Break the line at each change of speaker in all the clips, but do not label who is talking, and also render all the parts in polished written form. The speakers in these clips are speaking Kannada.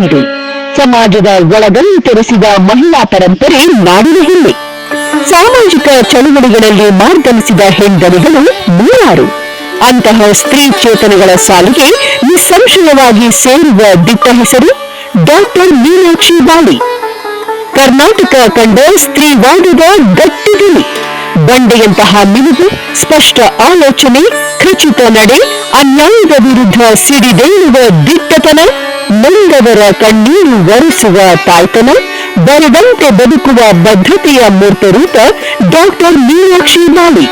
ಇದೆ. ಸಮಾಜದ ಒಳಗೈ ತೆರೆಸಿದ ಮಹಿಳಾ ಪರಂಪರೆ ನಾಡಿನ ಹೆಮ್ಮೆ. ಸಾಮಾಜಿಕ ಚಳುವಳಿಗಳಲ್ಲಿ ಮಾರ್ಗಲಿಸಿದ ಹೆಣ್ದನಿಗಳು ನೂರಾರು. ಅಂತಹ ಸ್ತ್ರೀ ಚೇತನಗಳ ಸಾಲಿಗೆ ನಿಸ್ಸಂಶಯವಾಗಿ ಸೇರುವ ದಿಟ್ಟ ಹೆಸರು ಡಾಕ್ಟರ್ ಮೀನಾಕ್ಷಿ ಬಾಳಿ. ಕರ್ನಾಟಕ ಕಂಡ ಸ್ತ್ರೀವಾದದ ಗಟ್ಟಿಗಲಿ. ಬಂಡೆಯಂತಹ ಮಿನುಗು, ಸ್ಪಷ್ಟ ಆಲೋಚನೆ, ಖಚಿತ ನಡೆ, ಅನ್ಯಾಯದ ವಿರುದ್ಧ ಸಿಡಿದೇಳುವ ದಿಟ್ಟತನ, ನೊಂದವರ ಕಣ್ಣೀರು ಒರೆಸುವ ತಾಯ್ತನ, ಬರದಂತೆ ಬದುಕುವ ಬದ್ಧತೆಯ ಮೂರ್ತರೂಪ ಡಾಕ್ಟರ್ ಮೀನಾಕ್ಷಿ ಬಾಳಿ.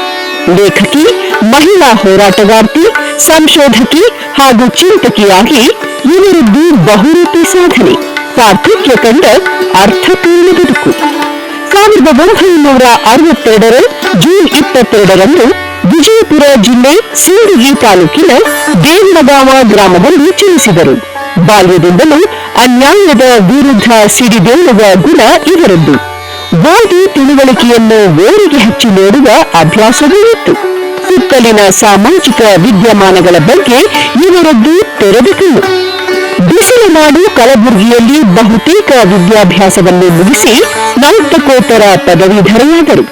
ಲೇಖಕಿ, ಮಹಿಳಾ ಹೋರಾಟಗಾರ್ತಿ, ಸಂಶೋಧಕಿ ಹಾಗೂ ಚಿಂತಕಿಯಾಗಿ ಇವರದ್ದು ಬಹುರೂಪಿ ಸಾಧನೆ, ಸಾರ್ಥಕ್ಯ ಕಂಡ ಅರ್ಥಪೂರ್ಣ ಬದುಕು. 1962 ಜೂನ್ 22ರಂದು ವಿಜಯಪುರ ಜಿಲ್ಲೆ ಸಿಂದಗಿ ತಾಲೂಕಿನ ದೇವನಗಾವ ಗ್ರಾಮದಲ್ಲಿ ಜನಿಸಿದರು. ಬಾಲ್ಯದಿಂದಲೂ ಅನ್ಯಾಯದ ವಿರುದ್ಧ ಸಿಡಿದೇಳುವ ಗುಣ ಇವರದ್ದು. ಓದಿ ತಿಳುವಳಿಕೆಯನ್ನು ಓರಿಗೆ ಹಚ್ಚಿ ನೋಡುವ ಅಭ್ಯಾಸವೂ ಇತ್ತು. ಸುತ್ತಲಿನ ಸಾಮಾಜಿಕ ವಿದ್ಯಮಾನಗಳ ಬಗ್ಗೆ ಇವರದ್ದು ತೆರೆದ ಕಣ್ಣು. ಬಿಸಿಲನಾಡು ಕಲಬುರಗಿಯಲ್ಲಿ ಬಹುತೇಕ ವಿದ್ಯಾಭ್ಯಾಸವನ್ನು ಮುಗಿಸಿ ಸ್ನಾತಕೋತ್ತರ ಪದವೀಧರೆಯಾದರು.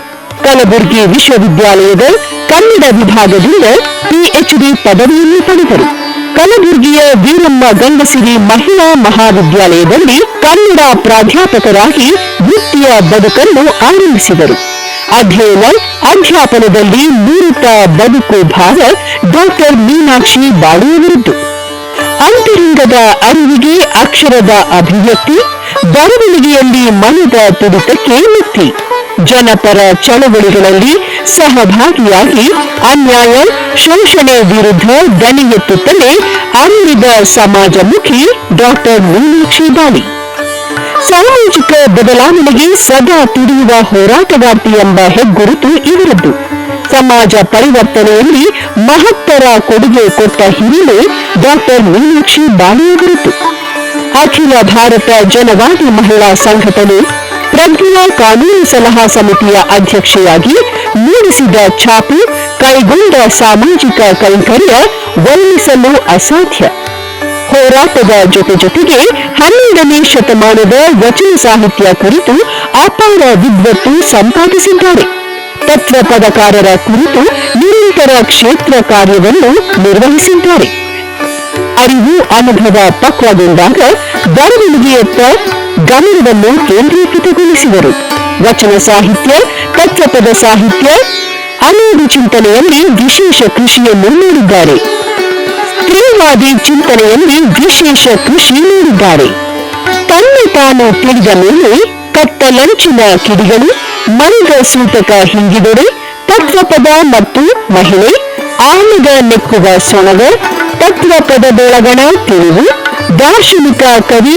ಕಲಬುರಗಿ ವಿಶ್ವವಿದ್ಯಾಲಯದ ಕನ್ನಡ ವಿಭಾಗದಿಂದ ಪಿಎಚ್ಡಿ ಪದವಿಯನ್ನು ಪಡೆದರು. ಕಲಬುರಗಿಯ ವೀರಮ್ಮ ಗಂಡಸಿರಿ ಮಹಿಳಾ ಮಹಾವಿದ್ಯಾಲಯದಲ್ಲಿ ಕನ್ನಡ ಪ್ರಾಧ್ಯಾಪಕರಾಗಿ ವೃತ್ತಿಯ ಬದುಕನ್ನು ಆರಂಭಿಸಿದರು. ಅಧ್ಯಯನ ಅಧ್ಯಾಪನದಲ್ಲಿ ನುರಿತ ಬದುಕು ಭಾವ ಡಾಕ್ಟರ್ ಮೀನಾಕ್ಷಿ ಬಾಳಿಯವರದ್ದು. ಅಂತರಂಗದ ಅರಿವಿಗೆ ಅಕ್ಷರದ ಅಭಿವ್ಯಕ್ತಿ, ಬರವಣಿಗೆಯಲ್ಲಿ ಮನದ ತುಡಿತಕ್ಕೆ ಮುಕ್ತಿ. ಜನಪರ ಚಳವಳಿಗಳಲ್ಲಿ ಸಹಭಾಗಿಯಾಗಿ ಅನ್ಯಾಯ ಶೋಷಣೆ ವಿರುದ್ಧ ದನಿ ಎತ್ತುತ್ತಲೇ ಅರಿವಿದ ಸಮಾಜಮುಖಿ ಡಾಕ್ಟರ್ ಮೀನಾಕ್ಷಿ ಬಾಳಿ. ಸಾಮಾಜಿಕ ಬದಲಾವಣೆಗೆ ಸದಾ ತುಡಿಯುವ ಹೋರಾಟಗಾರ್ತಿ ಎಂಬ ಹೆಗ್ಗುರುತು ಇವರದ್ದು. ಸಮಾಜ ಪರಿವರ್ತನೆಯಲ್ಲಿ ಮಹತ್ತರ ಕೊಡುಗೆ ಕೊಟ್ಟ ಹಿರಿಮೆ ಡಾಕ್ಟರ್ ಮೀನಾಕ್ಷಿ ಬಾಳಿಯವರದ್ದು. ಅಖಿಲ ಭಾರತ ಜನವಾದಿ ಮಹಿಳಾ ಸಂಘಟನೆ ಪ್ರಜ್ಞಾ ಕಾನೂನು ಸಲಹಾ ಸಮಿತಿಯ ಅಧ್ಯಕ್ಷೆಯಾಗಿ ಮೂಡಿಸಿದ ಛಾಪು, ಕೈಗೊಂಡ ಸಾಮಾಜಿಕ ಕೈಂಕರ್ಯ ವರ್ಣಿಸಲು ಅಸಾಧ್ಯ. ಹೋರಾಟದ ಜೊತೆಗೆ 12ನೇ ಶತಮಾನದ ವಚನ ಸಾಹಿತ್ಯ ಕುರಿತು ಅಪಾರ ವಿದ್ವತ್ತು ಸಂಪಾದಿಸಿದ್ದಾರೆ. ತತ್ವ ಪದಕಾರರ ಕುರಿತು ನಿರಂತರ ಕ್ಷೇತ್ರ ಕಾರ್ಯವನ್ನು ನಿರ್ವಹಿಸಿದ್ದಾರೆ. ಅರಿವು ಅನುಭವ ಪಕ್ವಗೊಂಡಾಗ ಬರವಣಿಗೆಯತ್ತ ಗಮನವನ್ನು ಕೇಂದ್ರೀಕೃತಗೊಳಿಸಿದರು. ವಚನ ಸಾಹಿತ್ಯ, ತತ್ವಪದ ಸಾಹಿತ್ಯ, ಅನುಭವ ಚಿಂತನೆಯಲ್ಲಿ ವಿಶೇಷ ಕೃಷಿಯನ್ನು ನೀಡಿದ್ದಾರೆ. ಸ್ತ್ರೀವಾದಿ ಚಿಂತನೆಯಲ್ಲಿ ವಿಶೇಷ ಕೃಷಿ ನೀಡಿದ್ದಾರೆ. ತನ್ನ ತಾನು ತಿಳಿದ ಮೇಲೆ ಕತ್ತಲಂಚಿನ ಕಿಡಿಗಳು, ಮನದ ಸೂತಕ ಹಿಂಗಿದೊಡೆ, ತತ್ವಪದ ಮತ್ತು ಮಹಿಳೆ, ಆಮದ ನೆಕ್ಕುವ ಸೊಣಗ, ತತ್ವಪದ ಬೆಳಗಣ ತಿಳಿವು, ದಾರ್ಶನಿಕ ಕವಿ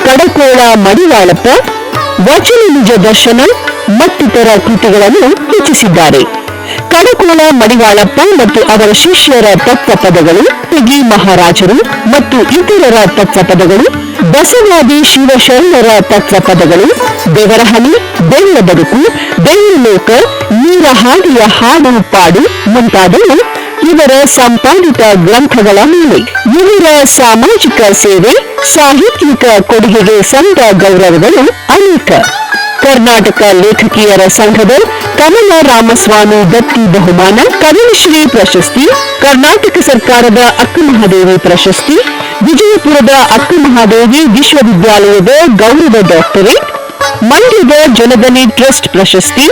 ಕಡಕೋಳ ಮಡಿವಾಳಪ್ಪ, ವಚನ ನಿಜ ದರ್ಶನ ಮತ್ತಿತರ ಕೃತಿಗಳನ್ನು ರಚಿಸಿದ್ದಾರೆ. ಕಡಕೋಳ ಮಡಿವಾಳಪ್ಪ ಮತ್ತು ಅವರ ಶಿಷ್ಯರ ತತ್ವಪದಗಳು, ತೆಗಿ ಮಹಾರಾಜರು ಮತ್ತು ಇತರರ ತತ್ವಪದಗಳು, ಬಸವಾದಿ ಶಿವಶರಣರ ತತ್ವಪದಗಳು, ಬೆವರಹನಿ, ಬೆಳ್ಳ ಬದುಕು, ಬೆಳ್ಳುಲೋಕ, ನೀರ ಹಾಡಿಯ ಹಾಡು ಪಾಡು ಮುಂತಾದವು ಇವರ ಸಂಪಾದಿತ ಗ್ರಂಥಗಳ ಮೇಲೆ. ಇವರ ಸಾಮಾಜಿಕ ಸೇವೆ, ಸಾಹಿತ್ಯಿಕ ಕೊಡುಗೆಗೆ ಸಂದ ಗೌರವಗಳು ಅನೇಕ. ಕರ್ನಾಟಕ ಲೇಖಕಿಯರ ಸಂಘದ ಕಮಲ ರಾಮಸ್ವಾಮಿ ದತ್ತಿ ಬಹುಮಾನ, ಕವನಶ್ರೀ ಪ್ರಶಸ್ತಿ, ಕರ್ನಾಟಕ ಸರ್ಕಾರದ ಅಕ್ಕಮಹಾದೇವಿ ಪ್ರಶಸ್ತಿ, ವಿಜಯಪುರದ ಅಕ್ಕಮಹಾದೇವಿ ವಿಶ್ವವಿದ್ಯಾಲಯದ ಗೌರವ ಡಾಕ್ಟರೇಟ್, ಮಂಡ್ಯದ ಜನಧನಿ ಟ್ರಸ್ಟ್ ಪ್ರಶಸ್ತಿ,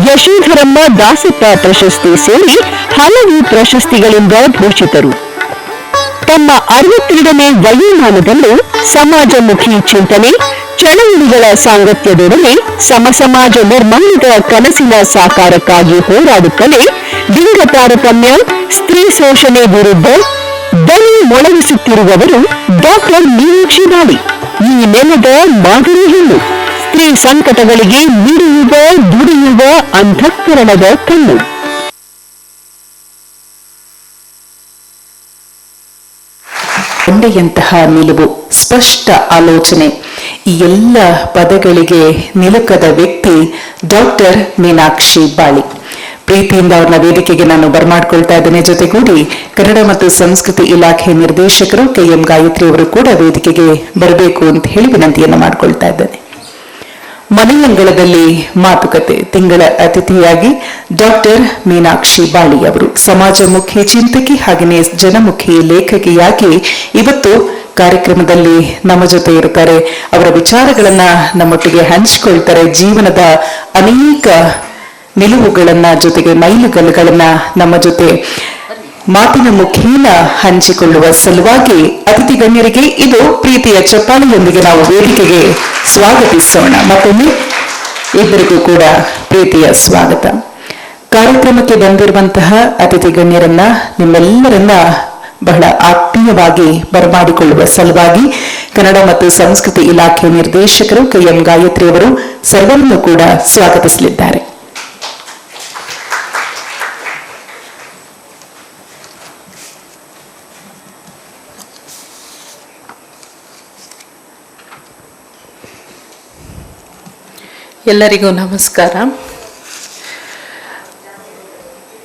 ಯಶೋಧರಮ್ಮ ದಾಸಪ್ಪ ಪ್ರಶಸ್ತಿ ಸೇರಿ ಹಲವು ಪ್ರಶಸ್ತಿಗಳಿಂದ ಭೂಷಿತರು. ತಮ್ಮ 62ನೇ ವಯೋಮಾನದಲ್ಲೂ ಸಮಾಜಮುಖಿ ಚಿಂತನೆ, ಚಳವಳಿಗಳ ಸಾಂಗತ್ಯದೊಡನೆ ಸಮಸಮಾಜ ನಿರ್ಮಾಣದ ಕನಸಿನ ಸಾಕಾರಕ್ಕಾಗಿ ಹೋರಾಡುತ್ತಲೇ ಲಿಂಗ ತಾರತಮ್ಯ, ಸ್ತ್ರೀ ಶೋಷಣೆ ವಿರುದ್ಧ ದನಿ ಮೊಳಗಿಸುತ್ತಿರುವವರು ಡಾಕ್ಟರ್ ಮೀನಾಕ್ಷಿ ಬಾಳಿ. ಈ ನೆಲದ ಮಾದರಿ ಹೆಣ್ಣು, ಸ್ತ್ರೀ ಸಂಕಟಗಳಿಗೆ ಮಿಡಿಯುವ ದುಡಿಯುವ ಅಂತಃಕರಣದ ಕಣ್ಣು.
ಬಂಡೆಯಂತಹ ನಿಲುವು, ಸ್ಪಷ್ಟ ಆಲೋಚನೆ, ಈ ಎಲ್ಲ ಪದಗಳಿಗೆ ನಿಲುಕದ ವ್ಯಕ್ತಿ ಡಾಕ್ಟರ್ ಮೀನಾಕ್ಷಿ ಬಾಳಿ. ಪ್ರೀತಿಯಿಂದ ಅವ್ರನ್ನ ವೇದಿಕೆಗೆ ನಾನು ಬರಮಾಡ್ಕೊಳ್ತಾ ಇದ್ದೇನೆ. ಜೊತೆಗೂಡಿ ಕನ್ನಡ ಮತ್ತು ಸಂಸ್ಕೃತಿ ಇಲಾಖೆ ನಿರ್ದೇಶಕರು KM ಗಾಯತ್ರಿ ಅವರು ಕೂಡ ವೇದಿಕೆಗೆ ಬರಬೇಕು ಅಂತ ಹೇಳಿ ವಿನಂತಿಯನ್ನು ಮಾಡ್ಕೊಳ್ತಾ ಇದ್ದೇನೆ. ಮನೆಯಂಗಳದಲ್ಲಿ ಮಾತುಕತೆ ತಿಂಗಳ ಅತಿಥಿಯಾಗಿ ಡಾಕ್ಟರ್ ಮೀನಾಕ್ಷಿ ಬಾಳಿ ಅವರು ಸಮಾಜಮುಖಿ ಚಿಂತಕಿ ಹಾಗೆಯೇ ಜನಮುಖಿ ಲೇಖಕಿಯಾಗಿ ಇವತ್ತು ಕಾರ್ಯಕ್ರಮದಲ್ಲಿ ನಮ್ಮ ಜೊತೆ ಇರ್ತಾರೆ. ಅವರ ವಿಚಾರಗಳನ್ನ ನಮ್ಮೊಟ್ಟಿಗೆ ಹಂಚಿಕೊಳ್ತಾರೆ. ಜೀವನದ ಅನೇಕ ನಿಲುವುಗಳನ್ನ ಜೊತೆಗೆ ಮೈಲುಗಲ್ಲುಗಳನ್ನ ನಮ್ಮ ಜೊತೆ ಮಾತಿನ ಮುಖೇನ ಹಂಚಿಕೊಳ್ಳುವ ಸಲುವಾಗಿ ಅತಿಥಿ ಗಣ್ಯರಿಗೆ ಇದು ಪ್ರೀತಿಯ ಚಪ್ಪಾಳೆಯೊಂದಿಗೆ ನಾವು ವೇದಿಕೆಗೆ ಸ್ವಾಗತಿಸೋಣ. ಮತ್ತೊಮ್ಮೆ ಇಬ್ಬರಿಗೂ ಕೂಡ ಪ್ರೀತಿಯ ಸ್ವಾಗತ. ಕಾರ್ಯಕ್ರಮಕ್ಕೆ ಬಂದಿರುವಂತಹ ಅತಿಥಿ ಗಣ್ಯರನ್ನ ನಿಮ್ಮೆಲ್ಲರನ್ನ ಬಹಳ ಆತ್ಮೀಯವಾಗಿ ಬರಮಾಡಿಕೊಳ್ಳುವ ಸಲುವಾಗಿ ಕನ್ನಡ ಮತ್ತು ಸಂಸ್ಕೃತಿ ಇಲಾಖೆ ನಿರ್ದೇಶಕರು KM ಗಾಯತ್ರಿ ಅವರು ಸರ್ವರನ್ನು ಕೂಡ ಸ್ವಾಗತಿಸಲಿದ್ದಾರೆ.
ಎಲ್ಲರಿಗೂ ನಮಸ್ಕಾರ.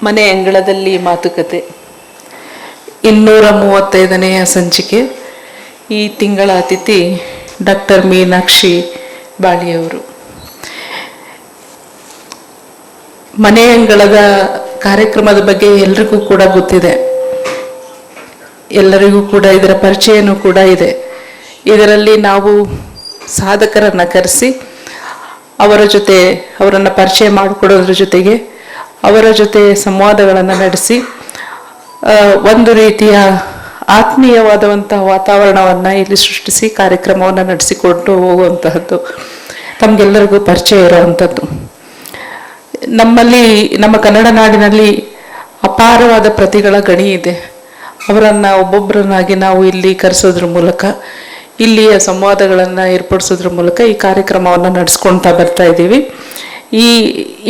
ಮನೆ ಅಂಗಳದಲ್ಲಿ ಮಾತುಕತೆ 235ನೆಯ ಸಂಚಿಕೆ. ಈ ತಿಂಗಳ ಅತಿಥಿ ಡಾಕ್ಟರ್ ಮೀನಾಕ್ಷಿ ಬಾಳಿಯವರು. ಮನೆ ಅಂಗಳದ ಕಾರ್ಯಕ್ರಮದ ಬಗ್ಗೆ ಎಲ್ರಿಗೂ ಕೂಡ ಗೊತ್ತಿದೆ, ಎಲ್ಲರಿಗೂ ಕೂಡ ಇದರ ಪರಿಚಯನೂ ಕೂಡ ಇದೆ. ಇದರಲ್ಲಿ ನಾವು ಸಾಧಕರನ್ನು ಕರೆಸಿ ಅವರನ್ನು ಪರಿಚಯ ಮಾಡಿಕೊಡೋದ್ರ ಜೊತೆಗೆ ಅವರ ಜೊತೆ ಸಂವಾದಗಳನ್ನು ನಡೆಸಿ ಒಂದು ರೀತಿಯ ಆತ್ಮೀಯವಾದಂತಹ ವಾತಾವರಣವನ್ನು ಇಲ್ಲಿ ಸೃಷ್ಟಿಸಿ ಕಾರ್ಯಕ್ರಮವನ್ನು ನಡೆಸಿಕೊಂಡು ಹೋಗುವಂತಹದ್ದು ತಮಗೆಲ್ಲರಿಗೂ ಪರಿಚಯ ಇರುವಂಥದ್ದು. ನಮ್ಮ ಕನ್ನಡ ನಾಡಿನಲ್ಲಿ ಅಪಾರವಾದ ಪ್ರತಿಗಳ ಗಣಿ ಇದೆ. ಅವರನ್ನು ಒಬ್ಬೊಬ್ಬರನ್ನಾಗಿ ನಾವು ಇಲ್ಲಿ ಕರೆಸೋದ್ರ ಮೂಲಕ, ಇಲ್ಲಿಯ ಸಂವಾದಗಳನ್ನು ಏರ್ಪಡಿಸೋದ್ರ ಮೂಲಕ ಈ ಕಾರ್ಯಕ್ರಮವನ್ನು ನಡೆಸ್ಕೊಳ್ತಾ ಬರ್ತಾ ಇದ್ದೀವಿ.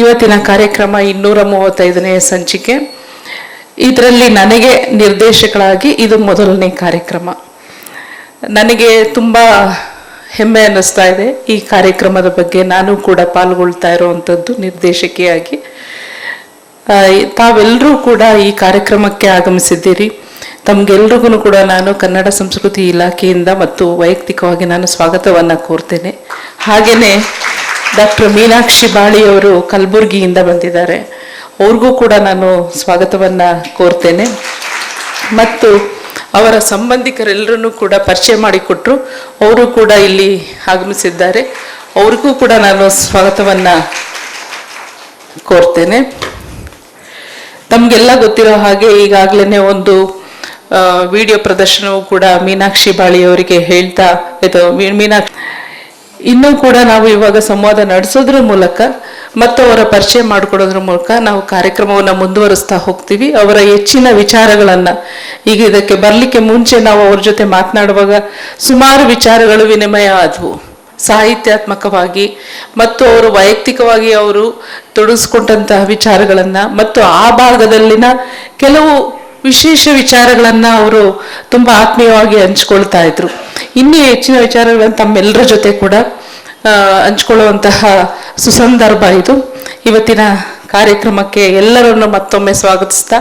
ಇವತ್ತಿನ ಕಾರ್ಯಕ್ರಮ 235ನೇ ಸಂಚಿಕೆ. ಇದರಲ್ಲಿ ನನಗೆ ನಿರ್ದೇಶಕಳಾಗಿ ಇದು ಮೊದಲನೇ ಕಾರ್ಯಕ್ರಮ. ನನಗೆ ತುಂಬ ಹೆಮ್ಮೆ ಅನ್ನಿಸ್ತಾ ಇದೆ ಈ ಕಾರ್ಯಕ್ರಮದ ಬಗ್ಗೆ ನಾನು ಕೂಡ ಪಾಲ್ಗೊಳ್ತಾ ಇರುವಂಥದ್ದು ನಿರ್ದೇಶಕಿಯಾಗಿ. ತಾವೆಲ್ಲರೂ ಕೂಡ ಈ ಕಾರ್ಯಕ್ರಮಕ್ಕೆ ಆಗಮಿಸಿದ್ದೀರಿ. ತಮಗೆಲ್ರಿಗೂ ಕೂಡ ನಾನು ಕನ್ನಡ ಸಂಸ್ಕೃತಿ ಇಲಾಖೆಯಿಂದ ಮತ್ತು ವೈಯಕ್ತಿಕವಾಗಿ ನಾನು ಸ್ವಾಗತವನ್ನು ಕೋರ್ತೇನೆ. ಹಾಗೆಯೇ ಡಾಕ್ಟರ್ ಮೀನಾಕ್ಷಿ ಬಾಳಿಯವರು ಕಲಬುರಗಿಯಿಂದ ಬಂದಿದ್ದಾರೆ, ಅವ್ರಿಗೂ ಕೂಡ ನಾನು ಸ್ವಾಗತವನ್ನು ಕೋರ್ತೇನೆ. ಮತ್ತು ಅವರ ಸಂಬಂಧಿಕರೆಲ್ಲರನ್ನೂ ಕೂಡ ಪರಿಚಯ ಮಾಡಿಕೊಟ್ರು, ಅವರು ಕೂಡ ಇಲ್ಲಿ ಆಗಮಿಸಿದ್ದಾರೆ, ಅವ್ರಿಗೂ ಕೂಡ ನಾನು ಸ್ವಾಗತವನ್ನು ಕೋರ್ತೇನೆ. ತಮಗೆಲ್ಲ ಗೊತ್ತಿರೋ ಹಾಗೆ ಈಗಾಗಲೇ ಒಂದು ವಿಡಿಯೋ ಪ್ರದರ್ಶನವೂ ಕೂಡ ಮೀನಾಕ್ಷಿ ಬಾಳಿಯವರಿಗೆ ಹೇಳ್ತಾ ಇದು ಮೀನಾಕ್ಷಿ ಇನ್ನೂ ಕೂಡ ನಾವು ಇವಾಗ ಸಂವಾದ ನಡೆಸೋದ್ರ ಮೂಲಕ ಮತ್ತು ಅವರ ಪರಿಚಯ ಮಾಡಿಕೊಡೋದ್ರ ಮೂಲಕ ನಾವು ಕಾರ್ಯಕ್ರಮವನ್ನು ಮುಂದುವರಿಸ್ತಾ ಹೋಗ್ತೀವಿ. ಅವರ ಹೆಚ್ಚಿನ ವಿಚಾರಗಳನ್ನು ಈಗ ಇದಕ್ಕೆ ಬರಲಿಕ್ಕೆ ಮುಂಚೆ ನಾವು ಅವ್ರ ಜೊತೆ ಮಾತನಾಡುವಾಗ ಸುಮಾರು ವಿಚಾರಗಳು ವಿನಿಮಯ ಆದವು, ಸಾಹಿತ್ಯಾತ್ಮಕವಾಗಿ ಮತ್ತು ಅವರು ವೈಯಕ್ತಿಕವಾಗಿ ಅವರು ತೊಡಗಿಸ್ಕೊಂಡಂತಹ ವಿಚಾರಗಳನ್ನು ಮತ್ತು ಆ ಭಾಗದಲ್ಲಿನ ಕೆಲವು ವಿಶೇಷ ವಿಚಾರಗಳನ್ನು ಅವರು ತುಂಬ ಆತ್ಮೀಯವಾಗಿ ಹಂಚ್ಕೊಳ್ತಾ ಇದ್ರು. ಇನ್ನೂ ಹೆಚ್ಚಿನ ವಿಚಾರಗಳನ್ನು ತಮ್ಮೆಲ್ಲರ ಜೊತೆ ಕೂಡ ಹಂಚ್ಕೊಳ್ಳುವಂತಹ ಸುಸಂದರ್ಭ ಇದು. ಇವತ್ತಿನ ಕಾರ್ಯಕ್ರಮಕ್ಕೆ ಎಲ್ಲರನ್ನು ಮತ್ತೊಮ್ಮೆ ಸ್ವಾಗತಿಸ್ತಾ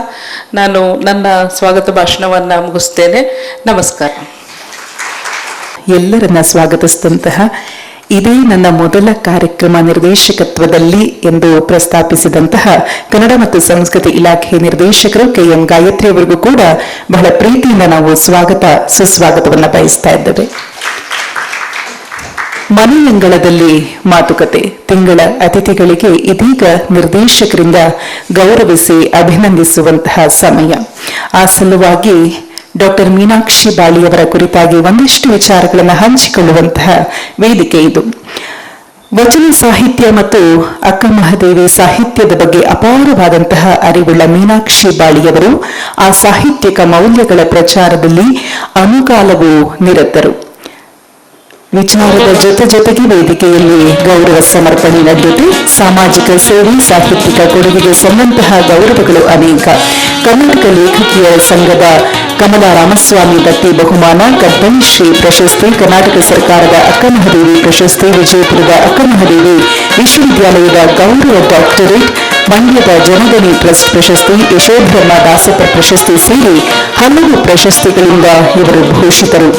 ನಾನು ನನ್ನ ಸ್ವಾಗತ ಭಾಷಣವನ್ನು ಮುಗಿಸ್ತೇನೆ. ನಮಸ್ಕಾರ.
ಎಲ್ಲರನ್ನ ಸ್ವಾಗತಿಸಿದಂತಹ ಇದೇ ನನ್ನ ಮೊದಲ ಕಾರ್ಯಕ್ರಮ ನಿರ್ದೇಶಕತ್ವದಲ್ಲಿ ಎಂದು ಪ್ರಸ್ತಾಪಿಸಿದಂತಹ ಕನ್ನಡ ಮತ್ತು ಸಂಸ್ಕೃತಿ ಇಲಾಖೆ ನಿರ್ದೇಶಕರು KM ಗಾಯತ್ರಿ ಅವರಿಗೂ ಕೂಡ ಬಹಳ ಪ್ರೀತಿಯಿಂದ ನಾವು ಸುಸ್ವಾಗತವನ್ನು ಬಯಸ್ತಾ ಇದ್ದೇವೆ. ಮನೆಯಂಗಳದಲ್ಲಿ ಮಾತುಕತೆ ತಿಂಗಳ ಅತಿಥಿಗಳಿಗೆ ಇದೀಗ ನಿರ್ದೇಶಕರಿಂದ ಗೌರವಿಸಿ ಅಭಿನಂದಿಸುವಂತಹ ಸಮಯ. ಆ ಸಲುವಾಗಿ ಡಾಕ್ಟರ್ ಮೀನಾಕ್ಷಿ ಬಾಳಿಯವರ ಕುರಿತಾಗಿ ಒಂದಷ್ಟು ವಿಚಾರಗಳನ್ನು ಹಂಚಿಕೊಳ್ಳುವಂತಹ ವೇದಿಕೆ ಇದು. ವಚನ ಸಾಹಿತ್ಯ ಮತ್ತು ಅಕ್ಕಮಹಾದೇವಿ ಸಾಹಿತ್ಯದ ಬಗ್ಗೆ ಅಪಾರವಾದಂತಹ ಅರಿವುಳ್ಳ ಮೀನಾಕ್ಷಿ ಬಾಳಿಯವರು ಆ ಸಾಹಿತ್ಯಿಕ ಮೌಲ್ಯಗಳ ಪ್ರಚಾರದಲ್ಲಿ ಅನುಕಾಲವೂ ನಿರತರು. ವಿಚಾರದ ಜೊತೆಗೆ ವೇದಿಕೆಯಲ್ಲಿ ಗೌರವ ಸಮರ್ಪಣೆ ನಡೆದಿದೆ. ಸಾಮಾಜಿಕ ಸೇವೆ, ಸಾಹಿತ್ಯಿಕ ಕೊಡುಗೆಗೆ ಸಂದಂತಹ ಗೌರವಗಳು ಅನೇಕ. ಕರ್ನಾಟಕ ಲೇಖಕಿಯರ ಸಂಘದ ಕಮಲಾ ರಾಮಸ್ವಾಮಿ ದತ್ತಿ ಬಹುಮಾನ, ಕದ್ಮಶ್ರೀ ಪ್ರಶಸ್ತಿ, ಕರ್ನಾಟಕ ಸರ್ಕಾರದ ಅಕ್ಕಮಹಾದೇವಿ ಪ್ರಶಸ್ತಿ, ವಿಜಯಪುರದ ಅಕ್ಕಮಹಾದೇವಿ ವಿಶ್ವವಿದ್ಯಾಲಯದ ಗೌರವ ಡಾಕ್ಟರೇಟ್, ಮಂಡ್ಯದ ಜನಗಣಿ ಟ್ರಸ್ಟ್ ಪ್ರಶಸ್ತಿ, ಯಶೋಧರ್ಮ ದಾಸಪ್ಪ ಪ್ರಶಸ್ತಿ ಸೇರಿ ಹಲವು ಪ್ರಶಸ್ತಿಗಳಿಂದ ಇವರು ಭೂಷಿತರು.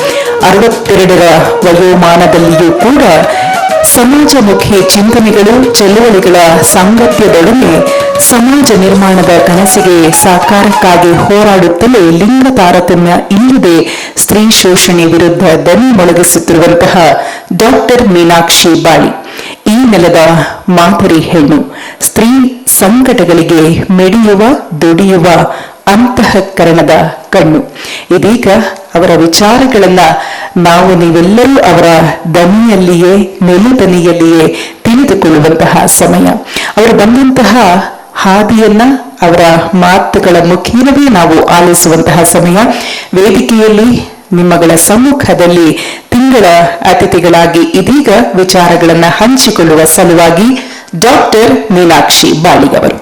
62ರ ವಯೋಮಾನದಲ್ಲಿಯೂ ಕೂಡ ಸಮಾಜಮುಖಿ ಚಿಂತನೆಗಳು, ಚಳುವಳಿಗಳ ಸಾಂಗತ್ಯದೊಡನೆ ಸಮಾಜ ನಿರ್ಮಾಣದ ಕನಸಿಗೆ ಸಾಕಾರಕ್ಕಾಗಿ ಹೋರಾಡುತ್ತಲೇ ಲಿಂಗ ತಾರತಮ್ಯ ಇಲ್ಲದೆ ಸ್ತ್ರೀ ಶೋಷಣೆ ವಿರುದ್ಧ ದನಿ ಮೊಳಗಿಸುತ್ತಿರುವಂತಹ ಡಾಕ್ಟರ್ ಮೀನಾಕ್ಷಿ ಬಾಳಿ ಈ ನೆಲದ ಮಾದರಿ ಹೆಣ್ಣು. ಸ್ತ್ರೀ ಸಂಕಟಗಳಿಗೆ ಮೆಡಿಯುವ, ದುಡಿಯುವ ಅಂತಃಕರಣದ ಕಣ್ಣು. ಇದೀಗ ಅವರ ವಿಚಾರಗಳನ್ನ ನಾವು ನೀವೆಲ್ಲರೂ ಅವರ ದನಿಯಲ್ಲಿಯೇ, ನೆಲದನಿಯಲ್ಲಿಯೇ ತಿಳಿದುಕೊಳ್ಳುವಂತಹ ಸಮಯ. ಅವರು ಬಂದಂತಹ ಹಾದಿಯನ್ನ ಅವರ ಮಾತುಗಳ ಮುಖೇನವೇ ನಾವು ಆಲಿಸುವಂತಹ ಸಮಯ. ವೇದಿಕೆಯಲ್ಲಿ ನಿಮ್ಮಗಳ ಸಮ್ಮುಖದಲ್ಲಿ ತಿಂಗಳ ಅತಿಥಿಗಳಾಗಿ ಇದೀಗ ವಿಚಾರಗಳನ್ನು ಹಂಚಿಕೊಳ್ಳುವ ಸಲುವಾಗಿ ಡಾಕ್ಟರ್ ಮೀನಾಕ್ಷಿ ಬಾಳಿ ಅವರು.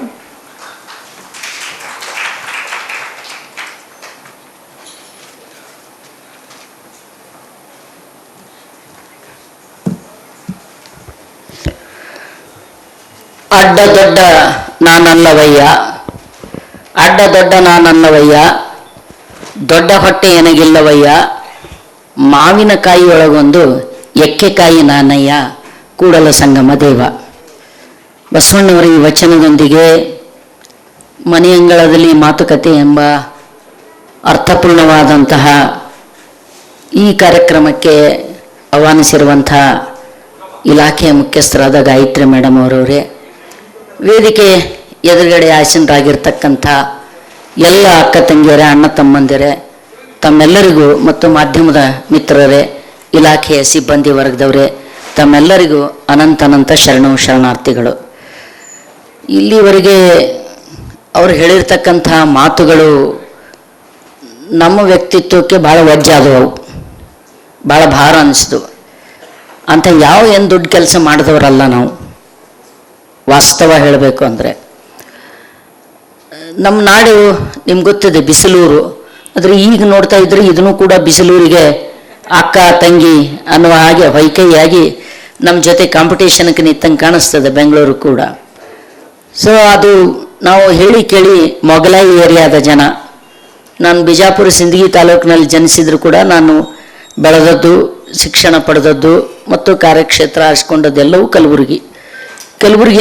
ಅಡ್ಡ ದೊಡ್ಡ ನಾನಲ್ಲವಯ್ಯ, ಅಡ್ಡ ದೊಡ್ಡ ನಾನಲ್ಲವಯ್ಯ, ದೊಡ್ಡ ಹೊಟ್ಟೆ ಎನಗಿಲ್ಲವಯ್ಯ, ಮಾವಿನಕಾಯಿಯೊಳಗೊಂದು ಎಕ್ಕೆಕಾಯಿ ನಾನಯ್ಯ, ಕೂಡಲ ಸಂಗಮ ದೇವ. ಬಸವಣ್ಣವರ ಈ ವಚನದೊಂದಿಗೆ ಮನೆಯಂಗಳದಲ್ಲಿ ಮಾತುಕತೆ ಎಂಬ ಅರ್ಥಪೂರ್ಣವಾದಂತಹ ಈ ಕಾರ್ಯಕ್ರಮಕ್ಕೆ ಆಹ್ವಾನಿಸಿರುವಂಥ ಇಲಾಖೆಯ ಮುಖ್ಯಸ್ಥರಾದ ಗಾಯತ್ರಿ ಮೇಡಮ್ ಅವರವರೇ, ವೇದಿಕೆ ಎದುರುಗಡೆ ಆಸೀನರಾಗಿರ್ತಕ್ಕಂಥ ಎಲ್ಲ ಅಕ್ಕ ತಂಗಿಯರೇ, ಅಣ್ಣ ತಮ್ಮಂದಿರೇ, ತಮ್ಮೆಲ್ಲರಿಗೂ ಮತ್ತು ಮಾಧ್ಯಮದ ಮಿತ್ರರೇ, ಇಲಾಖೆಯ ಸಿಬ್ಬಂದಿ ವರ್ಗದವರೇ, ತಮ್ಮೆಲ್ಲರಿಗೂ ಅನಂತ ಶರಣಾರ್ಥಿಗಳು. ಇಲ್ಲಿವರೆಗೆ ಅವರು ಹೇಳಿರ್ತಕ್ಕಂಥ ಮಾತುಗಳು ನಮ್ಮ ವ್ಯಕ್ತಿತ್ವಕ್ಕೆ ಭಾಳ ವಜ್ಜಾದವು, ಭಾಳ ಭಾರ ಅನಿಸಿದವು. ಅಂತ ಏನು ದೊಡ್ಡ ಕೆಲಸ ಮಾಡಿದವರಲ್ಲ ನಾವು. ವಾಸ್ತವ ಹೇಳಬೇಕು ಅಂದರೆ ನಮ್ಮ ನಾಡು ನಿಮ್ಗೆ ಗೊತ್ತಿದೆ, ಬಿಸಿಲೂರು. ಆದರೆ ಈಗ ನೋಡ್ತಾ ಇದ್ರೆ ಇದನ್ನು ಕೂಡ ಬಿಸಿಲೂರಿಗೆ ಅಕ್ಕ ತಂಗಿ ಅನ್ನುವ ಹಾಗೆ ಹೊಯ್ಕೈಯಾಗಿ ನಮ್ಮ ಜೊತೆ ಕಾಂಪಿಟೇಷನ್ಗೆ ನಿಂತಂಗೆ ಕಾಣಿಸ್ತದೆ ಬೆಂಗಳೂರು ಕೂಡ. ಸೊ ಅದು ನಾವು ಹೇಳಿ ಕೇಳಿ ಮೊಗಲಾಯಿ ಏರಿಯಾದ ಜನ. ನಾನು ಬಿಜಾಪುರ ಸಿಂದಗಿ ತಾಲೂಕಿನಲ್ಲಿ ಜನಿಸಿದ್ರು ಕೂಡ ನಾನು ಬೆಳೆದದ್ದು, ಶಿಕ್ಷಣ ಪಡೆದದ್ದು ಮತ್ತು ಕಾರ್ಯಕ್ಷೇತ್ರ ಆರಿಸ್ಕೊಂಡದ್ದೆಲ್ಲವೂ ಕಲಬುರಗಿ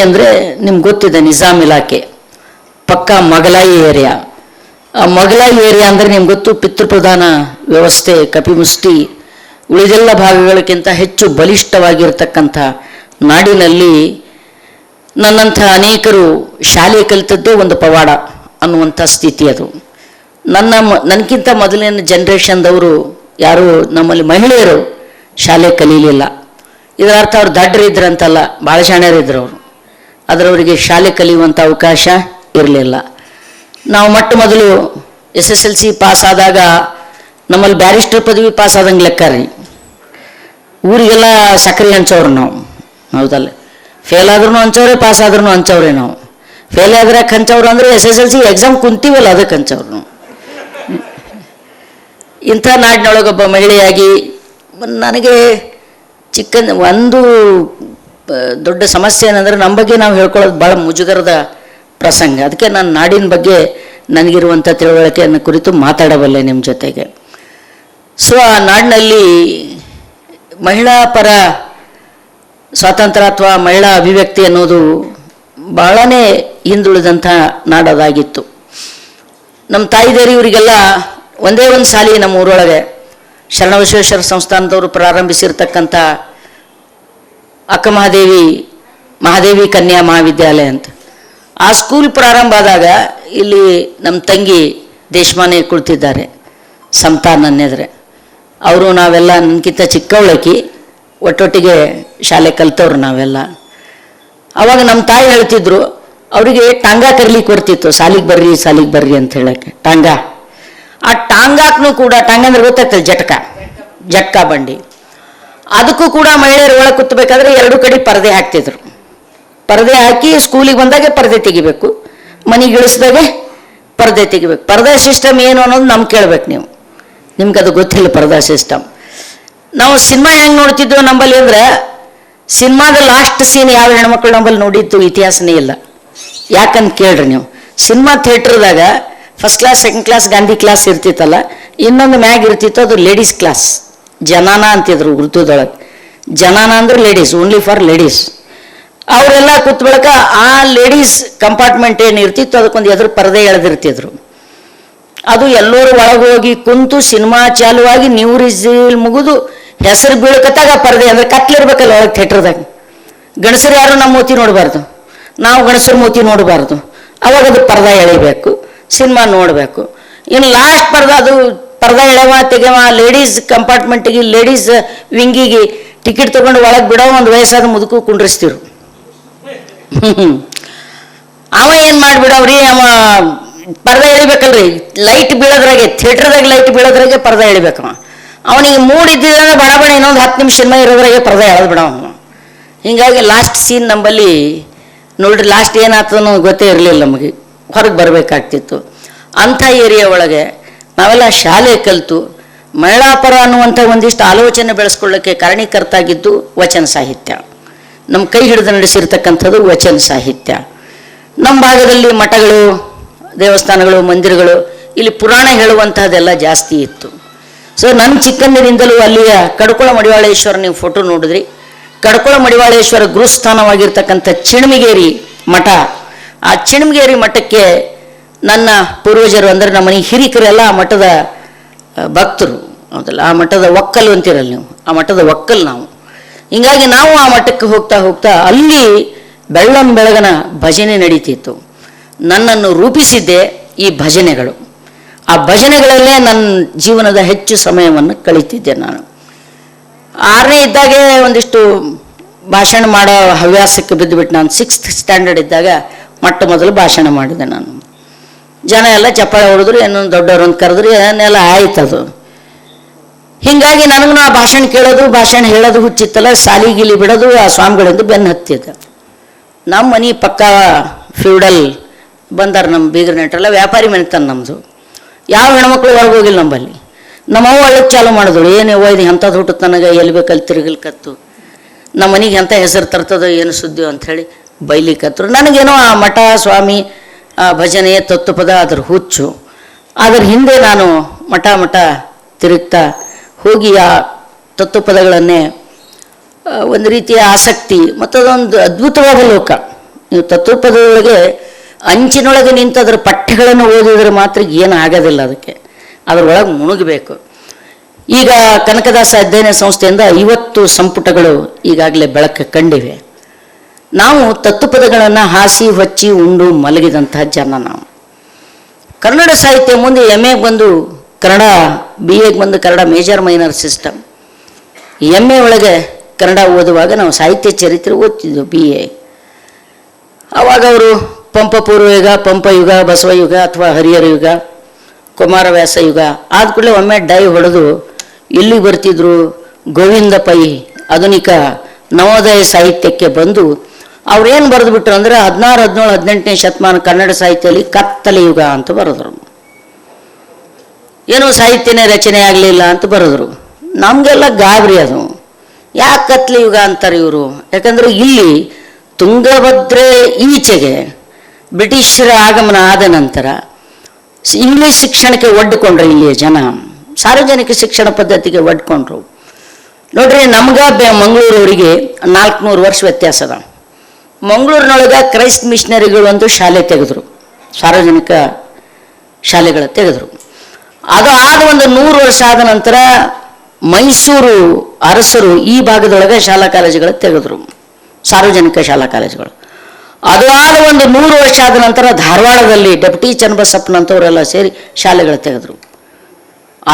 ಅಂದರೆ ನಿಮ್ಗೆ ಗೊತ್ತಿದೆ, ನಿಜಾಮ್ ಇಲಾಖೆ ಪಕ್ಕ ಮೊಗಲಾಯಿ ಏರಿಯಾ. ಆ ಮೊಗಲಾಯಿ ಏರಿಯಾ ಅಂದರೆ ನಿಮ್ಗೆ ಗೊತ್ತು, ಪಿತೃಪ್ರಧಾನ ವ್ಯವಸ್ಥೆ, ಕಪಿಮುಷ್ಟಿ ಉಳಿದೆಲ್ಲ ಭಾಗಗಳಕ್ಕಿಂತ ಹೆಚ್ಚು ಬಲಿಷ್ಠವಾಗಿರ್ತಕ್ಕಂಥ ನಾಡಿನಲ್ಲಿ ನನ್ನಂಥ ಅನೇಕರು ಶಾಲೆ ಕಲಿತದ್ದೇ ಒಂದು ಪವಾಡ ಅನ್ನುವಂಥ ಸ್ಥಿತಿ ಅದು. ನನಗಿಂತ ಮೊದಲಿನ ಜನ್ರೇಷನ್ದವರು ಯಾರು ನಮ್ಮಲ್ಲಿ ಮಹಿಳೆಯರು ಶಾಲೆ ಕಲೀಲಿಲ್ಲ. ಇದರ ಅರ್ಥ ಅವ್ರು ದಡ್ಡರಿದ್ರಂತಲ್ಲ, ಭಾಳ ಶಾಣ್ಯರಿದ್ರು ಅವರು. ಅದರವರಿಗೆ ಶಾಲೆ ಕಲಿಯುವಂಥ ಅವಕಾಶ ಇರಲಿಲ್ಲ. ನಾವು ಮೊಟ್ಟ ಮೊದಲು SSLC ಪಾಸ್ ಆದಾಗ ನಮ್ಮಲ್ಲಿ ಬ್ಯಾರಿಸ್ಟರ್ ಪದವಿ ಪಾಸ್ ಆದಂಗೆ ಲೆಕ್ಕ ರೀ. ಊರಿಗೆಲ್ಲ ಸಕ್ಕರೆ ಹಂಚೋರು ನಾವು, ಹೌದಲ್ಲ. ಫೇಲ್ ಆದ್ರೂ ಹಂಚವ್ರೆ, ಪಾಸ್ ಆದ್ರೂ ಹಂಚವ್ರೆ ನಾವು. ಫೇಲ್ ಆದ್ರೆ ಹಂಚವ್ರು ಅಂದರೆ SSLC ಎಕ್ಸಾಮ್ ಕುಂತೀವಲ್ಲ ಅದಕ್ಕೆ ಹಂಚವ್ರು ನಾವು. ಇಂಥ ನಾಡಿನೊಳಗೊಬ್ಬ ಮಹಿಳೆಯಾಗಿ ನನಗೆ ಒಂದು ದೊಡ್ಡ ಸಮಸ್ಯೆ ಏನಂದರೆ ನಮ್ಮ ಬಗ್ಗೆ ನಾವು ಹೇಳ್ಕೊಳ್ಳೋದು ಭಾಳ ಮುಜುಗರದ ಪ್ರಸಂಗ. ಅದಕ್ಕೆ ನಾನು ನಾಡಿನ ಬಗ್ಗೆ ನನಗಿರುವಂಥ ತಿಳುವಳಿಕೆಯನ್ನು ಕುರಿತು ಮಾತಾಡಬಲ್ಲೆ ನಿಮ್ಮ ಜೊತೆಗೆ. ಸೊ ಆ ನಾಡಿನಲ್ಲಿ ಮಹಿಳಾ ಪರ ಸ್ವಾತಂತ್ರ್ಯ ಅಥವಾ ಮಹಿಳಾ ಅಭಿವ್ಯಕ್ತಿ ಅನ್ನೋದು ಭಾಳನೇ ಹಿಂದುಳಿದಂಥ ನಾಡದಾಗಿತ್ತು. ನಮ್ಮ ತಾಯಿದೇರಿ ಇವರಿಗೆಲ್ಲ ಒಂದೇ ಒಂದು ಶಾಲೆ ನಮ್ಮ ಊರೊಳಗೆ ಶರಣಬಸವೇಶ್ವರ ಸಂಸ್ಥಾನದವರು ಪ್ರಾರಂಭಿಸಿರ್ತಕ್ಕಂಥ ಅಕ್ಕ ಮಹಾದೇವಿ ಕನ್ಯಾ ಮಹಾವಿದ್ಯಾಲಯ ಅಂತ. ಆ ಸ್ಕೂಲ್ ಪ್ರಾರಂಭ ಆದಾಗ ಇಲ್ಲಿ ನಮ್ಮ ತಂಗಿ ದೇಶಮಾನೆ ಕುಳಿತಿದ್ದಾರೆ, ಸಮತಾ ನನ್ನೆದ್ರೆ. ಅವರು ನಾವೆಲ್ಲ ನನಗಿಂತ ಚಿಕ್ಕವಳಕಿ, ಒಟ್ಟೊಟ್ಟಿಗೆ ಶಾಲೆ ಕಲಿತವ್ರು ನಾವೆಲ್ಲ. ಅವಾಗ ನಮ್ಮ ತಾಯಿ ಹೇಳ್ತಿದ್ರು, ಅವರಿಗೆ ಟಾಂಗಾ ಕರೀಲಿಕ್ಕೆ ಬರ್ತಿತ್ತು, ಸಾಲಿಗೆ ಬರ್ರಿ ಅಂತ ಹೇಳಕ್ಕೆ. ಟಾಂಗಾ, ಆ ಟಾಂಗಾಕ್ನು ಕೂಡ, ಟಾಂಗಾ ಅಂದ್ರೆ ಗೊತ್ತಾಗ್ತದೆ, ಜಟ್ಕ ಬಂಡಿ, ಅದಕ್ಕೂ ಕೂಡ ಮಹಿಳೆಯರು ಒಳಗೆ ಕೂತ್ಬೇಕಾದ್ರೆ ಎರಡು ಕಡೆ ಪರದೆ ಹಾಕ್ತಿದ್ರು. ಪರದೆ ಹಾಕಿ ಸ್ಕೂಲಿಗೆ ಬಂದಾಗ ಪರದೆ ತೆಗಿಬೇಕು, ಮನೆಗೆ ಇಳಿಸಿದಾಗೆ ಪರದೆ ತೆಗಿಬೇಕು. ಪರದೆ ಸಿಸ್ಟಮ್ ಏನು ಅನ್ನೋದು ನಮ್ಗೆ ಕೇಳ್ಬೇಕು ನೀವು, ನಿಮ್ಗೆ ಅದು ಗೊತ್ತಿಲ್ಲ ಪರದಾ ಸಿಸ್ಟಮ್. ನಾವು ಸಿನಿಮಾ ಹೆಂಗೆ ನೋಡ್ತಿದ್ವಿ ನಂಬಲ್ಲಿ ಅಂದರೆ, ಸಿನಿಮಾದ ಲಾಸ್ಟ್ ಸೀನ್ ಯಾವ ಹೆಣ್ಮಕ್ಳು ನಂಬಲ್ಲಿ ನೋಡಿದ್ದು ಇತಿಹಾಸನೇ ಇಲ್ಲ. ಯಾಕಂತ ಕೇಳ್ರಿ ನೀವು, ಸಿನಿಮಾ ಥಿಯೇಟ್ರದಾಗ first class, second class, Gandhi class ಇರ್ತಿತ್ತಲ್ಲ, ಇನ್ನೊಂದು ಮ್ಯಾಗ್ ಇರ್ತಿತ್ತು, ಅದು ಲೇಡೀಸ್ ಕ್ಲಾಸ್, ಜನಾನ ಅಂತಿದ್ರು ಉರ್ದುದೊಳಗೆ. ಜನಾನ ಅಂದ್ರೆ ಲೇಡೀಸ್, ಓನ್ಲಿ ಫಾರ್ ಲೇಡೀಸ್. ಅವರೆಲ್ಲ ಕೂತ್ ಬಳಕ ಆ ಲೇಡೀಸ್ ಕಂಪಾರ್ಟ್ಮೆಂಟ್ ಏನು ಇರ್ತಿತ್ತು ಅದಕ್ಕೊಂದು ಎದುರು ಪರದೆ ಎಳೆದಿರ್ತಿದ್ರು. ಅದು ಎಲ್ಲರೂ ಒಳಗೆ ಹೋಗಿ ಕುಂತು ಸಿನಿಮಾ ಚಾಲುವಾಗಿ ನೀವು ರಿಸೀಲ್ ಮುಗಿದು ಹೆಸರು ಬೀಳ್ಕತ್ತಾಗ ಪರದೆ ಅಂದ್ರೆ ಕತ್ಲಿರ್ಬೇಕಲ್ಲ ಒಳಗೆ ಥಿಯೇಟ್ರದಾಗ. ಗಣಸರು ಯಾರು ನಮ್ಮ ಮೂತಿ ನೋಡಬಾರ್ದು, ನಾವು ಗಣಸರ ಮೂತಿ ನೋಡಬಾರ್ದು. ಅವಾಗ ಅದು ಪರ್ದ ಎಳಿಬೇಕು, ಸಿನಿಮಾ ನೋಡಬೇಕು. ಇನ್ನು ಲಾಸ್ಟ್ ಅದು ಪರ್ದ ಎಳೆವ ತೆಗೆವ ಲೇಡೀಸ್ ಕಂಪಾರ್ಟ್ಮೆಂಟಿಗೆ, ಲೇಡೀಸ್ ವಿಂಗಿಗೆ ಟಿಕೆಟ್ ತಗೊಂಡು ಒಳಗೆ ಬಿಡೋ ಒಂದು ವಯಸ್ಸಾದ ಮುದುಕು ಕುಂಡ್ರಿಸ್ತಿರು. ಅವ ಏನು ಮಾಡಿಬಿಡವ್ರಿ, ಅವ ಪರ್ದ ಎಳಿಬೇಕಲ್ರಿ, ಲೈಟ್ ಬೀಳೋದ್ರಾಗೆ, ಥಿಯೇಟ್ರದಾಗ ಲೈಟ್ ಬೀಳೋದ್ರಾಗೆ ಪರ್ದ ಎಳಿಬೇಕವ. ಅವನಿಗೆ ಮೂಡಿದ್ದಂದ್ರೆ ಬಡ ಬಡ ಇನ್ನೊಂದು 10 ನಿಮಿಷ ಸಿನಿಮಾ ಇರೋದ್ರಾಗೆ ಪರ್ದ ಎಳೆದು ಬಿಡವ. ಹಿಂಗಾಗಿ ಲಾಸ್ಟ್ ಸೀನ್ ನಂಬಲ್ಲಿ ನೋಡ್ರಿ, ಲಾಸ್ಟ್ ಏನಾಗ್ತದೋ ಗೊತ್ತೇ ಇರಲಿಲ್ಲ, ನಮಗೆ ಹೊರಗೆ ಬರಬೇಕಾಗ್ತಿತ್ತು. ಅಂಥ ಏರಿಯಾ ಒಳಗೆ ನಾವೆಲ್ಲ ಶಾಲೆ ಕಲಿತು ಮಹಿಳಾಪರ ಅನ್ನುವಂಥ ಒಂದಿಷ್ಟು ಆಲೋಚನೆ ಬೆಳೆಸ್ಕೊಳ್ಳೋಕ್ಕೆ ಕಾರಣೀಕರ್ತಾಗಿದ್ದು ವಚನ ಸಾಹಿತ್ಯ. ನಮ್ಮ ಕೈ ಹಿಡಿದು ನಡೆಸಿರ್ತಕ್ಕಂಥದ್ದು ವಚನ ಸಾಹಿತ್ಯ. ನಮ್ಮ ಭಾಗದಲ್ಲಿ ಮಠಗಳು, ದೇವಸ್ಥಾನಗಳು, ಮಂದಿರಗಳು, ಇಲ್ಲಿ ಪುರಾಣ ಹೇಳುವಂಥದ್ದೆಲ್ಲ ಜಾಸ್ತಿ ಇತ್ತು. ಸೊ ನನ್ನ ಚಿಕ್ಕಂದಿನಿಂದಲೂ ಅಲ್ಲಿಯ ಕಡ್ಕೊಳ ಮಡಿವಾಳೇಶ್ವರ ನೀವು ಫೋಟೋ ನೋಡಿದ್ರಿ, ಕಡ್ಕೊಳ ಮಡಿವಾಳೇಶ್ವರ ಗುರುಸ್ಥಾನವಾಗಿರ್ತಕ್ಕಂಥ ಚಿಣಮಿಗೇರಿ ಮಠ. ಆ ಚಿಣಮಿಗೇರಿ ಮಠಕ್ಕೆ ನನ್ನ ಪೂರ್ವಜರು ಅಂದರೆ ನಮ್ಮ ಮನೆ ಹಿರಿಕರೆಲ್ಲ ಆ ಮಠದ ಭಕ್ತರು, ಹೌದಲ್ಲ, ಆ ಮಠದ ಒಕ್ಕಲು ಅಂತಿರಲ್ಲ ನೀವು, ಆ ಮಠದ ಒಕ್ಕಲು ನಾವು. ಹಿಂಗಾಗಿ ನಾವು ಆ ಮಠಕ್ಕೆ ಹೋಗ್ತಾ ಹೋಗ್ತಾ ಅಲ್ಲಿ ಬೆಳ್ಳಂಬೆಳಗನ ಭಜನೆ ನಡೀತಿತ್ತು. ನನ್ನನ್ನು ರೂಪಿಸಿದ್ದೆ ಈ ಭಜನೆಗಳು. ಆ ಭಜನೆಗಳಲ್ಲೇ ನನ್ನ ಜೀವನದ ಹೆಚ್ಚು ಸಮಯವನ್ನು ಕಳೀತಿದ್ದೆ ನಾನು. 6ನೇ ಇದ್ದಾಗೆ ಒಂದಿಷ್ಟು ಭಾಷಣ ಮಾಡೋ ಹವ್ಯಾಸಕ್ಕೆ ಬಿದ್ದುಬಿಟ್ಟು ನಾನು 6th ಸ್ಟ್ಯಾಂಡರ್ಡ್ ಇದ್ದಾಗ ಮೊಟ್ಟ ಮೊದಲು ಭಾಷಣ ಮಾಡಿದೆ ನಾನು. ಜನ ಎಲ್ಲ ಚಪ್ಪಾಳೆ ಹೊಡೆದ್ರು, ಏನೋ ದೊಡ್ಡವ್ರನ್ನ ಕರೆದ್ರು, ಏನೆಲ್ಲ ಆಯ್ತದು. ಹೀಗಾಗಿ ನನಗೂ ಆ ಭಾಷಣ ಕೇಳೋದು, ಭಾಷಣ ಹೇಳೋದು ಹುಚ್ಚಿತ್ತಲ್ಲ, ಸಾಲಿಗಿಲಿ ಬಿಡೋದು, ಆ ಸ್ವಾಮಿಗಳಿಂದ ಬೆನ್ನು ಹತ್ತಿದ್ದ. ನಮ್ಮ ಮನೆ ಪಕ್ಕ ಫ್ಯೂಡಲ್ ಬಂದಾರ, ನಮ್ಮ ಬೀಗರ ನೆಂಟ್ರೆಲ್ಲ ವ್ಯಾಪಾರಿ ಮನೆತನ ನಮ್ಮದು. ಯಾವ ಹೆಣ್ಮಕ್ಳು ಹೊರಗೆ ಹೋಗಿಲ್ಲ ನಂಬಲ್ಲಿ. ನಮ್ಮವ್ವ ಅಳ್ಳಕ್ಕೆ ಚಾಲು ಮಾಡಿದಳು, ಏನೇ ಇದು ಎಂಥದ್ದು ಹುಟ್ಟುತ್ತೆ ನನಗೆ, ಎಲ್ಲಿ ಬೇಕಲ್ಲಿ ತಿರುಗಲ್ಕತ್ತು, ನಮ್ಮ ಮನೆಗೆ ಎಂಥ ಹೆಸರು ತರ್ತದೋ ಏನು ಸುದ್ದಿಯೋ ಅಂಥೇಳಿ ಬೈಲಿಕತ್ತರು. ನನಗೇನೋ ಆ ಮಠ, ಸ್ವಾಮಿ, ಆ ಭಜನೆ, ತತ್ವಪದ ಅದ್ರ ಹುಚ್ಚು. ಅದ್ರ ಹಿಂದೆ ನಾನು ಮಠ ತಿರುಗ್ತಾ ಹೋಗಿ ಆ ತತ್ವಪದಗಳನ್ನೇ ಒಂದು ರೀತಿಯ ಆಸಕ್ತಿ ಮತ್ತು ಅದೊಂದು ಅದ್ಭುತವಾದ ಲೋಕ. ನೀವು ತತ್ವಪದದೊಳಗೆ ಅಂಚಿನೊಳಗೆ ನಿಂತು ಅದರ ಪಠ್ಯಗಳನ್ನು ಓದಿದ್ರೆ ಮಾತ್ರ ಏನು ಆಗೋದಿಲ್ಲ, ಅದಕ್ಕೆ ಅದರೊಳಗೆ ಮುಳುಗಬೇಕು. ಈಗ ಕನಕದಾಸ ಅಧ್ಯಯನ ಸಂಸ್ಥೆಯಿಂದ 50 ಸಂಪುಟಗಳು ಈಗಾಗಲೇ ಬೆಳಕು ಕಂಡಿವೆ. ನಾವು ತತ್ವಪದಗಳನ್ನು ಹಾಸಿ ಹೊಚ್ಚಿ ಉಂಡು ಮಲಗಿದಂತಹ ಜನ ನಾವು. ಕನ್ನಡ ಸಾಹಿತ್ಯ ಮುಂದೆ MA ಬಂದು ಕನ್ನಡ, BA ಬಂದು Kannada major minor system. MA ಒಳಗೆ ಕನ್ನಡ ಓದುವಾಗ ನಾವು ಸಾಹಿತ್ಯ ಚರಿತ್ರೆ ಓದ್ತಿದ್ವು BA. ಆವಾಗ ಅವರು ಪಂಪ ಪೂರ್ವಯುಗ, ಪಂಪಯುಗ, ಬಸವಯುಗ ಅಥವಾ ಹರಿಹರ ಯುಗ, ಕುಮಾರವ್ಯಾಸ ಯುಗ ಆದ ಕೂಡಲೇ ಒಮ್ಮೆ ಡೈ ಹೊಡೆದು ಇಲ್ಲಿ ಬರ್ತಿದ್ರು. ಗೋವಿಂದ ಪೈ ಆಧುನಿಕ ನವೋದಯ ಸಾಹಿತ್ಯಕ್ಕೆ ಬಂದು ಅವ್ರೇನು ಬರೆದು ಬಿಟ್ರು ಅಂದರೆ 16, 17, 18ನೇ ಶತಮಾನ ಕನ್ನಡ ಸಾಹಿತ್ಯದಲ್ಲಿ ಕತ್ತಲೆ ಯುಗ ಅಂತ ಬರೆದ್ರು. ಏನೋ ಸಾಹಿತ್ಯನೇ ರಚನೆ ಆಗಲಿಲ್ಲ ಅಂತ ಬರೆದ್ರು. ನಮಗೆಲ್ಲ ಗಾಬರಿ ಅದು, ಯಾಕೆ ಕತ್ತಲೆ ಯುಗ ಅಂತಾರೆ ಇವರು? ಯಾಕಂದರೆ ಇಲ್ಲಿ ತುಂಗಭದ್ರೆ ಈಚೆಗೆ ಬ್ರಿಟಿಷರ ಆಗಮನ ಆದ ನಂತರ ಇಂಗ್ಲೀಷ್ ಶಿಕ್ಷಣಕ್ಕೆ ಒಡ್ಕೊಂಡ್ರು. ಇಲ್ಲಿಯ ಜನ ಸಾರ್ವಜನಿಕ ಶಿಕ್ಷಣ ಪದ್ಧತಿಗೆ ಒಡ್ಕೊಂಡ್ರು. ನೋಡ್ರಿ, ನಮ್ಗೆ ಮಂಗಳೂರವರಿಗೆ 400 ವರ್ಷ ವ್ಯತ್ಯಾಸ ಅದ. ಮಂಗಳೂರಿನೊಳಗೆ ಕ್ರೈಸ್ಟ್ ಮಿಷನರಿಗಳು ಒಂದು ಶಾಲೆ ತೆಗೆದ್ರು, ಸಾರ್ವಜನಿಕ ಶಾಲೆಗಳು ತೆಗೆದ್ರು. ಅದು ಆದ ಒಂದು 100 ವರ್ಷ ಆದ ನಂತರ ಮೈಸೂರು ಅರಸರು ಈ ಭಾಗದೊಳಗೆ ಶಾಲಾ ಕಾಲೇಜುಗಳು ತೆಗೆದ್ರು, ಸಾರ್ವಜನಿಕ ಶಾಲಾ ಕಾಲೇಜುಗಳು. ಅದು ಆದ ಒಂದು 100 ವರ್ಷ ಆದ ನಂತರ ಧಾರವಾಡದಲ್ಲಿ ಡೆಪ್ಟಿ ಚನ್ನಬಸಪ್ಪನಂತವರೆಲ್ಲ ಸೇರಿ ಶಾಲೆಗಳು ತೆಗೆದ್ರು.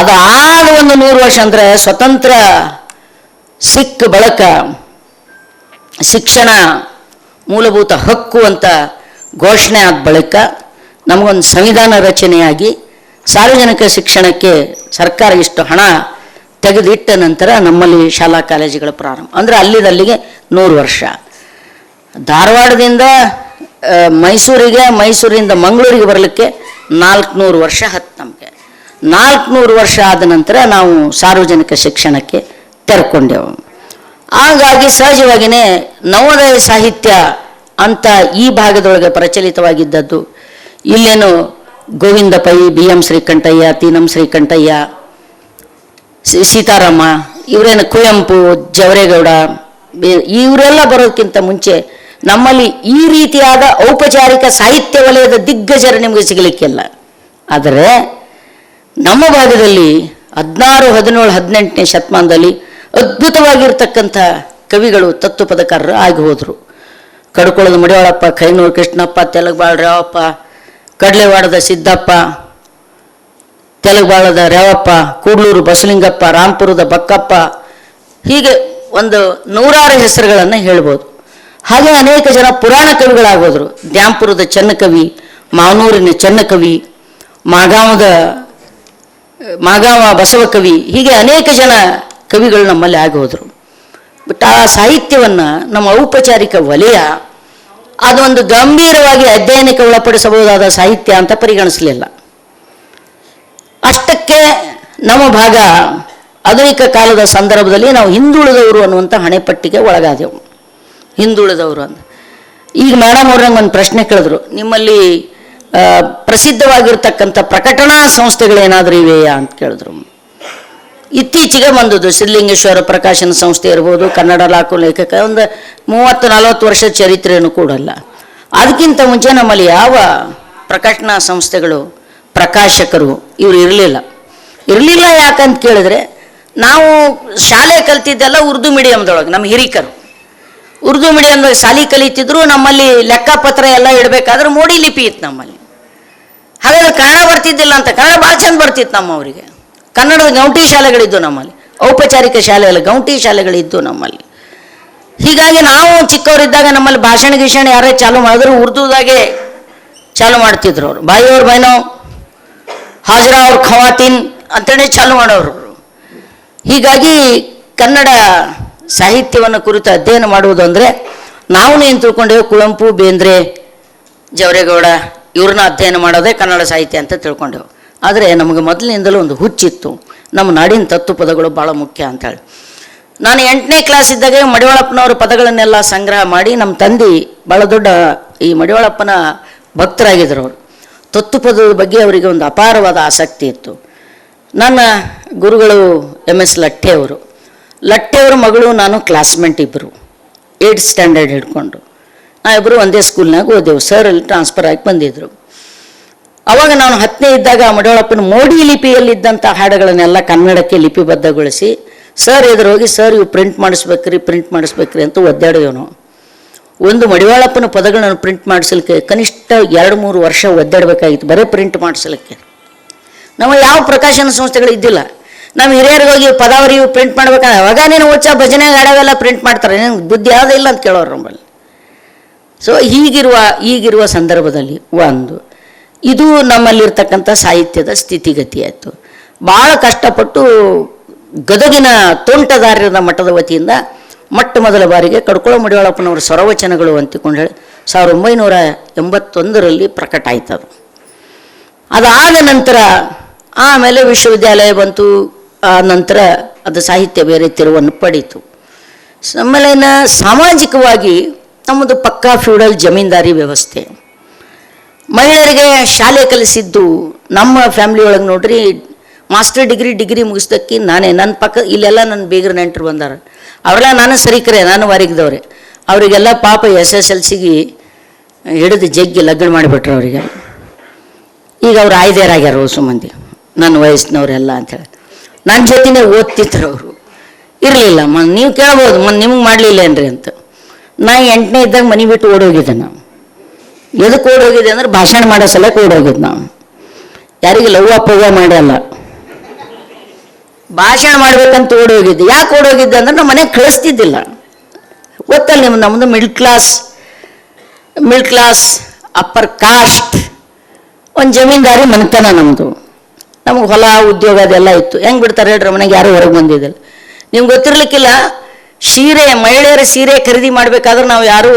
ಅದು ಆದ ಒಂದು 100 ವರ್ಷ ಅಂದರೆ ಸ್ವತಂತ್ರ ಸಿಕ್ಕ ಬಳಕ ಶಿಕ್ಷಣ ಮೂಲಭೂತ ಹಕ್ಕು ಅಂತ ಘೋಷಣೆ ಆದ ಬಳಿಕ ನಮಗೊಂದು ಸಂವಿಧಾನ ರಚನೆಯಾಗಿ ಸಾರ್ವಜನಿಕ ಶಿಕ್ಷಣಕ್ಕೆ ಸರ್ಕಾರ ಇಷ್ಟು ಹಣ ತೆಗೆದಿಟ್ಟ ನಂತರ ನಮ್ಮಲ್ಲಿ ಶಾಲಾ ಕಾಲೇಜುಗಳ ಪ್ರಾರಂಭ. ಅಂದರೆ ಅಲ್ಲಿಗೆ 100 ವರ್ಷ. ಧಾರವಾಡದಿಂದ ಮೈಸೂರಿಗೆ, ಮೈಸೂರಿಂದ ಮಂಗಳೂರಿಗೆ ಬರಲಿಕ್ಕೆ 400 ವರ್ಷ ಹತ್ತು ನಮಗೆ. 400 ವರ್ಷ ಆದ ನಂತರ ನಾವು ಸಾರ್ವಜನಿಕ ಶಿಕ್ಷಣಕ್ಕೆ ತೆರ್ಕೊಂಡೆವು. ಹಾಗಾಗಿ ಸಹಜವಾಗಿಯೇ ನವೋದಯ ಸಾಹಿತ್ಯ ಅಂತ ಈ ಭಾಗದೊಳಗೆ ಪ್ರಚಲಿತವಾಗಿದ್ದದ್ದು. ಇಲ್ಲೇನು ಗೋವಿಂದ ಪೈ, ಬಿ ಎಂ ಶ್ರೀಕಂಠಯ್ಯ, ತೀನಂ ಶ್ರೀಕಂಠಯ್ಯ, ಸೀತಾರಾಮ, ಇವರೇನು ಕುವೆಂಪು, ಜವರೇಗೌಡ, ಇವರೆಲ್ಲ ಬರೋದಕ್ಕಿಂತ ಮುಂಚೆ ನಮ್ಮಲ್ಲಿ ಈ ರೀತಿಯಾದ ಔಪಚಾರಿಕ ಸಾಹಿತ್ಯ ವಲಯದ ದಿಗ್ಗಜರು ನಿಮಗೆ ಸಿಗಲಿಕ್ಕಿಲ್ಲ. ಆದರೆ ನಮ್ಮ ಭಾಗದಲ್ಲಿ 16, 17, 18ನೇ ಶತಮಾನದಲ್ಲಿ ಅದ್ಭುತವಾಗಿರ್ತಕ್ಕಂಥ ಕವಿಗಳು, ತತ್ವಪದಕಾರರು ಆಗಿ ಹೋದರು. ಕಡ್ಕೊಳದ ಮಡಿವಾಳಪ್ಪ, ಕೈನೂರು ಕೃಷ್ಣಪ್ಪ, ತೆಲುಗುಬಾಳ ರೇವಪ್ಪ, ಕಡ್ಲೆವಾಡದ ಸಿದ್ದಪ್ಪ, ತೆಲುಗುಬಾಳದ ರೇವಪ್ಪ, ಕೂಡ್ಲೂರು ಬಸಲಿಂಗಪ್ಪ, ರಾಂಪುರದ ಬಕ್ಕಪ್ಪ, ಹೀಗೆ ಒಂದು 100 ಹೆಸರುಗಳನ್ನು ಹೇಳ್ಬೋದು. ಹಾಗೆ ಅನೇಕ ಜನ ಪುರಾಣ ಕವಿಗಳಾಗೋದ್ರು. ದ್ಯಾಂಪುರದ ಚೆನ್ನಕವಿ, ಮಾವನೂರಿನ ಚೆನ್ನಕವಿ, ಮಾಗಾವ ಬಸವಕವಿ, ಹೀಗೆ ಅನೇಕ ಜನ ಕವಿಗಳು ನಮ್ಮಲ್ಲಿ ಆಗೋದ್ರು. ಬಟ್ ಆ ಸಾಹಿತ್ಯವನ್ನು ನಮ್ಮ ಔಪಚಾರಿಕ ವಲಯ ಅದೊಂದು ಗಂಭೀರವಾಗಿ ಅಧ್ಯಯನಕ್ಕೆ ಒಳಪಡಿಸಬಹುದಾದ ಸಾಹಿತ್ಯ ಅಂತ ಪರಿಗಣಿಸಲಿಲ್ಲ. ಅಷ್ಟಕ್ಕೆ ನಮ್ಮ ಭಾಗ ಆಧುನಿಕ ಕಾಲದ ಸಂದರ್ಭದಲ್ಲಿ ನಾವು ಹಿಂದುಳಿದವರು ಅನ್ನುವಂಥ ಹಣೆಪಟ್ಟಿಗೆ ಒಳಗಾದೆವು. ಹಿಂದುಳಿದವರು ಅಂತ. ಈಗ ಮೇಡಮ್ ಅವ್ರಂಗೆ ಒಂದು ಪ್ರಶ್ನೆ ಕೇಳಿದ್ರು, ನಿಮ್ಮಲ್ಲಿ ಪ್ರಸಿದ್ಧವಾಗಿರ್ತಕ್ಕಂಥ ಪ್ರಕಟಣಾ ಸಂಸ್ಥೆಗಳೇನಾದರೂ ಇವೆಯಾ ಅಂತ ಕೇಳಿದ್ರು. ಇತ್ತೀಚೆಗೆ ಬಂದದ್ದು ಸಿದ್ಧಲಿಂಗೇಶ್ವರ ಪ್ರಕಾಶನ ಸಂಸ್ಥೆ ಇರ್ಬೋದು, ಕನ್ನಡ ಲಾಕು ಲೇಖಕ, ಒಂದು 30-40 ವರ್ಷದ ಚರಿತ್ರೆಯನ್ನು ಕೂಡಲ್ಲ. ಅದಕ್ಕಿಂತ ಮುಂಚೆ ನಮ್ಮಲ್ಲಿ ಯಾವ ಪ್ರಕಾಶನಾ ಸಂಸ್ಥೆಗಳು, ಪ್ರಕಾಶಕರು ಇವರು ಇರಲಿಲ್ಲ. ಯಾಕಂತ ಕೇಳಿದ್ರೆ ನಾವು ಶಾಲೆ ಕಲ್ತಿದ್ದೆಲ್ಲ ಉರ್ದು ಮೀಡಿಯಮ್ದೊಳಗೆ. ನಮ್ಮ ಹಿರಿಕರು ಉರ್ದು ಮೀಡಿಯಮ್ದಾಗ ಶಾಲೆ ಕಲಿತಿದ್ರು. ನಮ್ಮಲ್ಲಿ ಲೆಕ್ಕಪತ್ರ ಎಲ್ಲ ಇಡಬೇಕಾದ್ರೆ ಮೋಡಿ ಲಿಪಿ ಇತ್ತು ನಮ್ಮಲ್ಲಿ. ಹಾಗಾದ್ರೆ ಕನ್ನಡ ಬರ್ತಿದ್ದಿಲ್ಲ ಅಂತ, ಕನ್ನಡ ಭಾಳ ಚಂದ ಬರ್ತಿತ್ತು ನಮ್ಮವರಿಗೆ. ಕನ್ನಡದ ಗೌಂಟಿ ಶಾಲೆಗಳಿದ್ದು ನಮ್ಮಲ್ಲಿ, ಔಪಚಾರಿಕ ಶಾಲೆ ಅಲ್ಲ, ಗೌಂಟಿ ಶಾಲೆಗಳಿದ್ದು ನಮ್ಮಲ್ಲಿ. ಹೀಗಾಗಿ ನಾವು ಚಿಕ್ಕವರಿದ್ದಾಗ ನಮ್ಮಲ್ಲಿ ಭಾಷಣ ಗೀಷಣ ಯಾರೇ ಚಾಲು ಮಾಡಿದ್ರು ಉರ್ದುದಾಗೆ ಚಾಲು ಮಾಡ್ತಿದ್ರು ಅವರು. ಬಾಯಿಯವ್ರ ಬೈನೋ, ಹಾಜರಾ ಅವ್ರ ಖವಾತೀನ್ ಅಂತೇಳಿ ಚಾಲು ಮಾಡೋರು. ಹೀಗಾಗಿ ಕನ್ನಡ ಸಾಹಿತ್ಯವನ್ನು ಕುರಿತು ಅಧ್ಯಯನ ಮಾಡುವುದು ಅಂದರೆ ನಾವು ಏನು ತಿಳ್ಕೊಂಡೇವೆ, ಕುವೆಂಪು, ಬೇಂದ್ರೆ, ಜವರೇಗೌಡ ಇವ್ರನ್ನ ಅಧ್ಯಯನ ಮಾಡೋದೇ ಕನ್ನಡ ಸಾಹಿತ್ಯ ಅಂತ ತಿಳ್ಕೊಂಡೆವು. ಆದರೆ ನಮಗೆ ಮೊದಲಿನಿಂದಲೂ ಒಂದು ಹುಚ್ಚಿತ್ತು, ನಮ್ಮ ನಾಡಿನ ತತ್ವಪದಗಳು ಭಾಳ ಮುಖ್ಯ ಅಂತೇಳಿ. ನಾನು 8ನೇ ಕ್ಲಾಸ್ ಇದ್ದಾಗ ಮಡಿವಾಳಪ್ಪನವ್ರ ಪದಗಳನ್ನೆಲ್ಲ ಸಂಗ್ರಹ ಮಾಡಿ, ನಮ್ಮ ತಂದೆ ಭಾಳ ದೊಡ್ಡ ಈ ಮಡಿವಾಳಪ್ಪನ ಭಕ್ತರಾಗಿದ್ದರು. ಅವರು ತತ್ವಪದದ ಬಗ್ಗೆ ಅವರಿಗೆ ಒಂದು ಅಪಾರವಾದ ಆಸಕ್ತಿ ಇತ್ತು. ನನ್ನ ಗುರುಗಳು MS ಲಟ್ಟೆಯವರು. ಲಟ್ಟೆಯವರ ಮಗಳು ನಾನು ಕ್ಲಾಸ್ಮೇಟ್ ಇಬ್ಬರು, 8th ಸ್ಟ್ಯಾಂಡರ್ಡ್ ಹಿಡ್ಕೊಂಡು ನಾವಿಬ್ಬರು ಒಂದೇ ಸ್ಕೂಲ್ನಾಗ ಓದೆವು. ಸರ್ ಅಲ್ಲಿ ಟ್ರಾನ್ಸ್ಫರ್ ಆಗಿ ಬಂದಿದ್ದರು. ಅವಾಗ ನಾನು 10ನೇ ಇದ್ದಾಗ ಮಡಿವಾಳಪ್ಪನ ಮೋಡಿ ಲಿಪಿಯಲ್ಲಿದ್ದಂಥ ಹಾಡುಗಳನ್ನೆಲ್ಲ ಕನ್ನಡಕ್ಕೆ ಲಿಪಿಬದ್ಧಗೊಳಿಸಿ ಸರ್ ಎದುರು ಹೋಗಿ, ಸರ್ ಇವು ಪ್ರಿಂಟ್ ಮಾಡಿಸ್ಬೇಕ್ರಿ ಅಂತ ಒದ್ದಾಡಿದೆವು ನಾವು. ಒಂದು ಮಡಿವಾಳಪ್ಪನ ಪದಗಳನ್ನು ಪ್ರಿಂಟ್ ಮಾಡಿಸ್ಲಿಕ್ಕೆ ಕನಿಷ್ಠ 2-3 ವರ್ಷ ಒದ್ದಾಡಬೇಕಾಗಿತ್ತು, ಬರೀ ಪ್ರಿಂಟ್ ಮಾಡಿಸ್ಲಿಕ್ಕೆ. ನಮ್ಮ ಯಾವ ಪ್ರಕಾಶನ ಸಂಸ್ಥೆಗಳು ಇದ್ದಿಲ್ಲ. ನಮ್ಮ ಹಿರಿಯರಿಗೆ ಹೋಗಿ ಪದಾವರಿ ಪ್ರಿಂಟ್ ಮಾಡ್ಬೇಕಂದ್ರೆ ಅವಾಗ ನೀನು ಓದ್ಸ ಭಜನೆ ಹಾಡವೆಲ್ಲ ಪ್ರಿಂಟ್ ಮಾಡ್ತಾರೆ, ನಿನಗೆ ಬುದ್ಧಿ ಯಾವುದಿಲ್ಲ ಅಂತ ಕೇಳೋರು ನಮ್ಮಲ್ಲಿ. ಸೊ ಈಗಿರುವ ಸಂದರ್ಭದಲ್ಲಿ ಇದು ನಮ್ಮಲ್ಲಿರ್ತಕ್ಕಂಥ ಸಾಹಿತ್ಯದ ಸ್ಥಿತಿಗತಿ ಆಯಿತು. ಭಾಳ ಕಷ್ಟಪಟ್ಟು ಗದಗಿನ ತೋಂಟದಾರ್ಯರ ಮಠದ ವತಿಯಿಂದ ಮೊದಲ ಬಾರಿಗೆ ಕಡ್ಕೊಳ ಮಡಿವಾಳಪ್ಪನವರ ಸ್ವರವಚನಗಳು ಅಂತಿಕೊಂಡು ಹೇಳಿ 1981ರಲ್ಲಿ ಪ್ರಕಟ ಆಯ್ತದು. ಅದಾದ ನಂತರ ಆಮೇಲೆ ವಿಶ್ವವಿದ್ಯಾಲಯ ಬಂತು. ಆ ನಂತರ ಅದು ಸಾಹಿತ್ಯ ಬೇರೆ ತಿರುವನ್ನು ಪಡೀತು. ಆಮೇಲೆ ಸಾಮಾಜಿಕವಾಗಿ ನಮ್ಮದು ಪಕ್ಕಾ ಫ್ಯೂಡಲ್ ಜಮೀನ್ದಾರಿ ವ್ಯವಸ್ಥೆ. ಮಹಿಳೆಯರಿಗೆ ಶಾಲೆ ಕಲಿಸಿದ್ದು ನಮ್ಮ ಫ್ಯಾಮಿಲಿ ಒಳಗೆ ನೋಡ್ರಿ, ಮಾಸ್ಟರ್ ಡಿಗ್ರಿ ಮುಗಿಸ್ದಕ್ಕೆ ನಾನೇ. ನನ್ನ ಪಕ್ಕ ಇಲ್ಲೆಲ್ಲ ನನ್ನ ಬೀಗರ ನೆಂಟರು ಬಂದಾರ, ಅವರೆಲ್ಲ ನಾನು ಸರಿಕರೆ, ನಾನು ವಾರಿಗಿದವ್ರೆ. ಅವರಿಗೆಲ್ಲ ಪಾಪ SSLCಗೆ ಹಿಡಿದು ಜಗ್ಗಿ ಲಗ್ನ ಮಾಡಿಬಿಟ್ರು ಅವರಿಗೆ. ಈಗ ಅವ್ರು ಆಯ್ದೇರಾಗ್ಯಾರ ಹೊಸ ಮಂದಿ, ನನ್ನ ವಯಸ್ಸಿನವರೆಲ್ಲ ಅಂಥೇಳಿ. ನನ್ನ ಜೊತೆನೇ ಓದ್ತಿದ್ರು ಅವರು. ಇರಲಿಲ್ಲ ನೀವು ಕೇಳ್ಬೋದು, ನಿಮ್ಗೆ ಮಾಡಲಿಲ್ಲ ಏನ್ರಿ ಅಂತ. ನಾ 8ನೇ ಇದ್ದಾಗ ಮನೆ ಬಿಟ್ಟು ಓಡೋಗಿದ್ದೆ. ನಾವು ಎದಕ್ಕೆ ಓಡೋಗಿದೆ ಅಂದ್ರೆ ಭಾಷಣ ಮಾಡೋ ಸಲಕ್ಕೆ ಓಡೋಗಿದ್ದು. ನಾವು ಯಾರಿಗೆ ಲವ್ವ ಪವ್ವ ಮಾಡಲ್ಲ, ಭಾಷಣ ಮಾಡ್ಬೇಕಂತ ಓಡೋಗಿದ್ದೆ. ಯಾಕೆ ಓಡೋಗಿದ್ದೆ ಅಂದ್ರೆ ನಮ್ಮ ಮನೆಗೆ ಕಳಿಸ್ತಿದ್ದಿಲ್ಲ. ಗೊತ್ತಲ್ಲ ನಮ್ಮದು ಮಿಡ್ಲ್ ಕ್ಲಾಸ್ ಅಪ್ಪರ್ ಕಾಸ್ಟ್ ಒಂದು ಜಮೀನ್ದಾರಿ ಮನೆತನ ನಮ್ಮದು. ನಮಗೆ ಹೊಲ ಉದ್ಯೋಗ ಅದೆಲ್ಲ ಇತ್ತು. ಹೆಂಗೆ ಬಿಡ್ತಾರೆ ಹೇಳ್ರಿ, ಮನೆಗೆ ಯಾರೂ ಹೊರಗೆ ಬಂದಿದ್ದಿಲ್ಲ. ನಿಮ್ಗೆ ಗೊತ್ತಿರ್ಲಿಕ್ಕಿಲ್ಲ, ಮಹಿಳೆಯರ ಸೀರೆ ಖರೀದಿ ಮಾಡ್ಬೇಕಾದ್ರೆ ನಾವು ಯಾರು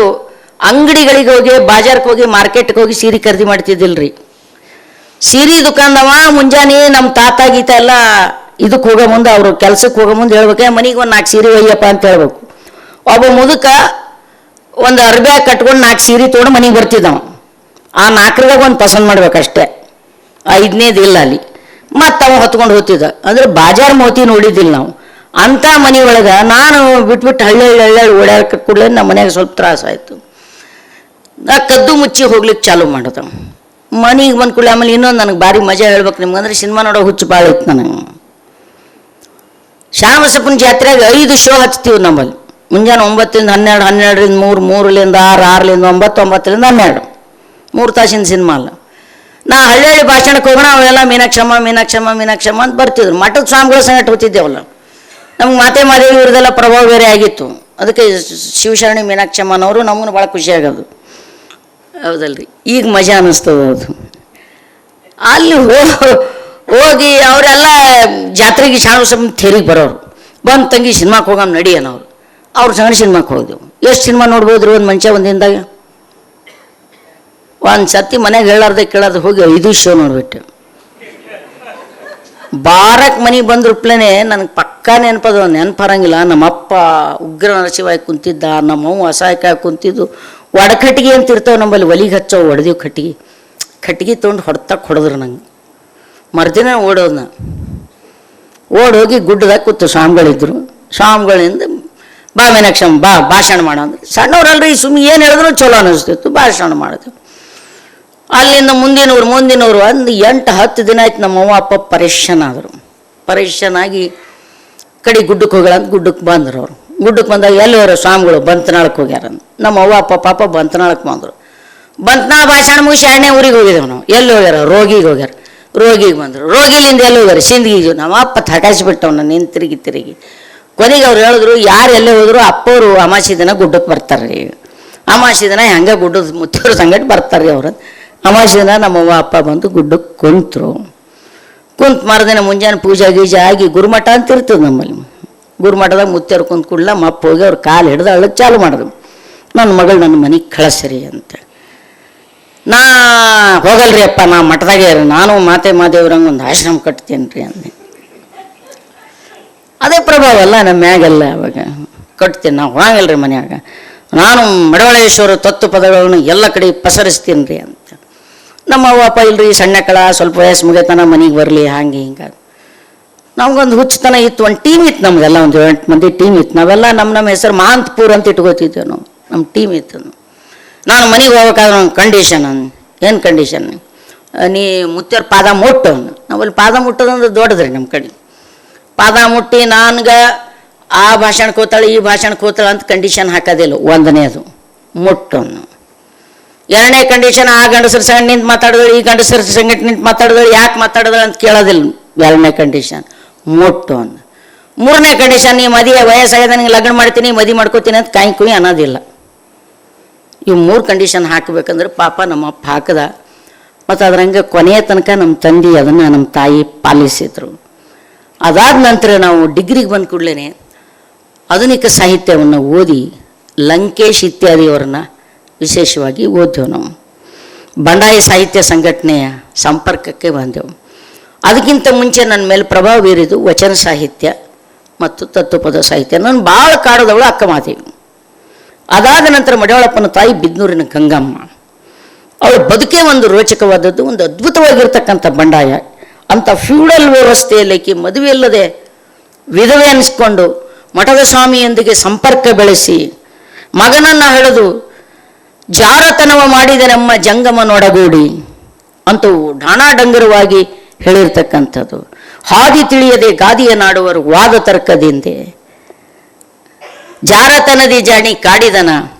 ಅಂಗಡಿಗಳಿಗೆ ಹೋಗಿ, ಬಾಜಾರ್ಗೆ ಹೋಗಿ, ಮಾರ್ಕೆಟ್ಗೆ ಹೋಗಿ ಸೀರೆ ಖರೀದಿ ಮಾಡ್ತಿದ್ದಿಲ್ರಿ. ಸೀರೆ ದುಕಾನ್ದವ ಮುಂಜಾನೆ ನಮ್ಮ ತಾತ ಗೀತ ಎಲ್ಲ ಇದಕ್ಕೆ ಹೋಗೋ ಮುಂದೆ, ಅವರು ಕೆಲ್ಸಕ್ಕೆ ಹೋಗೋ ಮುಂದೆ ಹೇಳ್ಬೇಕು, ಮನೆಗೆ ಒಂದು 4 ಸೀರೆ ಒಯ್ಯಪ್ಪ ಅಂತ ಹೇಳ್ಬೇಕು. ಒಬ್ಬ ಮುದುಕ ಒಂದು ಅರ್ಬ್ಯಾಗ ಕಟ್ಕೊಂಡು 4 ಸೀರೆ ತೊಗೊಂಡು ಮನೆಗೆ ಬರ್ತಿದ್ದವು. ಆ 4ರಾಗ ಒಂದು ಪಸಂದ್ ಮಾಡ್ಬೇಕಷ್ಟೇ, 5ನೇದು ಇಲ್ಲ ಅಲ್ಲಿ. ಮತ್ತು ಅವ ಹೊತ್ಕೊಂಡು ಹೋಗ್ತಿದ್ದ. ಅಂದ್ರೆ ಬಾಜಾರ್ ಮೋತಿ ನೋಡಿದ್ದಿಲ್ಲ ನಾವು. ಅಂಥ ಮನೆಯೊಳಗೆ ನಾನು ಬಿಟ್ಬಿಟ್ಟು ಹಳ್ಳಿ ಓಡಾಡಕ್ಕೆ ಕೂಡಲೇ ನಮ್ಮ ಮನೆಯಾಗ ಸ್ವಲ್ಪ ತ್ರಾಸ ಆಯಿತು. ನಾ ಕದ್ದು ಮುಚ್ಚಿ ಹೋಗ್ಲಿಕ್ಕೆ ಚಾಲು ಮಾಡೋದು. ಮನೆಗೆ ಬಂದು ಕೂಡಲೇ ಆಮೇಲೆ ಇನ್ನೊಂದು ನನಗೆ ಭಾರಿ ಮಜಾ ಹೇಳ್ಬೇಕು ನಿಮ್ಗೆ, ಅಂದ್ರೆ ಸಿನಿಮಾ ನೋಡೋ ಹುಚ್ಚು ಭಾಳ ಇತ್ತು ನನಗೆ. ಶಾಣಬಸಪ್ಪನ ಜಾತ್ರೆಗೆ 5 ಶೋ ಹಚ್ತೀವಿ ನಮ್ಮಲ್ಲಿ. ಮುಂಜಾನೆ 9ರಿಂದ 12, 12ರಿಂದ 3, 3ರಿಂದ 6, 6ರಿಂದ 9, 9ರಿಂದ 12, 3 ತಾಸಿನ ಸಿನಿಮಾ ಅಲ್ಲ. ನಾ ಹಳ್ಳಿ ಭಾಷಣಕ್ಕೆ ಹೋಗೋಣ, ಅವೆಲ್ಲ ಮೀನಾಕ್ಷಮ್ಮ ಮೀನಾಕ್ಷಮ್ಮ ಮೀನಾಕ್ಷಮ್ಮ ಅಂತ ಬರ್ತಿದ್ರು. ಮಠದ ಸ್ವಾಮಿಗಳ ಸಂಗಟ ಹೋಗ್ತಿದ್ದೇವಲ್ಲ, ನಮ್ಗೆ ಮಾತೆ ಮಾದೇವಿ ಇವ್ರದೆಲ್ಲ ಪ್ರಭಾವ ಬೇರೆ ಆಗಿತ್ತು. ಅದಕ್ಕೆ ಶಿವಶರಣಿ ಮೀನಾಕ್ಷಮ್ಮನವರು ನಮಗೂ ಭಾಳ ಖುಷಿ ಆಗೋದು, ಹೌದಲ್ರಿ. ಈಗ ಮಜಾ ಅನ್ನಿಸ್ತದೆ ಅದು. ಅಲ್ಲಿ ಹೋಗಿ ಅವರೆಲ್ಲ ಜಾತ್ರೆಗೆ ಶಾಣಬಸಪ್ಪನ ಥೇರಿಗೆ ಬರೋರು. ಬಂದು ತಂಗಿ ಸಿನಿಮಾಕ್ಕೆ ಹೋಗಮ್ಮ ನಡಿ ಅನ್ನೋರು. ಅವ್ರ ಸಂಗಡ ಸಿನಿಮಾಕ್ಕೆ ಹೋಗಿದ್ದೆವು. ಎಷ್ಟು ಸಿನಿಮಾ ನೋಡ್ಬೋದ್ರಿ ಒಂದು ಮನುಷ್ಯ ಒಂದು ದಿನದಾಗ? ಒಂದು ಸತಿ ಮನೆಗೆ ಹೇಳಾರ್ದೆ ಕೇಳಾರ್ದೆ ಹೋಗಿ 5 ಶೋ ನೋಡ್ಬಿಟ್ಟೆ. ಬಾರಕ್ಕೆ ಮನೆಗೆ ಬಂದ್ರುಪ್ಲೇನೆ ನನಗೆ ಪಕ್ಕಾ ನೆನಪರಂಗಿಲ್ಲ. ನಮ್ಮಪ್ಪ ಉಗ್ರ ನರಸಿಂಹಾಗಿ ಕುಂತಿದ್ದ, ನಮ್ಮವ್ವ ಅಸಹಾಯಕಾಗಿ ಕುಂತಿದ್ದು. ಒಡಕಟ್ಟಿಗೆ ಅಂತ ಇರ್ತಾವೆ ನಮ್ಮಲ್ಲಿ, ಒಲಿಗೆ ಹಚ್ಚೋ ಹೊಡೆದೀವಿ ಕಟ್ಟಿಗೆ ತೊಗೊಂಡು ಹೊಡೆದ್ರು ನಂಗೆ. ಮರ್ದಿನ ಓಡೋದನ್ನ ಓಡೋಗಿ ಗುಡ್ಡದಾಗ ಕೂತು ಸ್ವಾಮಿಗಳಿದ್ರು. ಸ್ವಾಮಿಗಳಿಂದ ಬಾ ಮೀನಾಕ್ಷಮ್ಮ ಬಾ ಭಾಷಣ ಮಾಡೋ ಅಂದ್ರೆ, ಸಣ್ಣವ್ರಲ್ರಿ ಸುಮ್ಮನೆ ಏನು ಹೇಳಿದ್ರು ಚಲೋ ಅನ್ನಿಸ್ತಿತ್ತು. ಭಾಷಣ ಮಾಡಿದ್ರು. ಅಲ್ಲಿಂದ ಮುಂದಿನವ್ರು ಒಂದು 8-10 ದಿನ ಆಯ್ತು. ನಮ್ಮವ್ವ ಅಪ್ಪ ಪರೇಶಾನ್ ಆದರು. ಪರೇಶಾನಾಗಿ ಕಡೆ ಗುಡ್ಡಕ್ಕೆ ಹೋಗ್ಯಾರ ಅಂತ ಗುಡ್ಡಕ್ಕೆ ಬಂದರು ಅವರು. ಗುಡ್ಡಕ್ಕೆ ಬಂದಾಗ ಎಲ್ಲಿ ಹೋಗ್ಯಾರ ಸ್ವಾಮಿಗಳು? ಬಂತನಾಳಕ್ಕೆ ಹೋಗ್ಯಾರ. ನಮ್ಮ ಅವ್ವ ಅಪ್ಪ ಪಾಪ ಬಂತನಾಳಕ್ಕೆ ಬಂದರು. ಬಂತನಾಳ ಭಾಷಣ ಮುಗಿಸಿ 2ನೇ ಊರಿಗೆ ಹೋಗಿದ್ದೇವೆ ನಾವು. ಎಲ್ಲಿ ಹೋಗ್ಯಾರ? ರೋಗಿಗೆ ಹೋಗ್ಯಾರ. ರೋಗಿಗೆ ಬಂದರು. ರೋಗಿಲಿಂದ ಎಲ್ಲಿ ಹೋಗ್ಯಾರ? ಸಿಂದಗಿಗೆ. ನಮ್ಮ ಅಪ್ಪ ಥಕಾಯಿಸ್ಬಿಟ್ಟವ್ ನಾನು ತಿರುಗಿ. ಕೊನೆಗೆ ಅವ್ರು ಹೇಳಿದ್ರು, ಯಾರು ಎಲ್ಲೇ ಹೋದ್ರು ಅಪ್ಪವರು ಅಮಾಸಿ ದಿನ ಗುಡ್ಡಕ್ಕೆ ಬರ್ತಾರೆ. ಅಮಾಸಿ ದಿನ ಹೆಂಗೆ ಗುಡ್ಡದ ಮುತ್ತಿಯವ್ರ ಸಂಗಟ ಬರ್ತಾರೆ ಅವ್ರು. ಅಮಾಸಿ ದಿನ ನಮ್ಮವ್ವ ಅಪ್ಪ ಬಂದು ಗುಡ್ಡಕ್ಕೆ ಕುಂತರು. ಮರದಿನ ಮುಂಜಾನೆ ಪೂಜೆ ಗೀಜೆ ಆಗಿ ಗುರುಮಠ ಅಂತ ಇರ್ತದೆ ನಮ್ಮಲ್ಲಿ. ಗುರುಮಠದಾಗ ಮುತ್ತಿಯವ್ರು ಕುಂತ ಕೂಡಲ ನಮ್ಮ ಅಪ್ಪ ಹೋಗಿ ಅವ್ರ ಕಾಲು ಹಿಡ್ದು ಅಳ್ಳಕ್ಕೆ ಚಾಲು ಮಾಡಿದ್ರು. ನನ್ನ ಮಗಳು ನನ್ನ ಮನೆಗೆ ಕಳಿಸ್ರಿ ಅಂತ. ನಾ ಹೋಗಲ್ರಿ ಅಪ್ಪ, ನಾ ಮಠದಾಗೆ ನಾನು ಮಾತೆ ಮಾದೇವ್ರಂಗೆ ಒಂದು ಆಶ್ರಮ ಕಟ್ತೀನಿ ರೀ ಅಂದೆ. ಅದೇ ಪ್ರಭಾವ ಅಲ್ಲ ನಮ್ಮ ಮ್ಯಾಗೆಲ್ಲ. ಅವಾಗ ಕಟ್ತೀನಿ, ನಾವು ಹೋಗಲ್ರಿ ಮನ್ಯಾಗ, ನಾನು ಮಡವಳೇಶ್ವರ ತತ್ವ ಪದಗಳನ್ನು ಎಲ್ಲ ಕಡೆ ಪಸರಿಸ್ತೀನಿ ರೀ ಅಂತ. ನಮ್ಮ ಅವ್ವ ಅಪ್ಪ ಇಲ್ರಿ ಸಣ್ಣ ಕಳ ಸ್ವಲ್ಪ ವಯಸ್ಸು ಮುಗಿತನ ಮನೆಗೆ ಬರಲಿ ಹಾಗೆ ಹಿಂಗೆ. ನಮ್ಗೊಂದು ಹುಚ್ಚತನ ಇತ್ತು. ಒಂದು ಟೀಮ್ ಇತ್ತು ನಮಗೆಲ್ಲ, ಒಂದು 8 ಮಂದಿ ಟೀಮ್ ಇತ್ತು. ನಾವೆಲ್ಲ ನಮ್ಮ ಹೆಸರು ಮಾಂತಪುರ ಅಂತ ಇಟ್ಕೋತಿದ್ದೇವೆ ನಾವು. ನಮ್ಮ ಟೀಮ್ ಇತ್ತು. ನಾನು ಮನೆಗೆ ಹೋಗ್ಬೇಕಾದ್ರೆ ಒಂದು ಕಂಡೀಷನ್. ಏನು ಕಂಡೀಷನ್? ನೀ ಮುತ್ತೆಯವ್ರ ಪಾದ ಮುಟ್ಟು. ನಾವಲ್ಲಿ ಪಾದ ಮುಟ್ಟೋದಂದ್ರೆ ದೊಡ್ಡದ್ರಿ ನಮ್ಮ ಕಡೆ. ಪಾದ ಮುಟ್ಟಿ ನನಗೆ ಆ ಭಾಷಣಕ್ಕೆ ಹೋಗ್ತಾಳೆ ಈ ಭಾಷಣಕ್ಕೆ ಹೋಗ್ತಾಳೆ ಅಂತ ಕಂಡೀಷನ್ ಹಾಕೋದಿಲ್ಲ. 1ನೇದು ಮುಟ್ಟು. 2ನೇ ಕಂಡೀಷನ್, ಆ ಗಂಡಸರ ಸಂಗಟ ನಿಂತು ಮಾತಾಡಿದಳು ಈ ಗಂಡಸರ ಸಂಗಟ ನಿಂತು ಮಾತಾಡಿದಳು ಯಾಕೆ ಮಾತಾಡಿದಳು ಅಂತ ಕೇಳೋದಿಲ್ಲ. 2ನೇ ಕಂಡೀಷನ್ ಮುಟ್ಟು. 3ನೇ ಕಂಡೀಷನ್, ನೀ ಮದುವೆ ವಯಸ್ಸಾಗಿದೆ ನನಗೆ ಲಗ್ನ ಮಾಡ್ತೀನಿ ಮದುವೆ ಮಾಡ್ಕೋತೀನಿ ಅಂತ ಕಾಯಿ ಕುಯಿ ಅನ್ನೋದಿಲ್ಲ. ಇವು 3 ಕಂಡೀಷನ್ ಹಾಕಬೇಕಂದ್ರೆ ಪಾಪ ನಮ್ಮಪ್ಪ ಹಾಕದ. ಮತ್ತು ಅದ್ರಂಗೆ ಕೊನೆಯ ತನಕ ನಮ್ಮ ತಂದೆ ಅದನ್ನು ನಮ್ಮ ತಾಯಿ ಪಾಲಿಸಿದ್ರು. ಅದಾದ ನಂತರ ನಾವು ಡಿಗ್ರಿಗೆ ಬಂದ ಕೂಡಲೇ ಆಧುನಿಕ ಸಾಹಿತ್ಯವನ್ನು ಓದಿ ಲಂಕೇಶ್ ಇತ್ಯಾದಿಯವರನ್ನ ವಿಶೇಷವಾಗಿ ಓದ್ದೆವು ನಾವು. ಬಂಡಾಯ ಸಾಹಿತ್ಯ ಸಂಘಟನೆಯ ಸಂಪರ್ಕಕ್ಕೆ ಬಂದೆವು. ಅದಕ್ಕಿಂತ ಮುಂಚೆ ನನ್ನ ಮೇಲೆ ಪ್ರಭಾವ ಬೀರಿದು ವಚನ ಸಾಹಿತ್ಯ ಮತ್ತು ತತ್ವಪದ ಸಾಹಿತ್ಯ. ನಾನು ಭಾಳ ಕಾಡೋದವಳು ಅಕ್ಕ ಮಾದೇವಿ. ಅದಾದ ನಂತರ ಮಡಿವಾಳಪ್ಪನ ತಾಯಿ ಬಿದ್ನೂರಿನ ಗಂಗಮ್ಮ. ಅವಳ ಬದುಕೇ ಒಂದು ರೋಚಕವಾದದ್ದು, ಒಂದು ಅದ್ಭುತವಾಗಿರ್ತಕ್ಕಂಥ ಬಂಡಾಯ. ಅಂಥ ಫ್ಯೂಡಲ್ ವ್ಯವಸ್ಥೆಯಲ್ಲಿ ಮದುವೆ ಇಲ್ಲದೆ ವಿಧವೆ ಅನಿಸ್ಕೊಂಡು ಮಠದ ಸ್ವಾಮಿಯೊಂದಿಗೆ ಸಂಪರ್ಕ ಬೆಳೆಸಿ ಮಗನನ್ನು ಹಿಡಿದು ಜಾರತನವ ಮಾಡಿದ ನಮ್ಮ ಜಂಗಮ ನೊಡಗೂಡಿ ಅಂತೂ ಡಾಣಾಡಂಗರವಾಗಿ ಹೇಳಿರ್ತಕ್ಕಂಥದ್ದು. ಹಾದಿ ತಿಳಿಯದೆ ಗಾದಿಯ ನಾಡುವರು ವಾದ ತರ್ಕದಿಂದೆ ಜಾರತನದಿ ಜಾಣಿ ಕಾಡಿದನ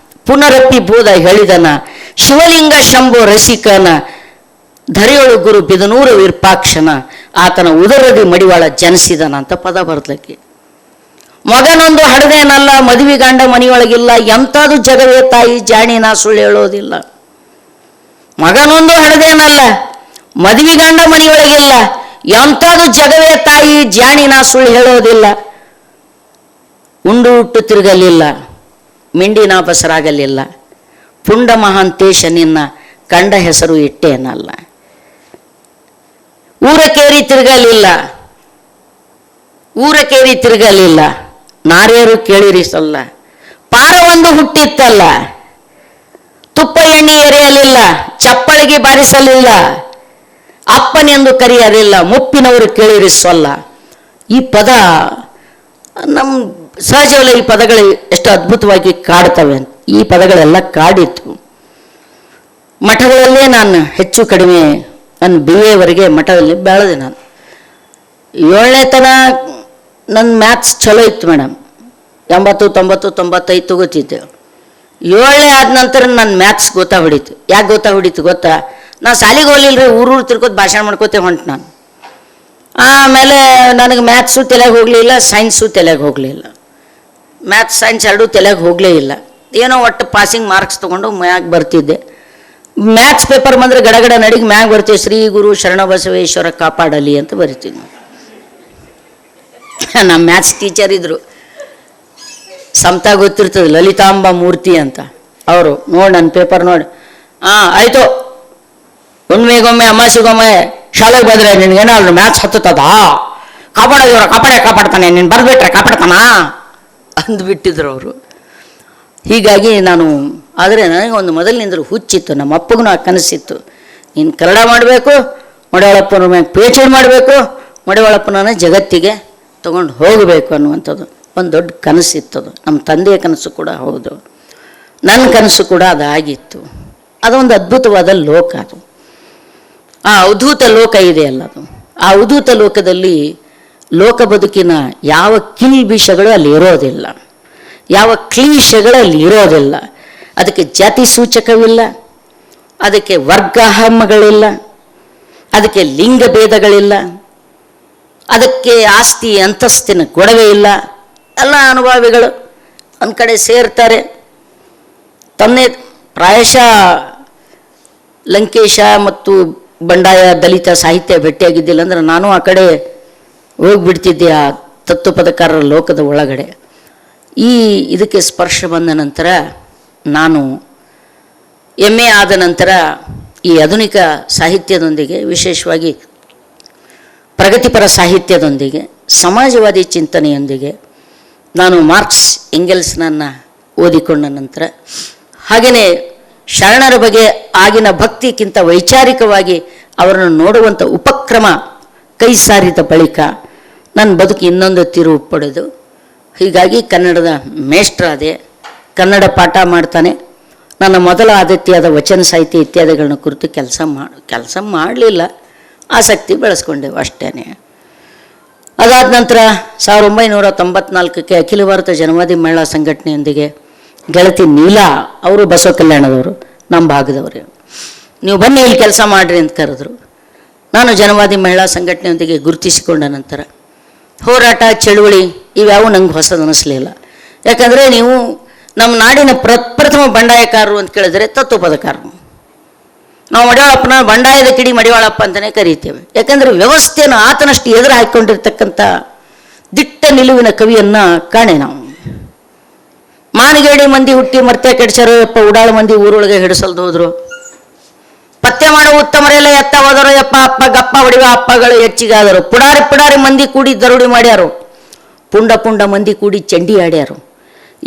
ಪುನರಪ್ಪಿ ಬೋಧ ಹೇಳಿದನ ಶಿವಲಿಂಗ ಶಂಭೋ ರಸಿಕನ ಧರೆಯೊಳು ಗುರು ಬಿದನೂರ ವಿರ್ಪಾಕ್ಷನ ಆತನ ಉದರದಿ ಮಡಿವಾಳ ಜನಿಸಿದನ ಅಂತ ಪದ ಬರ್ಲಿಕ್ಕೆ. ಮಗನೊಂದು ಹಡದೇನಲ್ಲ ಮದುವೆ ಗಂಡ ಮನೆಯೊಳಗಿಲ್ಲ ಎಂಥದ್ದು ಜಗವೇ ತಾಯಿ ಜಾಣಿ ನಾ ಸುಳ್ಳು ಹೇಳೋದಿಲ್ಲ. ಮಗನೊಂದು ಹಡದೇನಲ್ಲ ಮದುವೆ ಗಂಡ ಮನೆಯೊಳಗಿಲ್ಲ ಎಂಥದ್ದು ಜಗವೇ ತಾಯಿ ಜಾಣಿ ನಾ ಸುಳ್ಳು ಹೇಳೋದಿಲ್ಲ. ಉಂಡು ಹುಟ್ಟು ತಿರುಗಲಿಲ್ಲ ಮಿಂಡಿನ ಬಸರಾಗಲಿಲ್ಲ ಪುಂಡ ಮಹಾಂತೇಶ ನಿನ್ನ ಕಂಡ ಹೆಸರು ಇಟ್ಟೇನಲ್ಲ. ಊರಕೇರಿ ತಿರುಗಲಿಲ್ಲ ನಾರ್ಯರು ಕೇಳಿರಿಸಲ್ಲ ಪಾರ ಒಂದು ಹುಟ್ಟಿತ್ತಲ್ಲ ತುಪ್ಪ ಎಣ್ಣೆ ಎರೆಯಲಿಲ್ಲ, ಚಪ್ಪಳಿಗೆ ಬಾರಿಸಲಿಲ್ಲ, ಅಪ್ಪನೆಂದು ಕರೆಯಲಿಲ್ಲ, ಮುಪ್ಪಿನವರು ಕೇಳಿರಿ ಸೊಲ್ಲ. ಈ ಪದ ನಮ್ಮ ಸಹಜವಲ್ಲ, ಈ ಪದಗಳು ಎಷ್ಟು ಅದ್ಭುತವಾಗಿ ಕಾಡ್ತವೆ. ಈ ಪದಗಳೆಲ್ಲ ಕಾಡಿತ್ತು. ಮಠಗಳಲ್ಲೇ ನಾನು ಹೆಚ್ಚು ಕಡಿಮೆ ನನ್ನ BA ವರೆಗೆ ಮಠದಲ್ಲಿ ಬೆಳೆದೆ. ನಾನು 7ನೇ ತನ ನನ್ನ ಮ್ಯಾಥ್ಸ್ ಚಲೋ ಇತ್ತು ಮೇಡಮ್. 80, 90, 95 ತಗೋತಿದ್ದೆ. 7ನೇ ಆದ ನಂತರ ನನ್ನ ಮ್ಯಾಥ್ಸ್ ಹೊಡಿತು. ಯಾಕೆ ಹೊಡಿತು ಗೊತ್ತಾ? ನಾನು ಶಾಲೆಗೆ ಹೋಗ್ಲಿಲ್ಲ ರೀ, ಊರೂರು ತಿರ್ಕೋತ ಭಾಷಣ ಮಾಡ್ಕೋತೆ ಹೊಂಟು ನಾನು. ಆಮೇಲೆ ನನಗೆ ಮ್ಯಾಥ್ಸು ತಲೆಗೆ ಹೋಗಲಿಲ್ಲ, ಸೈನ್ಸು ತಲೆಗೆ ಹೋಗಲಿಲ್ಲ. ಮ್ಯಾಥ್ಸ್ ಸೈನ್ಸ್ ಎರಡೂ ತಲೆಗೆ ಹೋಗಲೇ ಇಲ್ಲ. ಏನೋ ಒಟ್ಟು ಪಾಸಿಂಗ್ ಮಾರ್ಕ್ಸ್ ತೊಗೊಂಡು ಮ್ಯಾಗ ಬರ್ತಿದ್ದೆ. ಮ್ಯಾಥ್ಸ್ ಪೇಪರ್ ಬಂದರೆ ಗಡಗಡ ನಡಿಗೆ ಮ್ಯಾಗ ಬರ್ತೀವಿ, ಶ್ರೀ ಗುರು ಶರಣಬಸವೇಶ್ವರ ಕಾಪಾಡಲಿ ಅಂತ ಬರಿತೀನಿ. ನಮ್ಮ ಮ್ಯಾಥ್ಸ್ ಟೀಚರ್ ಇದ್ರು, ಸಮತಾ ಗೊತ್ತಿರ್ತದೆ, ಲಲಿತಾಂಬ ಮೂರ್ತಿ ಅಂತ. ಅವರು ನೋಡಿ ನನ್ನ ಪೇಪರ್ ನೋಡಿ, ಆಯಿತು, ಹುಣ್ಣಿಮೆಗೊಮ್ಮೆ ಅಮಾಸಿಗೊಮ್ಮೆ ಶಾಲೆಗೆ ಬಂದರೆ ನಿನ್ಗೇನಾದ್ರು ಮ್ಯಾಥ್ಸ್ ಹತ್ತದ, ಕಾಪಾಡೋದಿವ್ರ ಕಾಪಾಡ್ತಾನೆ, ನೀನು ಬರ್ಬಿಟ್ರೆ ಕಾಪಾಡ್ತಾನ ಅಂದ್ಬಿಟ್ಟಿದ್ರು ಅವರು. ಹೀಗಾಗಿ ನಾನು, ಆದರೆ ನನಗೆ ಒಂದು ಮೊದಲಿನಿಂದಲೂ ಹುಚ್ಚಿತ್ತು. ನಮ್ಮ ಅಪ್ಪಗೂ ಆ ಕನಸಿತ್ತು, ನೀನು ಕನ್ನಡ ಮಾಡಬೇಕು, ಮಡಿವಾಳಪ್ಪನ ಮ್ಯಾಗ PhD ಮಾಡಬೇಕು, ಮಡಿವಾಳಪ್ಪನ ಜಗತ್ತಿಗೆ ತಗೊಂಡು ಹೋಗಬೇಕು ಅನ್ನುವಂಥದ್ದು ಒಂದು ದೊಡ್ಡ ಕನಸಿತ್ತದು. ನಮ್ಮ ತಂದೆಯ ಕನಸು ಕೂಡ ಹೌದು, ನನ್ನ ಕನಸು ಕೂಡ ಅದಾಗಿತ್ತು. ಅದೊಂದು ಅದ್ಭುತವಾದ ಲೋಕ ಅದು. ಆ ಅವಧೂತ ಲೋಕ ಇದೆಯಲ್ಲ, ಅದು ಆ ಅವಧೂತ ಲೋಕದಲ್ಲಿ ಲೋಕ ಬದುಕಿನ ಯಾವ ಕಿಲ್ಬಿಷಗಳು ಅಲ್ಲಿ ಇರೋದಿಲ್ಲ, ಯಾವ ಕ್ಲೀಶಗಳು ಅಲ್ಲಿ ಇರೋದಿಲ್ಲ. ಅದಕ್ಕೆ ಜಾತಿ ಸೂಚಕವಿಲ್ಲ, ಅದಕ್ಕೆ ವರ್ಗಾಹಮಗಳಿಲ್ಲ, ಅದಕ್ಕೆ ಲಿಂಗ ಭೇದಗಳಿಲ್ಲ, ಅದಕ್ಕೆ ಆಸ್ತಿ ಅಂತಸ್ತಿನ ಗೊಡವೆ ಇಲ್ಲ. ಎಲ್ಲ ಅನುಭವಿಗಳು ಒಂದು ಕಡೆ ಸೇರ್ತಾರೆ. ತನ್ನೇ ಪ್ರಾಯಶಃ ಲಂಕೇಶ ಮತ್ತು ಬಂಡಾಯ ದಲಿತ ಸಾಹಿತ್ಯ ಭೇಟಿಯಾಗಿದ್ದಿಲ್ಲ ಅಂದ್ರೆ ನಾನು ಆ ಕಡೆ ಹೋಗ್ಬಿಡ್ತಿದ್ದೆ, ಆ ತತ್ವಪದಕಾರರ ಲೋಕದ ಒಳಗಡೆ. ಇದಕ್ಕೆ ಸ್ಪರ್ಶ ಬಂದ ನಂತರ ನಾನು MA ಆದ ನಂತರ ಈ ಆಧುನಿಕ ಸಾಹಿತ್ಯದೊಂದಿಗೆ, ವಿಶೇಷವಾಗಿ ಪ್ರಗತಿಪರ ಸಾಹಿತ್ಯದೊಂದಿಗೆ, ಸಮಾಜವಾದಿ ಚಿಂತನೆಯೊಂದಿಗೆ ನಾನು ಮಾರ್ಕ್ಸ್ ಎಂಗೆಲ್ಸ್ನನ್ನು ಓದಿಕೊಂಡ ನಂತರ, ಹಾಗೆಯೇ ಶರಣರ ಬಗ್ಗೆ ಆಗಿನ ಭಕ್ತಿಗಿಂತ ವೈಚಾರಿಕವಾಗಿ ಅವರನ್ನು ನೋಡುವಂಥ ಉಪಕ್ರಮ ಕೈ ಸಾರಿದ ಬಳಿಕ ನನ್ನ ಬದುಕು ಇನ್ನೊಂದು ತಿರುವು ಪಡೆದು, ಹೀಗಾಗಿ ಕನ್ನಡದ ಮೇಷ್ಟ್ರಾದೆ. ಕನ್ನಡ ಪಾಠ ಮಾಡ್ತಾನೆ. ನನ್ನ ಮೊದಲ ಆದ್ಯತೆಯಾದ ವಚನ ಸಾಹಿತ್ಯ ಇತ್ಯಾದಿಗಳನ್ನ ಕುರಿತು ಕೆಲಸ ಮಾಡಲಿಲ್ಲ, ಆಸಕ್ತಿ ಬೆಳೆಸ್ಕೊಂಡೆವು ಅಷ್ಟೇ. ಅದಾದ ನಂತರ 1994ಕ್ಕೆ ಅಖಿಲ ಭಾರತ ಜನವಾದಿ ಮಹಿಳಾ ಸಂಘಟನೆಯೊಂದಿಗೆ ಗೆಳತಿ ನೀಲಾ, ಅವರು ಬಸವ ಕಲ್ಯಾಣದವರು, ನಮ್ಮ ಭಾಗದವರು, ನೀವು ಬನ್ನಿ ಇಲ್ಲಿ ಕೆಲಸ ಮಾಡಿರಿ ಅಂತ ಕರೆದ್ರು. ನಾನು ಜನವಾದಿ ಮಹಿಳಾ ಸಂಘಟನೆಯೊಂದಿಗೆ ಗುರುತಿಸಿಕೊಂಡ ನಂತರ ಹೋರಾಟ, ಚಳುವಳಿ ಇವ್ಯಾವು ನಂಗೆ ಹೊಸದು ಅನ್ನಿಸ್ಲಿಲ್ಲ. ಯಾಕಂದರೆ ನೀವು ನಮ್ಮ ನಾಡಿನ ಪ್ರಥಮ ಬಂಡಾಯಕಾರರು ಅಂತ ಕೇಳಿದ್ರೆ ತತ್ವಪದಕಾರರು. ನಾವು ಮಡಿವಾಳಪ್ಪನ ಬಂಡಾಯದ ಕಿಡಿ ಮಡಿವಾಳಪ್ಪ ಅಂತಲೇ ಕರೀತೇವೆ. ಯಾಕಂದರೆ ವ್ಯವಸ್ಥೆಯನ್ನು ಆತನಷ್ಟು ಎದುರು ಹಾಕಿಕೊಂಡಿರ್ತಕ್ಕಂಥ ದಿಟ್ಟ ನಿಲುವಿನ ಕವಿಯನ್ನು ಕಾಣೆ ನಾವು. ಮಾನಗೇಡಿ ಮಂದಿ ಹುಟ್ಟಿ ಮರ್ತ್ಯ ಕೆಡ್ಸ್ಯಾರೋ ಯಪ್ಪ, ಉಡಾಳ ಮಂದಿ ಊರೊಳಗೆ ಹಿಡಿಸಲ್ದು ಹೋದ್ರು. ಪತ್ತೆ ಮಾಡುವ ಉತ್ತಮರೆಲ್ಲ ಎತ್ತ ಹೋದರು ಯಪ್ಪ, ಅಪ್ಪ ಗಪ್ಪ ಹೊಡಿವ ಅಪ್ಪಗಳು ಹೆಚ್ಚಿಗಾದರು. ಪುಡಾರಿ ಮಂದಿ ಕೂಡಿ ದರುಡಿ ಮಾಡ್ಯಾರು, ಪುಂಡ ಮಂದಿ ಕೂಡಿ ಚಂಡಿ ಆಡ್ಯಾರು.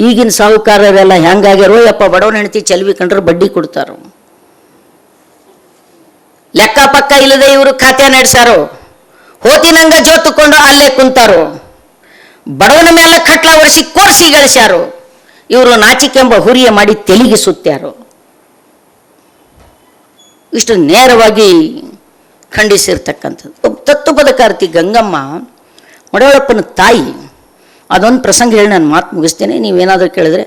ಈಗಿನ ಸಾಹುಕಾರರೆಲ್ಲ ಹೆಂಗಾಗ್ಯಾರೋ ಯಪ್ಪ, ಬಡವನ ಹೆಂಡತಿ ಚೆಲುವಿ ಕಂಡ್ರೆ ಬಡ್ಡಿ ಕೊಡ್ತಾರೋ, ಲೆಕ್ಕ ಪಕ್ಕ ಇಲ್ಲದೆ ಇವರು ಖಾತೆ ನಡೆಸಾರೋ, ಹೋತಿನಂಗ ಜೋತುಕೊಂಡು ಅಲ್ಲೇ ಕುಂತಾರೋ, ಬಡವನ ಮೇಲೆ ಕಟ್ಲ ಒರೆಸಿ ಕೋರ್ಸಿ ಗಳಿಸ್ಯಾರೋ, ಇವರು ನಾಚಿಕೆಂಬ ಹುರಿಯ ಮಾಡಿ ತೆಲಿಗೆ ಸುತ್ತ್ಯಾರೋ. ಇಷ್ಟು ನೇರವಾಗಿ ಖಂಡಿಸಿರ್ತಕ್ಕಂಥದ್ದು. ತತ್ವಪದಕಾರ್ತಿ ಗಂಗಮ್ಮ ಮಡಿವಾಳಪ್ಪನ ತಾಯಿ. ಅದೊಂದು ಪ್ರಸಂಗ ಹೇಳಿ ನಾನು ಮಾತು ಮುಗಿಸ್ತೇನೆ. ನೀವೇನಾದರೂ ಕೇಳಿದ್ರೆ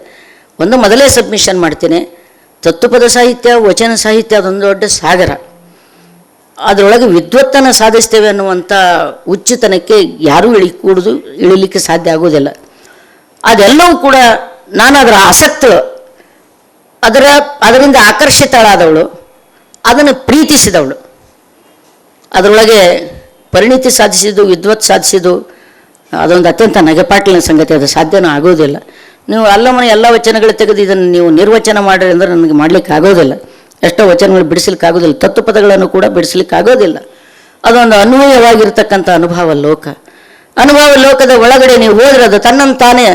ಮೊದಲೇ ಸಬ್ಮಿಷನ್ ಮಾಡ್ತೇನೆ. ತತ್ವಪದ ಸಾಹಿತ್ಯ, ವಚನ ಸಾಹಿತ್ಯ ಅದೊಂದು ದೊಡ್ಡ ಸಾಗರ. ಅದರೊಳಗೆ ವಿದ್ವತ್ತನ್ನು ಸಾಧಿಸ್ತೇವೆ ಅನ್ನುವಂಥ ಉಚ್ಚತನಕ್ಕೆ ಯಾರೂ ಇಳಿಲಿಕ್ಕೆ ಸಾಧ್ಯ ಆಗೋದಿಲ್ಲ. ಅದೆಲ್ಲವೂ ಕೂಡ ನಾನು ಅದರ ಆಸಕ್ತಳು, ಅದರಿಂದ ಆಕರ್ಷಿತಳಾದವಳು, ಅದನ್ನು ಪ್ರೀತಿಸಿದವಳು. ಅದರೊಳಗೆ ಪರಿಣಿತಿ ಸಾಧಿಸಿದ್ದು, ವಿದ್ವತ್ ಸಾಧಿಸಿದ್ದು ಅದೊಂದು ಅತ್ಯಂತ ನಗೆಪಾಟಲಿನ ಸಂಗತಿ. ಅದು ಸಾಧ್ಯನೂ ಆಗೋದಿಲ್ಲ. ನೀವು ಅಲ್ಲಮನೆ ಎಲ್ಲ ವಚನಗಳು ತೆಗೆದು ಇದನ್ನು ನೀವು ನಿರ್ವಚನ ಮಾಡಿರಿ ಅಂದರೆ ನನಗೆ ಮಾಡಲಿಕ್ಕೆ ಆಗೋದಿಲ್ಲ. ಎಷ್ಟೋ ವಚನಗಳು ಬಿಡಿಸ್ಲಿಕ್ಕೆ ಆಗೋದಿಲ್ಲ, ತತ್ವಪದಗಳನ್ನು ಕೂಡ ಬಿಡಿಸ್ಲಿಕ್ಕೆ ಆಗೋದಿಲ್ಲ. ಅದೊಂದು ಅನ್ವಯವಾಗಿರ್ತಕ್ಕಂಥ ಅನುಭವ ಲೋಕ. ಅನುಭವ ಲೋಕದ ಒಳಗಡೆ ನೀವು ಹೋದ್ರೆ ಅದು ತನ್ನಂತಾನೇ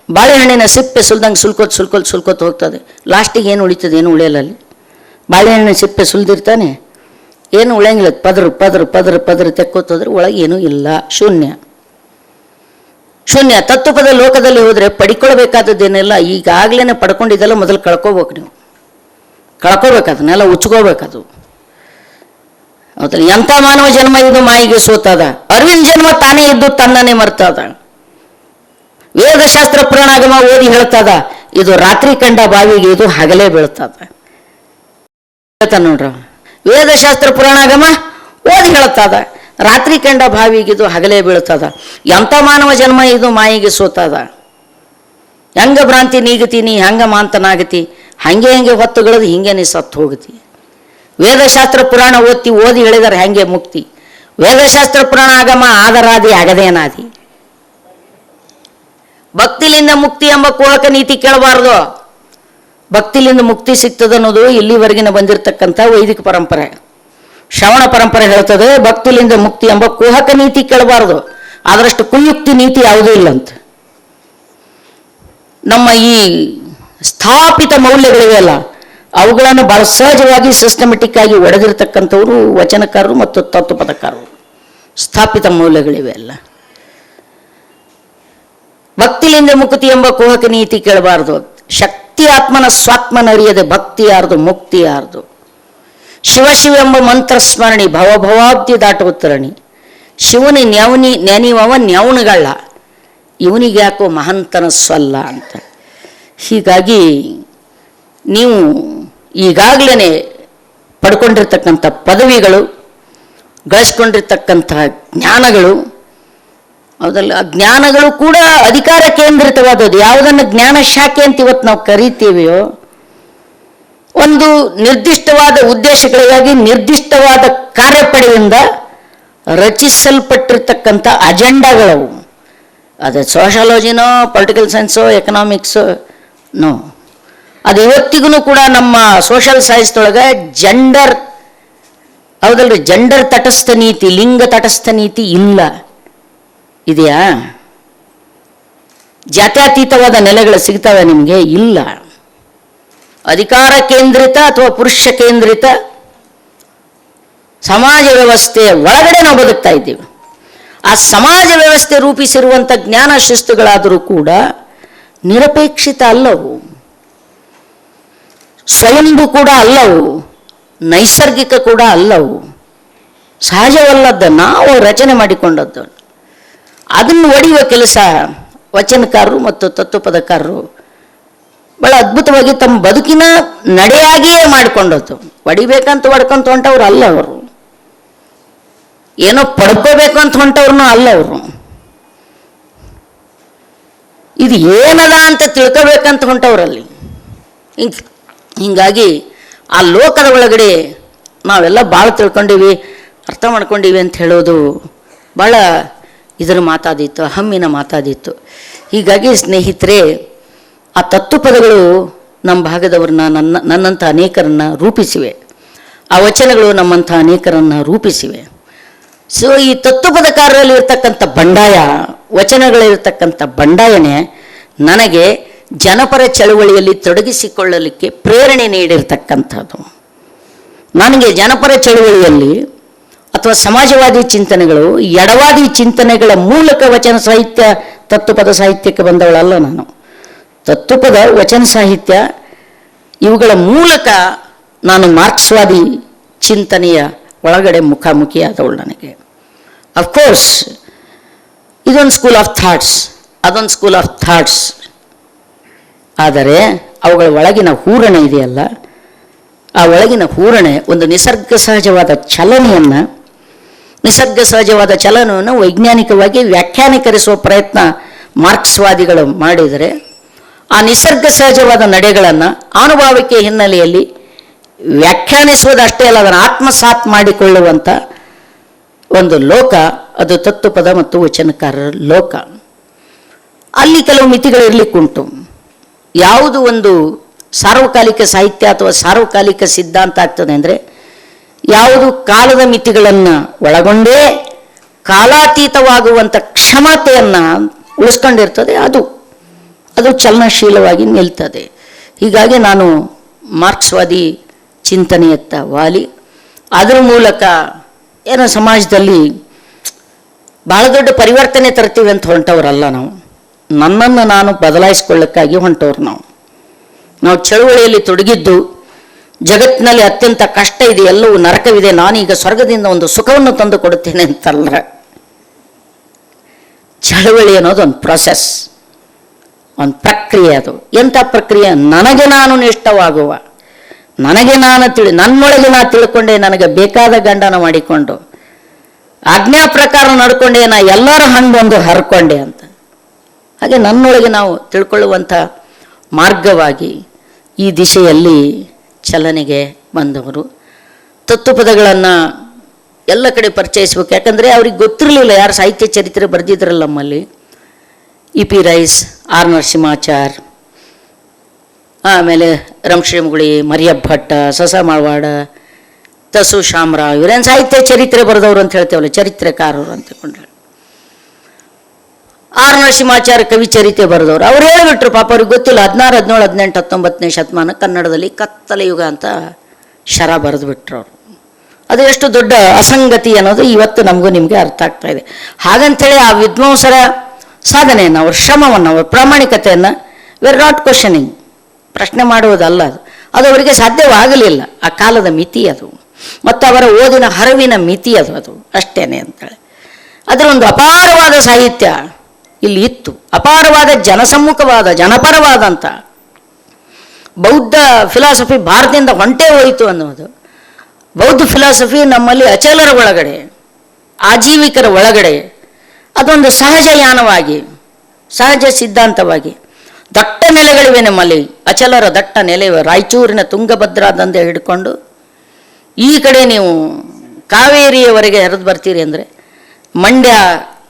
ಬಾಳೆಹಣ್ಣಿನ ಸಿಪ್ಪೆ ಸುಲ್ದಂಗೆ ಸುಲ್ಕೋತ್ ಹೋಗ್ತದೆ. ಲಾಸ್ಟಿಗೆ ಏನು ಉಳಿತದೆ? ಏನು ಉಳಿಯಲ್ಲ ಅಲ್ಲಿ. ಬಾಳೆಹಣ್ಣಿನ ಸಿಪ್ಪೆ ಸುಲ್ದಿರ್ತಾನೆ, ಏನು ಉಳಿಯಂಗಿಲ್ಲ. ಪದರು ಪದರು ಪದರು ಪದರು ತೆಕ್ಕೋತೋದ್ರೆ ಒಳಗೆ ಏನೂ ಇಲ್ಲ, ಶೂನ್ಯ. ತತ್ವಪದ ಲೋಕದಲ್ಲಿ ಹೋದರೆ ಪಡ್ಕೊಳ್ಬೇಕಾದದ್ದೇನೆಲ್ಲ ಈಗಾಗಲೇ ಪಡ್ಕೊಂಡಿದ್ದೆಲ್ಲ ಮೊದಲು ಕಳ್ಕೋಬೇಕು. ನೀವು ಕಳ್ಕೋಬೇಕದನ್ನೆಲ್ಲ ಉಚ್ಕೋಬೇಕದು. ಹೌದಲ್ಲ? ಎಂಥ ಮಾನವ ಜನ್ಮ ಇದು ಮಾಯಿಗೆ ಸೋತದ, ಅರವಿಂದ್ ಜನ್ಮ ತಾನೇ ಇದ್ದು ತನ್ನನ್ನೇ ಮರ್ತದ. ವೇದಶಾಸ್ತ್ರ ಪುರಾಣಾಗಮ ಓದಿ ಹೇಳ್ತದ, ಇದು ರಾತ್ರಿ ಕಂಡ ಬಾವಿಗೆ ಇದು ಹಗಲೇ ಬೀಳ್ತದ. ನೋಡ್ರ, ವೇದಶಾಸ್ತ್ರ ಪುರಾಣಾಗಮ ಓದಿ ಹೇಳ್ತದ, ರಾತ್ರಿ ಕಂಡ ಬಾವಿಗೆ ಇದು ಹಗಲೇ ಬೀಳ್ತದ. ಎಂಥ ಮಾನವ ಜನ್ಮ ಇದು ಮಾಯಿಗೆ ಸೋತದ. ಹೆಂಗ ಭ್ರಾಂತಿ ನೀಗತೀನಿ, ಹೆಂಗ ಮಾಂತನಾಗತಿ, ಹಂಗೆ ಹೊತ್ತುಗಳದು ಹಿಂಗೆ ನೀ ಸತ್ತು ಹೋಗತಿ. ವೇದಶಾಸ್ತ್ರ ಪುರಾಣ ಓದಿ ಹೇಳಿದಾರೆ ಹೆಂಗೆ ಮುಕ್ತಿ. ವೇದಶಾಸ್ತ್ರ ಪುರಾಣ ಆಗಮ ಆದರಾದಿ ಆಗದೇನಾದಿ. ಭಕ್ತಿಲಿಂದ ಮುಕ್ತಿ ಎಂಬ ಕುಹಕ ನೀತಿ ಕೇಳಬಾರ್ದು. ಭಕ್ತಿಲಿಂದ ಮುಕ್ತಿ ಸಿಗ್ತದೆ ಅನ್ನೋದು ಇಲ್ಲಿವರೆಗಿನ ಬಂದಿರತಕ್ಕಂಥ ವೈದಿಕ ಪರಂಪರೆ. ಶ್ರವಣ ಪರಂಪರೆ ಹೇಳ್ತದೆ ಭಕ್ತಿಲಿಂದ ಮುಕ್ತಿ ಎಂಬ ಕುಹಕ ನೀತಿ ಕೇಳಬಾರ್ದು. ಅದರಷ್ಟು ಕುಯುಕ್ತಿ ನೀತಿ ಯಾವುದೂ ಇಲ್ಲಂತ. ನಮ್ಮ ಈ ಸ್ಥಾಪಿತ ಮೌಲ್ಯಗಳಿವೆ ಅಲ್ಲ, ಅವುಗಳನ್ನು ಬಹಳ ಸಹಜವಾಗಿ ಸಿಸ್ಟಮೆಟಿಕ್ ಆಗಿ ಒಡೆದಿರ್ತಕ್ಕಂಥವ್ರು ವಚನಕಾರರು ಮತ್ತು ತತ್ವಪದಕಾರರು. ಸ್ಥಾಪಿತ ಮೌಲ್ಯಗಳಿವೆ ಅಲ್ಲ. ಭಕ್ತಿಲಿಂದ ಮುಕ್ತಿ ಎಂಬ ಕುಹಕ ನೀತಿ ಕೇಳಬಾರ್ದು. ಶಕ್ತಿ ಆತ್ಮನ ಸ್ವಾತ್ಮನರಿಯದೆ ಭಕ್ತಿ ಯಾರ್ದು, ಮುಕ್ತಿ ಯಾರ್ದು. ಶಿವ ಎಂಬ ಮಂತ್ರ ಸ್ಮರಣಿ ಭವಭವಾಬ್ದಿ ದಾಟುತ್ತರಣಿ. ಶಿವನ ನೆನೆಯುವವ ನ್ಯಾವಣಗಳ, ಇವನಿಗೆ ಯಾಕೋ ಮಹಂತನ ಸ್ವಲ್ಲ ಅಂತ. ಹೀಗಾಗಿ ನೀವು ಈಗಾಗಲೇ ಪಡ್ಕೊಂಡಿರ್ತಕ್ಕಂಥ ಪದವಿಗಳು, ಗಳಿಸ್ಕೊಂಡಿರ್ತಕ್ಕಂಥ ಜ್ಞಾನಗಳು, ಹೌದಲ್ಲ, ಜ್ಞಾನಗಳು ಕೂಡ ಅಧಿಕಾರ ಕೇಂದ್ರಿತವಾದದ್ದು. ಯಾವುದನ್ನು ಜ್ಞಾನ ಶಾಖೆ ಅಂತ ಇವತ್ತು ನಾವು ಕರಿತೀವಿಯೋ, ಒಂದು ನಿರ್ದಿಷ್ಟವಾದ ಉದ್ದೇಶಗಳಿಗಾಗಿ ನಿರ್ದಿಷ್ಟವಾದ ಕಾರ್ಯಪಡೆಯಿಂದ ರಚಿಸಲ್ಪಟ್ಟಿರ್ತಕ್ಕಂಥ ಅಜೆಂಡಾಗಳವು. ಅದು ಸೋಷಾಲಜಿನೋ, ಪೊಲಿಟಿಕಲ್ ಸೈನ್ಸೋ, ಎಕನಾಮಿಕ್ಸೋ ನೋ. ಅದು ಇವತ್ತಿಗೂ ಕೂಡ ನಮ್ಮ ಸೋಷಲ್ ಸೈನ್ಸ್ದೊಳಗೆ ಜೆಂಡರ್, ಹೌದಲ್ರಿ, ಜೆಂಡರ್ ತಟಸ್ಥ ನೀತಿ, ಲಿಂಗ ತಟಸ್ಥ ನೀತಿ ಇಲ್ಲ. ಇದೆಯಾ? ಜಾತ್ಯತೀತವಾದ ನೆಲೆಗಳು ಸಿಗ್ತವೆ ನಿಮಗೆ? ಇಲ್ಲ. ಅಧಿಕಾರ ಕೇಂದ್ರಿತ ಅಥವಾ ಪುರುಷ ಕೇಂದ್ರಿತ ಸಮಾಜ ವ್ಯವಸ್ಥೆಯ ಒಳಗಡೆ ನಾವು ಬದುಕ್ತಾ ಇದ್ದೀವಿ. ಆ ಸಮಾಜ ವ್ಯವಸ್ಥೆ ರೂಪಿಸಿರುವಂಥ ಜ್ಞಾನ ಶಿಸ್ತುಗಳಾದರೂ ಕೂಡ ನಿರಪೇಕ್ಷಿತ ಅಲ್ಲವು, ಸ್ವಯಂಭೂ ಕೂಡ ಅಲ್ಲವು, ನೈಸರ್ಗಿಕ ಕೂಡ ಅಲ್ಲವು, ಸಹಜವಲ್ಲದ್ದು, ನಾವು ರಚನೆ ಮಾಡಿಕೊಂಡದ್ದು. ಅದನ್ನು ಒಡೆಯುವ ಕೆಲಸ ವಚನಕಾರರು ಮತ್ತು ತತ್ವಪದಕಾರರು ಬಹಳ ಅದ್ಭುತವಾಗಿ ತಮ್ಮ ಬದುಕಿನ ನಡೆಯಾಗಿಯೇ ಮಾಡಿಕೊಂಡದ್ದು. ಒಡಿಬೇಕಂತ ಹೊಡ್ಕೊಂತ ಹೊಂಟವ್ರು ಅಲ್ಲ ಅವರು, ಏನೋ ಪಡ್ಕೋಬೇಕು ಅಂತ ಹೊಂಟವ್ರನ್ನೂ ಅಲ್ಲ ಅವರು. ಇದು ಏನದ ಅಂತ ತಿಳ್ಕೋಬೇಕಂತ ಹೊಂಟವ್ರಲ್ಲಿ. ಹಿಂಗಾಗಿ ಆ ಲೋಕದ ಒಳಗಡೆ ನಾವೆಲ್ಲ ಭಾಳ ತಿಳ್ಕೊಂಡಿವಿ, ಅರ್ಥ ಮಾಡ್ಕೊಂಡಿವಿ ಅಂತ ಹೇಳೋದು ಭಾಳ ಇದರ ಮಾತಾದಿತ್ತು, ಹಮ್ಮಿನ ಮಾತಾದಿತ್ತು. ಹೀಗಾಗಿ ಸ್ನೇಹಿತರೆ, ಆ ತತ್ವಪದಗಳು ನಮ್ಮ ಭಾಗದವ್ರನ್ನ, ನನ್ನಂಥ ಅನೇಕರನ್ನ ರೂಪಿಸಿವೆ. ಆ ವಚನಗಳು ನಮ್ಮಂಥ ಅನೇಕರನ್ನ ರೂಪಿಸಿವೆ. ಸೊ ಈ ತತ್ವಪದಕಾರರಲ್ಲಿ ಇರ್ತಕ್ಕಂಥ ಬಂಡಾಯ, ವಚನಗಳಿರ್ತಕ್ಕಂಥ ಬಂಡಾಯನೆ ನನಗೆ ಜನಪರ ಚಳುವಳಿಯಲ್ಲಿ ತೊಡಗಿಸಿಕೊಳ್ಳಲಿಕ್ಕೆ ಪ್ರೇರಣೆ ನೀಡಿರ್ತಕ್ಕಂಥದ್ದು. ನನಗೆ ಜನಪರ ಚಳುವಳಿಯಲ್ಲಿ ಅಥವಾ ಸಮಾಜವಾದಿ ಚಿಂತನೆಗಳು, ಎಡವಾದಿ ಚಿಂತನೆಗಳ ಮೂಲಕ ವಚನ ಸಾಹಿತ್ಯ, ತತ್ವಪದ ಸಾಹಿತ್ಯಕ್ಕೆ ಬಂದವಳಲ್ಲ ನಾನು. ತತ್ವಪದ, ವಚನ ಸಾಹಿತ್ಯ ಇವುಗಳ ಮೂಲಕ ನಾನು ಮಾರ್ಕ್ಸ್ವಾದಿ ಚಿಂತನೆಯ ಒಳಗಡೆ ಮುಖಾಮುಖಿಯಾದವಳು. ನನಗೆ ಅಫ್ಕೋರ್ಸ್ ಇದೊಂದು ಸ್ಕೂಲ್ ಆಫ್ ಥಾಟ್ಸ್, ಅದೊಂದು ಸ್ಕೂಲ್ ಆಫ್ ಥಾಟ್ಸ್. ಆದರೆ ಅವುಗಳ ಒಳಗಿನ ಹೂರಣೆ ಇದೆಯಲ್ಲ, ಆ ಒಳಗಿನ ಹೂರಣೆ ಒಂದು ನಿಸರ್ಗ ಸಹಜವಾದ ಚಲನೆಯನ್ನು, ನಿಸರ್ಗ ಸಹಜವಾದ ಚಲನವನ್ನು ವೈಜ್ಞಾನಿಕವಾಗಿ ವ್ಯಾಖ್ಯಾನೀಕರಿಸುವ ಪ್ರಯತ್ನ ಮಾರ್ಕ್ಸ್ವಾದಿಗಳು ಮಾಡಿದರೆ, ಆ ನಿಸರ್ಗ ಸಹಜವಾದ ನಡೆಗಳನ್ನು ಅನುಭಾವಿಕೆ ಹಿನ್ನೆಲೆಯಲ್ಲಿ ವ್ಯಾಖ್ಯಾನಿಸುವುದಷ್ಟೇ ಅಲ್ಲ, ಅದನ್ನು ಆತ್ಮಸಾತ್ ಮಾಡಿಕೊಳ್ಳುವಂಥ ಒಂದು ಲೋಕ ಅದು ತತ್ವಪದ ಮತ್ತು ವಚನಕಾರರ ಲೋಕ. ಅಲ್ಲಿ ಕೆಲವು ಮಿತಿಗಳಿರಲಿಕ್ಕುಂಟು. ಯಾವುದು ಒಂದು ಸಾರ್ವಕಾಲಿಕ ಸಾಹಿತ್ಯ ಅಥವಾ ಸಾರ್ವಕಾಲಿಕ ಸಿದ್ಧಾಂತ ಆಗ್ತದೆ ಅಂದರೆ, ಯಾವುದು ಕಾಲದ ಮಿತಿಗಳನ್ನು ಒಳಗೊಂಡೇ ಕಾಲಾತೀತವಾಗುವಂಥ ಕ್ಷಮತೆಯನ್ನು ಉಳಿಸ್ಕೊಂಡಿರ್ತದೆ, ಅದು ಅದು ಚಲನಶೀಲವಾಗಿ ನಿಲ್ತದೆ. ಹೀಗಾಗಿ ನಾನು ಮಾರ್ಕ್ಸ್ವಾದಿ ಚಿಂತನೆಯತ್ತ ವಾಲಿ, ಅದರ ಮೂಲಕ ಏನೋ ಸಮಾಜದಲ್ಲಿ ಬಹಳ ದೊಡ್ಡ ಪರಿವರ್ತನೆ ತರ್ತೀವಿ ಅಂತ ಹೊಂಟವರಲ್ಲ ನಾವು. ನನ್ನನ್ನು ನಾನು ಬದಲಾಯಿಸ್ಕೊಳ್ಳೋಕ್ಕಾಗಿ ಹೊಂಟವ್ರು ನಾವು ಚಳುವಳಿಯಲ್ಲಿ ತೊಡಗಿದ್ದು ಜಗತ್ತಿನಲ್ಲಿ ಅತ್ಯಂತ ಕಷ್ಟ ಇದೆ, ಎಲ್ಲವೂ ನರಕವಿದೆ, ನಾನೀಗ ಸ್ವರ್ಗದಿಂದ ಒಂದು ಸುಖವನ್ನು ತಂದು ಕೊಡುತ್ತೇನೆ ಅಂತಲ್ಲ. ಚಳುವಳಿ ಅನ್ನೋದು ಒಂದು ಪ್ರೊಸೆಸ್, ಒಂದು ಪ್ರಕ್ರಿಯೆ. ಅದು ಎಂಥ ಪ್ರಕ್ರಿಯೆ? ನನಗೆ ನಾನು ನಿಷ್ಠವಾಗುವ, ನನಗೆ ನಾನು ನನ್ನೊಳಗೆ ನಾ ತಿಳ್ಕೊಂಡೆ, ನನಗೆ ಬೇಕಾದ ಗಂಡನ ಮಾಡಿಕೊಂಡು ಆಜ್ಞಾ ಪ್ರಕಾರ ನಡ್ಕೊಂಡೆ, ನಾ ಎಲ್ಲರ ಹಣ್ಣೊಂದು ಹರ್ಕೊಂಡೆ ಅಂತ. ಹಾಗೆ ನನ್ನೊಳಗೆ ನಾವು ತಿಳ್ಕೊಳ್ಳುವಂಥ ಮಾರ್ಗವಾಗಿ ಈ ದಿಶೆಯಲ್ಲಿ ಚಲನೆಗೆ ಬಂದವರು. ತತ್ವಪದಗಳನ್ನು ಎಲ್ಲ ಕಡೆ ಪರಿಚಯಿಸ್ಬೇಕು. ಯಾಕಂದರೆ ಅವ್ರಿಗೆ ಗೊತ್ತಿರಲಿಲ್ಲ, ಯಾರು ಸಾಹಿತ್ಯ ಚರಿತ್ರೆ ಬರೆದಿದ್ರಲ್ಲ ನಮ್ಮಲ್ಲಿ, E P Rice, R Narasimhachar, ಆಮೇಲೆ ರಂಶ್ರೀಮುಗುಳಿ, ಮರಿಯಪ್ಪ ಭಟ್ಟ, ಸಸ ಮಾಳ್ವಾಡ, ತಸು ಶಾಮರಾವ್, ಇವರೇನು ಸಾಹಿತ್ಯ ಚರಿತ್ರೆ ಬರೆದವರು ಅಂತ ಹೇಳ್ತೇವಲ್ಲ, ಚರಿತ್ರೆಕಾರರು ಅಂತ ತಿಳ್ಕೊಂಡ್ರೆ. ಆರ್ ನರಸಿಂಹಾಚಾರ್ಯ ಕವಿ ಚರಿತ್ರೆ ಬರೆದವರು. ಅವ್ರು ಹೇಳಿಬಿಟ್ರು, ಪಾಪ ಅವ್ರಿಗೆ ಗೊತ್ತಿಲ್ಲ. 16, 17, 18, 19ನೇ ಶತಮಾನ ಕನ್ನಡದಲ್ಲಿ ಕತ್ತಲೆ ಯುಗ ಅಂತ ಶರ ಬರೆದು ಬಿಟ್ರು ಅವರು. ಅದು ಎಷ್ಟು ದೊಡ್ಡ ಅಸಂಗತಿ ಅನ್ನೋದು ಇವತ್ತು ನಮಗೂ ನಿಮಗೆ ಅರ್ಥ ಆಗ್ತಾ ಇದೆ. ಹಾಗಂತೇಳಿ ಆ ವಿದ್ವಾಂಸರ ಸಾಧನೆಯನ್ನು, ಅವ್ರ ಶ್ರಮವನ್ನು, ಅವ್ರ ಪ್ರಾಮಾಣಿಕತೆಯನ್ನು ವಿ ಆರ್ ನಾಟ್ ಕ್ವಶನಿಂಗ್, ಪ್ರಶ್ನೆ ಮಾಡುವುದಲ್ಲ. ಅದು ಅವರಿಗೆ ಸಾಧ್ಯವಾಗಲಿಲ್ಲ. ಆ ಕಾಲದ ಮಿತಿ ಅದು, ಮತ್ತು ಅವರ ಓದಿನ ಹರವಿನ ಮಿತಿ ಅದು ಅಷ್ಟೇನೆ ಅಂತೇಳಿ. ಅದರ ಒಂದು ಅಪಾರವಾದ ಸಾಹಿತ್ಯ ಇಲ್ಲಿ ಇತ್ತು, ಅಪಾರವಾದ ಜನಸಮ್ಮುಖವಾದ, ಜನಪರವಾದಂಥ ಬೌದ್ಧ ಫಿಲಾಸಫಿ ಭಾರತದಿಂದ ಹೊಂಟೇ ಹೋಯಿತು ಅನ್ನೋದು. ಬೌದ್ಧ ಫಿಲಾಸಫಿ ನಮ್ಮಲ್ಲಿ ಅಚಲರ ಒಳಗಡೆ, ಆಜೀವಿಕರ ಒಳಗಡೆ ಅದೊಂದು ಸಹಜ ಯಾನವಾಗಿ, ಸಹಜ ಸಿದ್ಧಾಂತವಾಗಿ ದಟ್ಟ ನೆಲೆಗಳಿವೆ ನಮ್ಮಲ್ಲಿ. ಅಚಲರ ದಟ್ಟ ನೆಲೆಯಿವೆ. ರಾಯಚೂರಿನ ತುಂಗಭದ್ರಾದಂದೆ ಹಿಡ್ಕೊಂಡು ಈ ಕಡೆ ನೀವು ಕಾವೇರಿಯವರೆಗೆ ಹರಿದು ಬರ್ತೀರಿ ಅಂದರೆ ಮಂಡ್ಯ,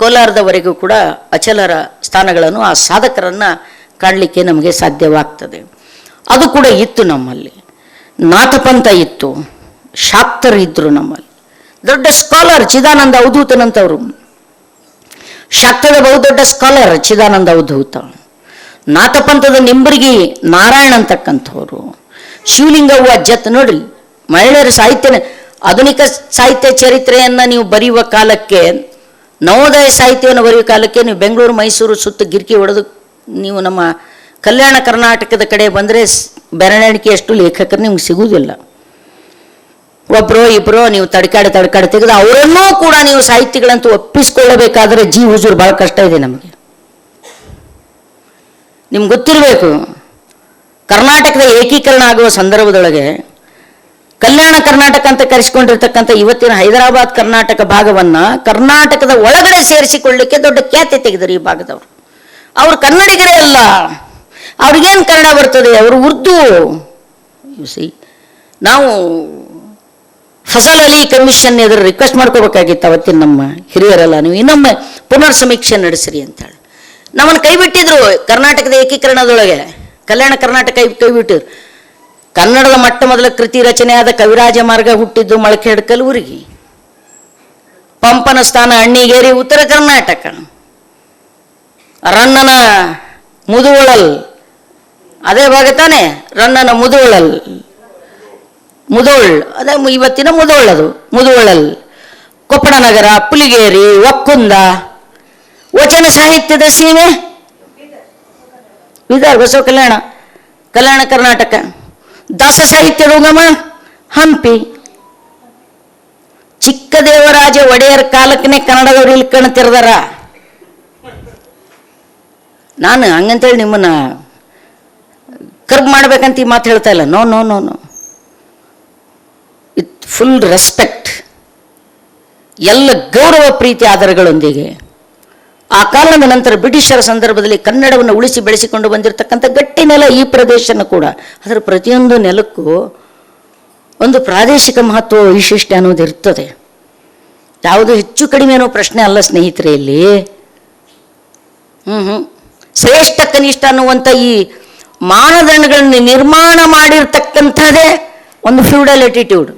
ಕೋಲಾರದವರೆಗೂ ಕೂಡ ಅಚಲರ ಸ್ಥಾನಗಳನ್ನು, ಆ ಸಾಧಕರನ್ನು ಕಾಣಲಿಕ್ಕೆ ನಮಗೆ ಸಾಧ್ಯವಾಗ್ತದೆ. ಅದು ಕೂಡ ಇತ್ತು ನಮ್ಮಲ್ಲಿ. ನಾಥಪಂಥ ಇತ್ತು, ಶಾಕ್ತರು ಇದ್ದರು ನಮ್ಮಲ್ಲಿ. ದೊಡ್ಡ ಸ್ಕಾಲರ್ ಚಿದಾನಂದ ಅವಧೂತನಂತವರು, ಶಾಕ್ತದ ಬಹುದೊಡ್ಡ ಸ್ಕಾಲರ್ ಚಿದಾನಂದ ಅವಧೂತ. ನಾಥಪಂಥದ ನಿಂಬರ್ಗಿ ನಾರಾಯಣ ಅಂತಕ್ಕಂಥವ್ರು, ಶಿವಲಿಂಗವ್ವ ಜತ್. ನೋಡ್ರಿ, ಮಹಿಳೆಯರ ಸಾಹಿತ್ಯ, ಆಧುನಿಕ ಸಾಹಿತ್ಯ ಚರಿತ್ರೆಯನ್ನು ನೀವು ಬರೆಯುವ ಕಾಲಕ್ಕೆ, ನವೋದಯ ಸಾಹಿತ್ಯವನ್ನು ಬರೆಯುವ ಕಾಲಕ್ಕೆ ನೀವು ಬೆಂಗಳೂರು, ಮೈಸೂರು ಸುತ್ತ ಗಿರ್ಕಿ ಹೊಡೆದು ನೀವು ನಮ್ಮ ಕಲ್ಯಾಣ ಕರ್ನಾಟಕದ ಕಡೆ ಬಂದರೆ ಬೆರಳೆಣಿಕೆಯಷ್ಟು ಲೇಖಕರು ನಿಮ್ಗೆ ಸಿಗುವುದಿಲ್ಲ. ಒಬ್ಬರೋ ಇಬ್ಬರೋ ನೀವು ತಡ್ಕಾಡಿ ತೆಗೆದು ಅವರನ್ನೂ ಕೂಡ ನೀವು ಸಾಹಿತ್ಯಗಳಂತೂ ಒಪ್ಪಿಸ್ಕೊಳ್ಳಬೇಕಾದ್ರೆ ಜಿ ಹುಜೂರು ಭಾಳ ಕಷ್ಟ ಇದೆ ನಮಗೆ. ನಿಮ್ಗೆ ಗೊತ್ತಿರಬೇಕು, ಕರ್ನಾಟಕದ ಏಕೀಕರಣ ಆಗುವ ಸಂದರ್ಭದೊಳಗೆ ಕಲ್ಯಾಣ ಕರ್ನಾಟಕ ಅಂತ ಕರೆಸಿಕೊಂಡಿರ್ತಕ್ಕಂಥ ಇವತ್ತಿನ ಹೈದರಾಬಾದ್ ಕರ್ನಾಟಕ ಭಾಗವನ್ನು ಕರ್ನಾಟಕದ ಒಳಗಡೆ ಸೇರಿಸಿಕೊಳ್ಳಲಿಕ್ಕೆ ದೊಡ್ಡ ಖ್ಯಾತಿ ತೆಗೆದರು ಈ ಭಾಗದವರು. ಅವರು ಕನ್ನಡಿಗರೇ ಅಲ್ಲ, ಅವ್ರಿಗೇನು ಕನ್ನಡ ಬರ್ತದೆ, ಅವರು ಉರ್ದು. ಸಿ, ನಾವು ಫಸಲ್ ಅಲಿ ಕಮಿಷನ್ ಎದುರು ರಿಕ್ವೆಸ್ಟ್ ಮಾಡ್ಕೋಬೇಕಾಗಿತ್ತು ಅವತ್ತಿನ ನಮ್ಮ ಹಿರಿಯರೆಲ್ಲ, ನೀವು ಇನ್ನೊಮ್ಮೆ ಪುನರ್ ಸಮೀಕ್ಷೆ ನಡೆಸಿರಿ ಅಂತೇಳಿ. ನಮ್ಮನ್ನು ಕೈ ಬಿಟ್ಟಿದ್ರು ಕರ್ನಾಟಕದ ಏಕೀಕರಣದೊಳಗೆ. ಕಲ್ಯಾಣ ಕರ್ನಾಟಕ ಕೈ ಬಿಟ್ಟಿದ್ರು. ಕನ್ನಡದ ಮೊಟ್ಟ ಮೊದಲ ಕೃತಿ ರಚನೆಯಾದ ಕವಿರಾಜ ಮಾರ್ಗ ಹುಟ್ಟಿದ್ದು ಮಳಖೇಡ್ ಕಲಬುರಗಿ. ಪಂಪನ ಸ್ಥಾನ ಅಣ್ಣಿಗೇರಿ ಉತ್ತರ ಕರ್ನಾಟಕ. ರನ್ನನ ಮುದುವಳಲ್ ಅದೇ ಭಾಗ ತಾನೆ, ರನ್ನನ ಮುದುವಳಲ್, ಮುದೋಳ್ ಅದೇ ಇವತ್ತಿನ ಮುದೋಳ್, ಅದು ಮುದುವಳಲ್. ಕೊಪ್ಪಳ ನಗರ, ಪುಲಿಗೇರಿ, ಒಕ್ಕುಂದ. ವಚನ ಸಾಹಿತ್ಯದ ಸೀಮೆ ಬೀದರ್, ಬಸವ ಕಲ್ಯಾಣ, ಕಲ್ಯಾಣ ಕರ್ನಾಟಕ. ದಾಸ ಸಾಹಿತ್ಯದ ಉಗಮ ಹಂಪಿ. ಚಿಕ್ಕದೇವರಾಜ ಒಡೆಯರ್ ಕಾಲಕ್ಕನೆ ಕನ್ನಡದವ್ರು ಇಲ್ಲಿ ಕಣ್ ತೆರೆದಾರ. ನಾನು ಹಂಗಂತೇಳಿ ನಿಮ್ಮನ್ನ ಕರ್ಬ್ ಮಾಡ್ಬೇಕಂತ ಈ ಮಾತು ಹೇಳ್ತಾ ಇಲ್ಲ. No no no no, with full respect, ಎಲ್ಲ ಗೌರವ ಪ್ರೀತಿ ಆಧಾರಗಳೊಂದಿಗೆ. ಆ ಕಾಲದ ನಂತರ ಬ್ರಿಟಿಷರ ಸಂದರ್ಭದಲ್ಲಿ ಕನ್ನಡವನ್ನು ಉಳಿಸಿ ಬೆಳೆಸಿಕೊಂಡು ಬಂದಿರತಕ್ಕಂಥ ಗಟ್ಟಿ ನೆಲ ಈ ಪ್ರದೇಶನ ಕೂಡ. ಅದರ ಪ್ರತಿಯೊಂದು ನೆಲಕ್ಕೂ ಒಂದು ಪ್ರಾದೇಶಿಕ ಮಹತ್ವ, ವೈಶಿಷ್ಟ್ಯ ಅನ್ನೋದು ಇರ್ತದೆ. ಯಾವುದು ಹೆಚ್ಚು ಕಡಿಮೆ ಅನ್ನೋ ಪ್ರಶ್ನೆ ಅಲ್ಲ ಸ್ನೇಹಿತರೆ ಇಲ್ಲಿ. ಶ್ರೇಷ್ಠ ಕನಿಷ್ಠ ಅನ್ನುವಂಥ ಈ ಮಾನದಂಡಗಳನ್ನು ನಿರ್ಮಾಣ ಮಾಡಿರ್ತಕ್ಕಂಥದ್ದೇ ಒಂದು ಫ್ಯೂಡಲ್ ಅಟಿಟ್ಯೂಡ್.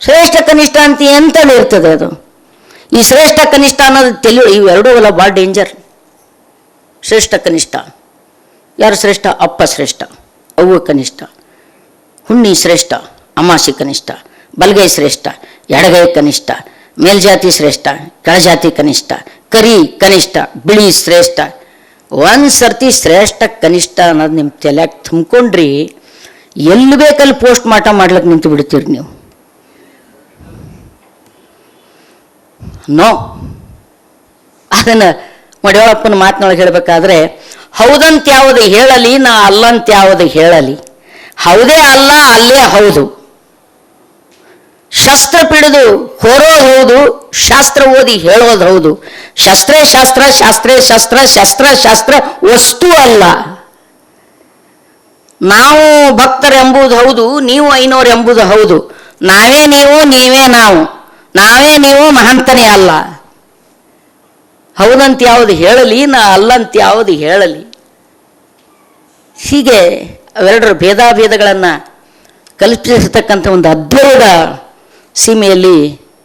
ಶ್ರೇಷ್ಠ ಕನಿಷ್ಠ ಅಂತ ಎಂತಲ್ಲಿ ಇರ್ತದೆ ಅದು. ಈ ಶ್ರೇಷ್ಠ ಕನಿಷ್ಠ ಅನ್ನೋದು ಇವೆರಡೂ ಅಲ್ಲ, ಭಾಳ ಡೇಂಜರ್. ಶ್ರೇಷ್ಠ ಕನಿಷ್ಠ ಯಾರು ಶ್ರೇಷ್ಠ? ಅಪ್ಪ ಶ್ರೇಷ್ಠ, ಅವ್ವ ಕನಿಷ್ಠ, ಹುಣ್ಣಿ ಶ್ರೇಷ್ಠ, ಅಮಾಸಿ ಕನಿಷ್ಠ, ಬಲಗೈ ಶ್ರೇಷ್ಠ, ಎಡಗೈ ಕನಿಷ್ಠ, ಮೇಲ್ಜಾತಿ ಶ್ರೇಷ್ಠ, ಕೆಳಜಾತಿ ಕನಿಷ್ಠ, ಕರಿ ಕನಿಷ್ಠ, ಬಿಳಿ ಶ್ರೇಷ್ಠ. ಒಂದು ಸರ್ತಿ ಶ್ರೇಷ್ಠ ಕನಿಷ್ಠ ಅನ್ನೋದು ನಿಮ್ಮ ತಲೆಯಾಗ ತುಂಬ್ಕೊಂಡ್ರಿ, ಎಲ್ಲಿ ಬೇಕಲ್ಲಿ ಪೋಸ್ಟ್ ಮಾರ್ಟಮ್ ಮಾಡ್ಲಿಕ್ಕೆ ನಿಂತು ಬಿಡ್ತೀರಿ ನೀವು. ನೋ, ಅದನ್ನು ಮಡಿವಾಳಪ್ಪನ ಮಾತಿನೊಳಗೆ ಹೇಳಬೇಕಾದ್ರೆ, ಹೌದಂತ್ಯಾವುದು ಹೇಳಲಿ, ನಾ ಅಲ್ಲಂತ್ಯಾವುದು ಹೇಳಲಿ, ಹೌದೇ ಅಲ್ಲ ಅಲ್ಲೇ ಹೌದು, ಶಸ್ತ್ರ ಪಿಡಿದು ಹೊರೋದು ಹೌದು, ಶಾಸ್ತ್ರ ಓದಿ ಹೇಳೋದು ಹೌದು, ಶಸ್ತ್ರೇ ಶಾಸ್ತ್ರ, ಶಾಸ್ತ್ರೇ ಶಾಸ್ತ್ರ, ಶಸ್ತ್ರ ಶಾಸ್ತ್ರ ವಸ್ತು ಅಲ್ಲ. ನಾವು ಭಕ್ತರೆಂಬುದು ಹೌದು, ನೀವು ಐನೋರೆಂಬುದು ಹೌದು, ನಾವೇ ನೀವು ನೀವೇ ನಾವು, ನಾವೇ ನೀವು ಮಹಂತನೇ ಅಲ್ಲ. ಹೌದಂತ್ಯಾವುದು ಹೇಳಲಿ, ನಾ ಅಲ್ಲಂತ್ಯಾವುದು ಹೇಳಲಿ. ಹೀಗೆ ಅವೆರಡರ ಭೇದಾಭೇದಗಳನ್ನು ಕಲ್ಪಿಸಿರ್ತಕ್ಕಂಥ ಒಂದು ಅದ್ಭುತ ಸೀಮೆಯಲ್ಲಿ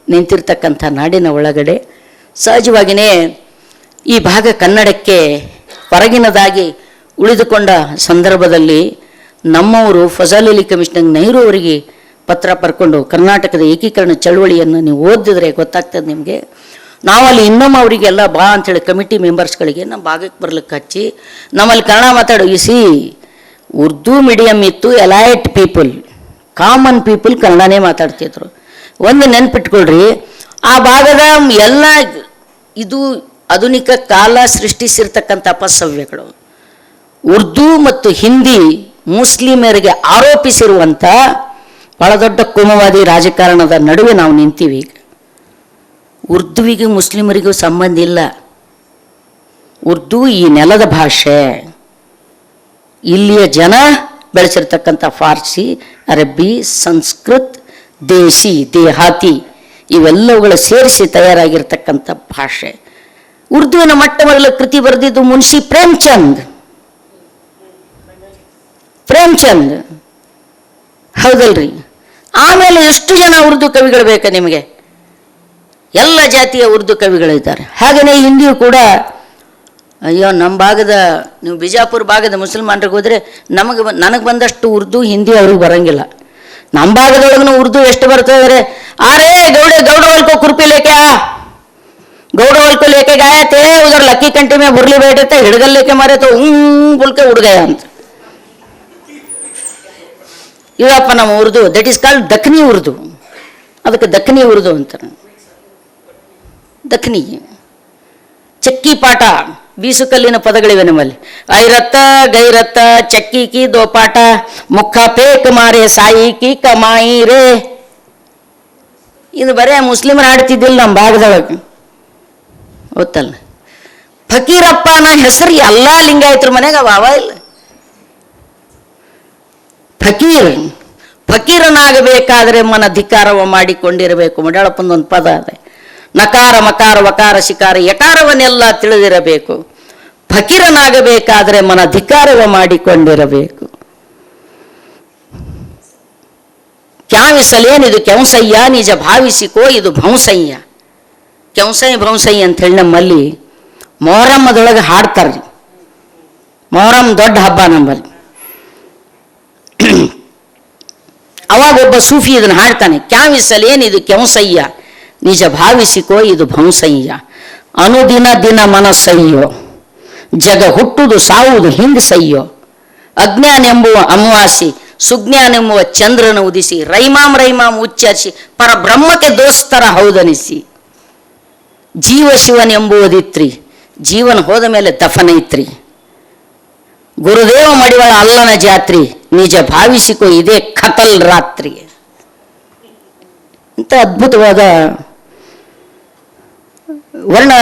ನಿಂತಿರ್ತಕ್ಕಂಥ ನಾಡಿನ ಒಳಗಡೆ ಸಹಜವಾಗಿಯೇ ಈ ಭಾಗ ಕನ್ನಡಕ್ಕೆ ಹೊರಗಿನದಾಗಿ ಉಳಿದುಕೊಂಡ ಸಂದರ್ಭದಲ್ಲಿ ನಮ್ಮವರು ಫಜಲ್ ಅಲಿ ಕಮಿಷನರ್ ನೆಹರು ಅವರಿಗೆ ಪತ್ರ ಬರ್ಕೊಂಡು ಕರ್ನಾಟಕದ ಏಕೀಕರಣ ಚಳವಳಿಯನ್ನು ನೀವು ಓದಿದ್ರೆ ಗೊತ್ತಾಗ್ತದೆ ನಿಮಗೆ. ನಾವಲ್ಲಿ ಇನ್ನೊಮ್ಮೆ ಅವರಿಗೆಲ್ಲ ಬಾ ಅಂಥೇಳಿ ಕಮಿಟಿ ಮೆಂಬರ್ಸ್ಗಳಿಗೆ ನಮ್ಮ ಭಾಗಕ್ಕೆ ಬರ್ಲಿಕ್ಕೆ ಹಚ್ಚಿ ನಮ್ಮಲ್ಲಿ ಕನ್ನಡ ಮಾತಾಡೋ ಇಸಿ ಉರ್ದು ಮೀಡಿಯಮ್ ಇತ್ತು, ಎಲೈಟ್ ಪೀಪಲ್, ಕಾಮನ್ ಪೀಪಲ್ ಕನ್ನಡನೇ ಮಾತಾಡ್ತಿದ್ರು. ಒಂದು ನೆನ್ಪಿಟ್ಕೊಳ್ರಿ, ಆ ಭಾಗದ ಎಲ್ಲ ಇದು ಆಧುನಿಕ ಕಾಲ ಸೃಷ್ಟಿಸಿರ್ತಕ್ಕಂಥ ಅಪಸವ್ಯಗಳು. ಉರ್ದು ಮತ್ತು ಹಿಂದಿ ಮುಸ್ಲಿಮರಿಗೆ ಆರೋಪಿಸಿರುವಂಥ ಬಹಳ ದೊಡ್ಡ ಕೋಮುವಾದಿ ರಾಜಕಾರಣದ ನಡುವೆ ನಾವು ನಿಂತೀವಿ. ಉರ್ದುವಿಗೂ ಮುಸ್ಲಿಮರಿಗೂ ಸಂಬಂಧ ಇಲ್ಲ. ಉರ್ದು ಈ ನೆಲದ ಭಾಷೆ, ಇಲ್ಲಿಯ ಜನ ಬೆಳೆಸಿರ್ತಕ್ಕಂಥ ಫಾರ್ಸಿ, ಅರಬ್ಬಿ, ಸಂಸ್ಕೃತ್, ದೇಸಿ, ದೇಹಾತಿ ಇವೆಲ್ಲವುಗಳ ಸೇರಿಸಿ ತಯಾರಾಗಿರ್ತಕ್ಕಂಥ ಭಾಷೆ. ಉರ್ದುವಿನ ಮೊಟ್ಟ ಮೊದಲ ಕೃತಿ ಬರೆದಿದ್ದು ಮುನ್ಷಿ ಪ್ರೇಮ್ಚಂದ್. ಹೌದಲ್ರಿ? ಆಮೇಲೆ ಎಷ್ಟು ಜನ ಉರ್ದು ಕವಿಗಳು ಬೇಕಾ ನಿಮಗೆ? ಎಲ್ಲ ಜಾತಿಯ ಉರ್ದು ಕವಿಗಳಿದ್ದಾರೆ. ಹಾಗೆಯೇ ಹಿಂದಿಯೂ ಕೂಡ, ಅಯ್ಯೋ ನಮ್ಮ ಭಾಗದ, ನೀವು ಬಿಜಾಪುರ ಭಾಗದ ಮುಸಲ್ಮಾನರಿಗೆ ಹೋದರೆ ನನಗೆ ಬಂದಷ್ಟು ಉರ್ದು ಹಿಂದಿ ಅವ್ರಿಗೆ ಬರೋಂಗಿಲ್ಲ. ನಮ್ಮ ಭಾಗದೊಳಗೂ ಉರ್ದು ಎಷ್ಟು ಬರ್ತದೆ? ಅರೆ ಗೌಡ ಕುರ್ಪಿ ಲೇಕೆ ಲೇಕೆ ಗಾಯ ತೇ ಉದರ್ ಲಕ್ಕಿ ಕಂಟಿ ಮೇ ಬುರ್ಲಿ ಬೇಟೆ ಹಿಡ್ಗಲ್ ಲೇಕೆ ಮಾರೆ ತೋ ಬುಲ್ಕೆ ಉಡ್ಗಯ ಅಂತ. ಇವಪ್ಪ ನಮ್ಮ Urdu, that is called Dakhni Urdu. ಅದಕ್ಕೆ ದಖ್ನಿ ಉರ್ದು ಅಂತಾರೆ. ದಖ್ನಿ ಚಕ್ಕಿ ಪಾಠ, ಬೀಸುಕಲ್ಲಿನ ಪದಗಳಿವೆ ನಮ್ಮಲ್ಲಿ. ಐರತ್ತ ಗೈರತ್ತ ಚಕ್ಕಿ ಕಿ ದೋ ಪಾಠ, ಮುಖ ಪೇಕ್ ಮಾರೆ ಸಾಯಿ ಕಿ ಕಮಾಯಿ ರೇ. ಇದು ಬರೇ ಮುಸ್ಲಿಮರು ಆಡ್ತಿದ್ದಿಲ್ಲ ನಮ್ಮ ಭಾಗದೊಳಗೆ, ಗೊತ್ತಲ್ಲ. ಫಕೀರಪ್ಪ ಅನ್ನೋ ಹೆಸರು ಎಲ್ಲ ಲಿಂಗಾಯತರ ಮನೆಗೆ ಅವ ಇಲ್ಲ. ಫಕೀರನಾಗಬೇಕಾದ್ರೆ ಮನಧಿಕಾರವ ಮಾಡಿಕೊಂಡಿರಬೇಕು. ಮಡಳಪ್ಪಂದೊಂದು ಪದ ಅದೆ, ನಕಾರ ಮಕಾರ ವಕಾರ ಶಿಕಾರ ಯಕಾರವನ್ನೆಲ್ಲ ತಿಳಿದಿರಬೇಕು. ಫಕೀರನಾಗಬೇಕಾದ್ರೆ ಮನಧಿಕಾರವ ಮಾಡಿಕೊಂಡಿರಬೇಕು. ಕ್ಯಾವಿಸಲೇನಿದು ಕೆಂಸಯ್ಯ, ನಿಜ ಭಾವಿಸಿಕೋ ಇದು ಭಂಸಯ್ಯ. ಭಂಸಯ್ಯ ಅಂಥೇಳಿ ನಮ್ಮಲ್ಲಿ ಮೊಹರಮ್ಮದೊಳಗೆ ಹಾಡ್ತಾರ್ರಿ. ಮೊಹರಂ ದೊಡ್ಡ ಹಬ್ಬ ನಮ್ಮಲ್ಲಿ. ಅವಾಗ ಒಬ್ಬ ಸೂಫಿ ಇದನ್ನು ಹಾಡ್ತಾನೆ, ಕ್ಯಾವಿಸಲೇನಿದು ಕೆಂಸಯ್ಯ, ನಿಜ ಭಾವಿಸಿಕೋ ಇದು ಭಂಸಯ್ಯ. ಅನುದಿನ ದಿನ ಮನಸ್ಸಯ್ಯೋ, ಜಗ ಹುಟ್ಟುದು ಸಾವುದು ಹಿಂದೆ ಸಯ್ಯೋ. ಅಜ್ಞಾನ ಎಂಬುವ ಅಮಾವಾಸಿ, ಸುಜ್ಞಾನ ಎಂಬುವ ಚಂದ್ರನ ಉದಿಸಿ, ರೈಮಾಮ್ ಉಚ್ಚರಿಸಿ ಪರಬ್ರಹ್ಮಕ್ಕೆ ದೋಸ್ತರ ಹೌದನಿಸಿ. ಜೀವ ಶಿವನೆಂಬುವುದಿತ್ರಿ, ಜೀವನ ಹೋದ ಮೇಲೆ ದಫನೈತ್ರಿ. ಗುರುದೇವ ಮಡಿವಾಳ ಅಲ್ಲನ ಜಾತ್ರಿ, ನಿಜ ಭಾವಿಸಿಕೋ ಇದೇ ಕತಲ್ ರಾತ್ರಿ. ಇಂಥ ಅದ್ಭುತವಾದ ವರ್ಣ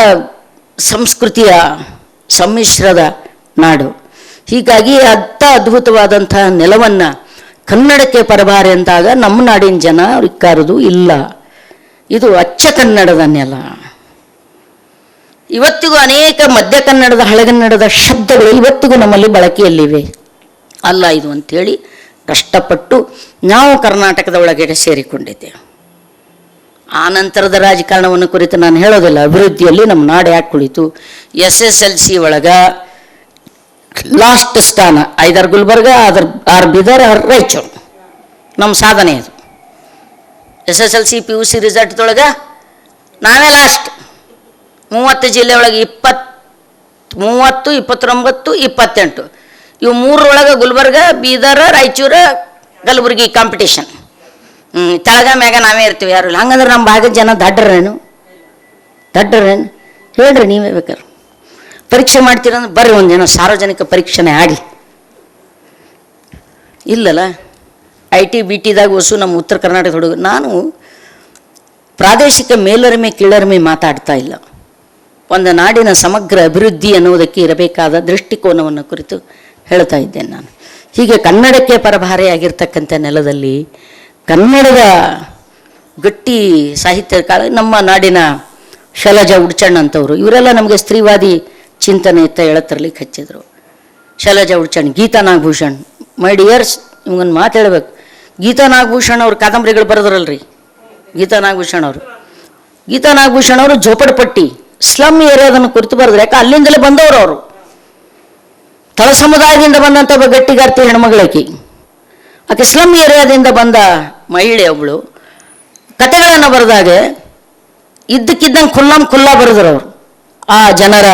ಸಂಸ್ಕೃತಿಯ ಸಮ್ಮಿಶ್ರದ ನಾಡು. ಹೀಗಾಗಿ ಅಂಥ ಅದ್ಭುತವಾದಂಥ ನೆಲವನ್ನು ಕನ್ನಡಕ್ಕೆ ಪರಬಾರೆ ಅಂದಾಗ ನಮ್ಮ ನಾಡಿನ ಜನ ಅವ್ರಿಗೆ ಕರೆದು ಇಲ್ಲ. ಇದು ಅಚ್ಚ ಕನ್ನಡದ ನೆಲ. ಇವತ್ತಿಗೂ ಅನೇಕ ಮಧ್ಯ ಕನ್ನಡದ ಹಳೆಗನ್ನಡದ ಶಬ್ದಗಳು ಇವತ್ತಿಗೂ ನಮ್ಮಲ್ಲಿ ಬಳಕೆಯಲ್ಲಿವೆ. ಅಲ್ಲ ಇದು ಅಂಥೇಳಿ ಕಷ್ಟಪಟ್ಟು ನಾವು ಕರ್ನಾಟಕದ ಒಳಗಡೆ ಸೇರಿಕೊಂಡಿದ್ದೇವೆ. ಆ ನಂತರದ ರಾಜಕಾರಣವನ್ನು ಕುರಿತು ನಾನು ಹೇಳೋದಿಲ್ಲ. ಅಭಿವೃದ್ಧಿಯಲ್ಲಿ ನಮ್ಮ ನಾಡು ಯಾಕೆ ಕುಳಿತು, SSLC ಒಳಗೆ ಲಾಸ್ಟ್ ಸ್ಥಾನ ಐದಾರು ಗುಲ್ಬರ್ಗ, ಆರ್ ಬೀದರ್, ರಾಯಚೂರು. ನಮ್ಮ ಸಾಧನೆ ಇದು. SSLC PUC ರಿಸಲ್ಟ್ದೊಳಗೆ ನಾವೇ ಲಾಸ್ಟ್. 30 ಜಿಲ್ಲೆ ಒಳಗೆ 30, 29, 28 ಇವು 3 ಗುಲ್ಬರ್ಗ, ಬೀದರ್, ರಾಯಚೂರು, ಕಲಬುರಗಿ ಕಾಂಪಿಟೇಷನ್. ತೆಳಗ ಮ್ಯಾಗ ನಾವೇ ಇರ್ತೀವಿ, ಯಾರು ಇಲ್ಲ. ಹಂಗಂದ್ರೆ ನಮ್ಮ ಭಾಗದ ಜನ ದಡ್ಡರೇನು ಹೇಳ್ರಿ ನೀವೇ ಬೇಕಾರೆ. ಪರೀಕ್ಷೆ ಮಾಡ್ತೀರಂದ್ರೆ ಬರ್ರಿ ಒಂದೇನೋ ಸಾರ್ವಜನಿಕ ಪರೀಕ್ಷೆನೇ ಆಗಲಿ. ಇಲ್ಲಲ್ಲ, IT BTದಾಗ ಹೊಸು ನಮ್ಮ ಉತ್ತರ ಕರ್ನಾಟಕ ಹುಡುಗ. ನಾನು ಪ್ರಾದೇಶಿಕ ಮೇಲರಿಮೆ ಕೀಳರಿಮೆ ಮಾತಾಡ್ತಾ ಇಲ್ಲ. ಒಂದು ನಾಡಿನ ಸಮಗ್ರ ಅಭಿವೃದ್ಧಿ ಅನ್ನುವುದಕ್ಕೆ ಇರಬೇಕಾದ ದೃಷ್ಟಿಕೋನವನ್ನು ಕುರಿತು ಹೇಳ್ತಾ ಇದ್ದೇನೆ ನಾನು. ಹೀಗೆ ಕನ್ನಡಕ್ಕೆ ಪರಭಾರೆಯಾಗಿರ್ತಕ್ಕಂಥ ನೆಲದಲ್ಲಿ ಕನ್ನಡದ ಗಟ್ಟಿ ಸಾಹಿತ್ಯಕಾಲ ನಮ್ಮ ನಾಡಿನ ಶೈಲಜಾ ಉಡ್ಚಣ್ಣ ಅಂತವರು, ಇವರೆಲ್ಲ ನಮಗೆ ಸ್ತ್ರೀವಾದಿ ಚಿಂತನೆ ಅಂತ ಹೇಳತ್ತಿರ್ಲಿಕ್ಕೆ ಹಚ್ಚಿದ್ರು. ಶೈಲಜಾ ಉಡ್ಚಣ್ಣ, ಗೀತಾ ನಾಗಭೂಷಣ್, ಮೈ ಡಿಯರ್ಸ್, ಇವಂಗೊಂದು ಮಾತು ಹೇಳ್ಬೇಕು. ಗೀತಾ ನಾಗಭೂಷಣ್ ಅವ್ರು ಕಾದಂಬರಿಗಳು ಬರೆದ್ರಲ್ರಿ. ಗೀತಾ ನಾಗಭೂಷಣ್ ಅವರು ಝೋಪಡಪಟ್ಟಿ ಸ್ಲಮ್ ಏರಿಯಾದನ್ನು ಕುರಿತು ಬರೆದ್ರು. ಯಾಕೆ ಅಲ್ಲಿಂದಲೇ ಬಂದವರು ಅವರು. ತಳ ಸಮುದಾಯದಿಂದ ಬಂದಂಥ ಒಬ್ಬ ಗಟ್ಟಿಗಾರ್ತಿ ಹೆಣ್ಮಗಳಾಕಿ. ಆಕೆ ಸ್ಲಮ್ ಏರಿಯಾದಿಂದ ಬಂದ ಮಹಿಳೆ ಒಬ್ಬಳು. ಕತೆಗಳನ್ನು ಬರೆದಾಗ ಇದ್ದಕ್ಕಿದ್ದಂಗೆ ಖುಲ್ಲಾ ಬರೆದ್ರು ಅವರು. ಆ ಜನರ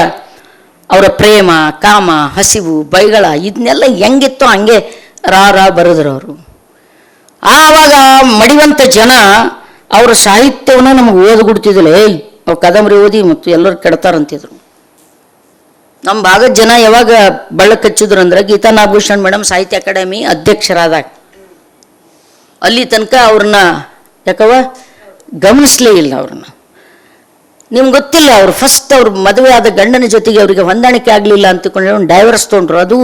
ಅವರ ಪ್ರೇಮ, ಕಾಮ, ಹಸಿವು, ಬೈಗಳ ಇದನ್ನೆಲ್ಲ ಹೆಂಗಿತ್ತೋ ಹಂಗೆ ರಾ ಬರೆದ್ರು ಅವರು. ಆವಾಗ ಮಡಿವಂತ ಜನ ಅವರ ಸಾಹಿತ್ಯವನ್ನು ನಮಗೆ ಓದ್ಬಿಡ್ತಿದ್ದಿಲ್ಲ. ಅವ್ರು ಕಾದಂಬರಿ ಓದಿ ಮತ್ತು ಎಲ್ಲರೂ ಕೆಡ್ತಾರಂತಿದ್ರು. ನಮ್ಮ ಭಾಗದ ಜನ ಯಾವಾಗ ಬಳ್ಳಕ್ಕೆ ಹಚ್ಚಿದ್ರು ಅಂದ್ರೆ ಗೀತಾ ನಾಗಭೂಷಣ್ ಮೇಡಮ್ ಸಾಹಿತ್ಯ ಅಕಾಡೆಮಿ ಅಧ್ಯಕ್ಷರಾದಾಗ. ಅಲ್ಲಿ ತನಕ ಅವ್ರನ್ನ ಯಾಕವ ಗಮನಿಸ್ಲೇ ಇಲ್ಲ ಅವ್ರನ್ನ. ನಿಮ್ಗೆ ಗೊತ್ತಿಲ್ಲ, ಅವ್ರು ಫಸ್ಟ್ ಅವ್ರ ಮದುವೆ ಆದ ಗಂಡನ ಜೊತೆಗೆ ಅವರಿಗೆ ಹೊಂದಾಣಿಕೆ ಆಗಲಿಲ್ಲ ಅಂತಕೊಂಡು ಡೈವರ್ಸ್ ತೊಗೊಂಡ್ರು. ಅದು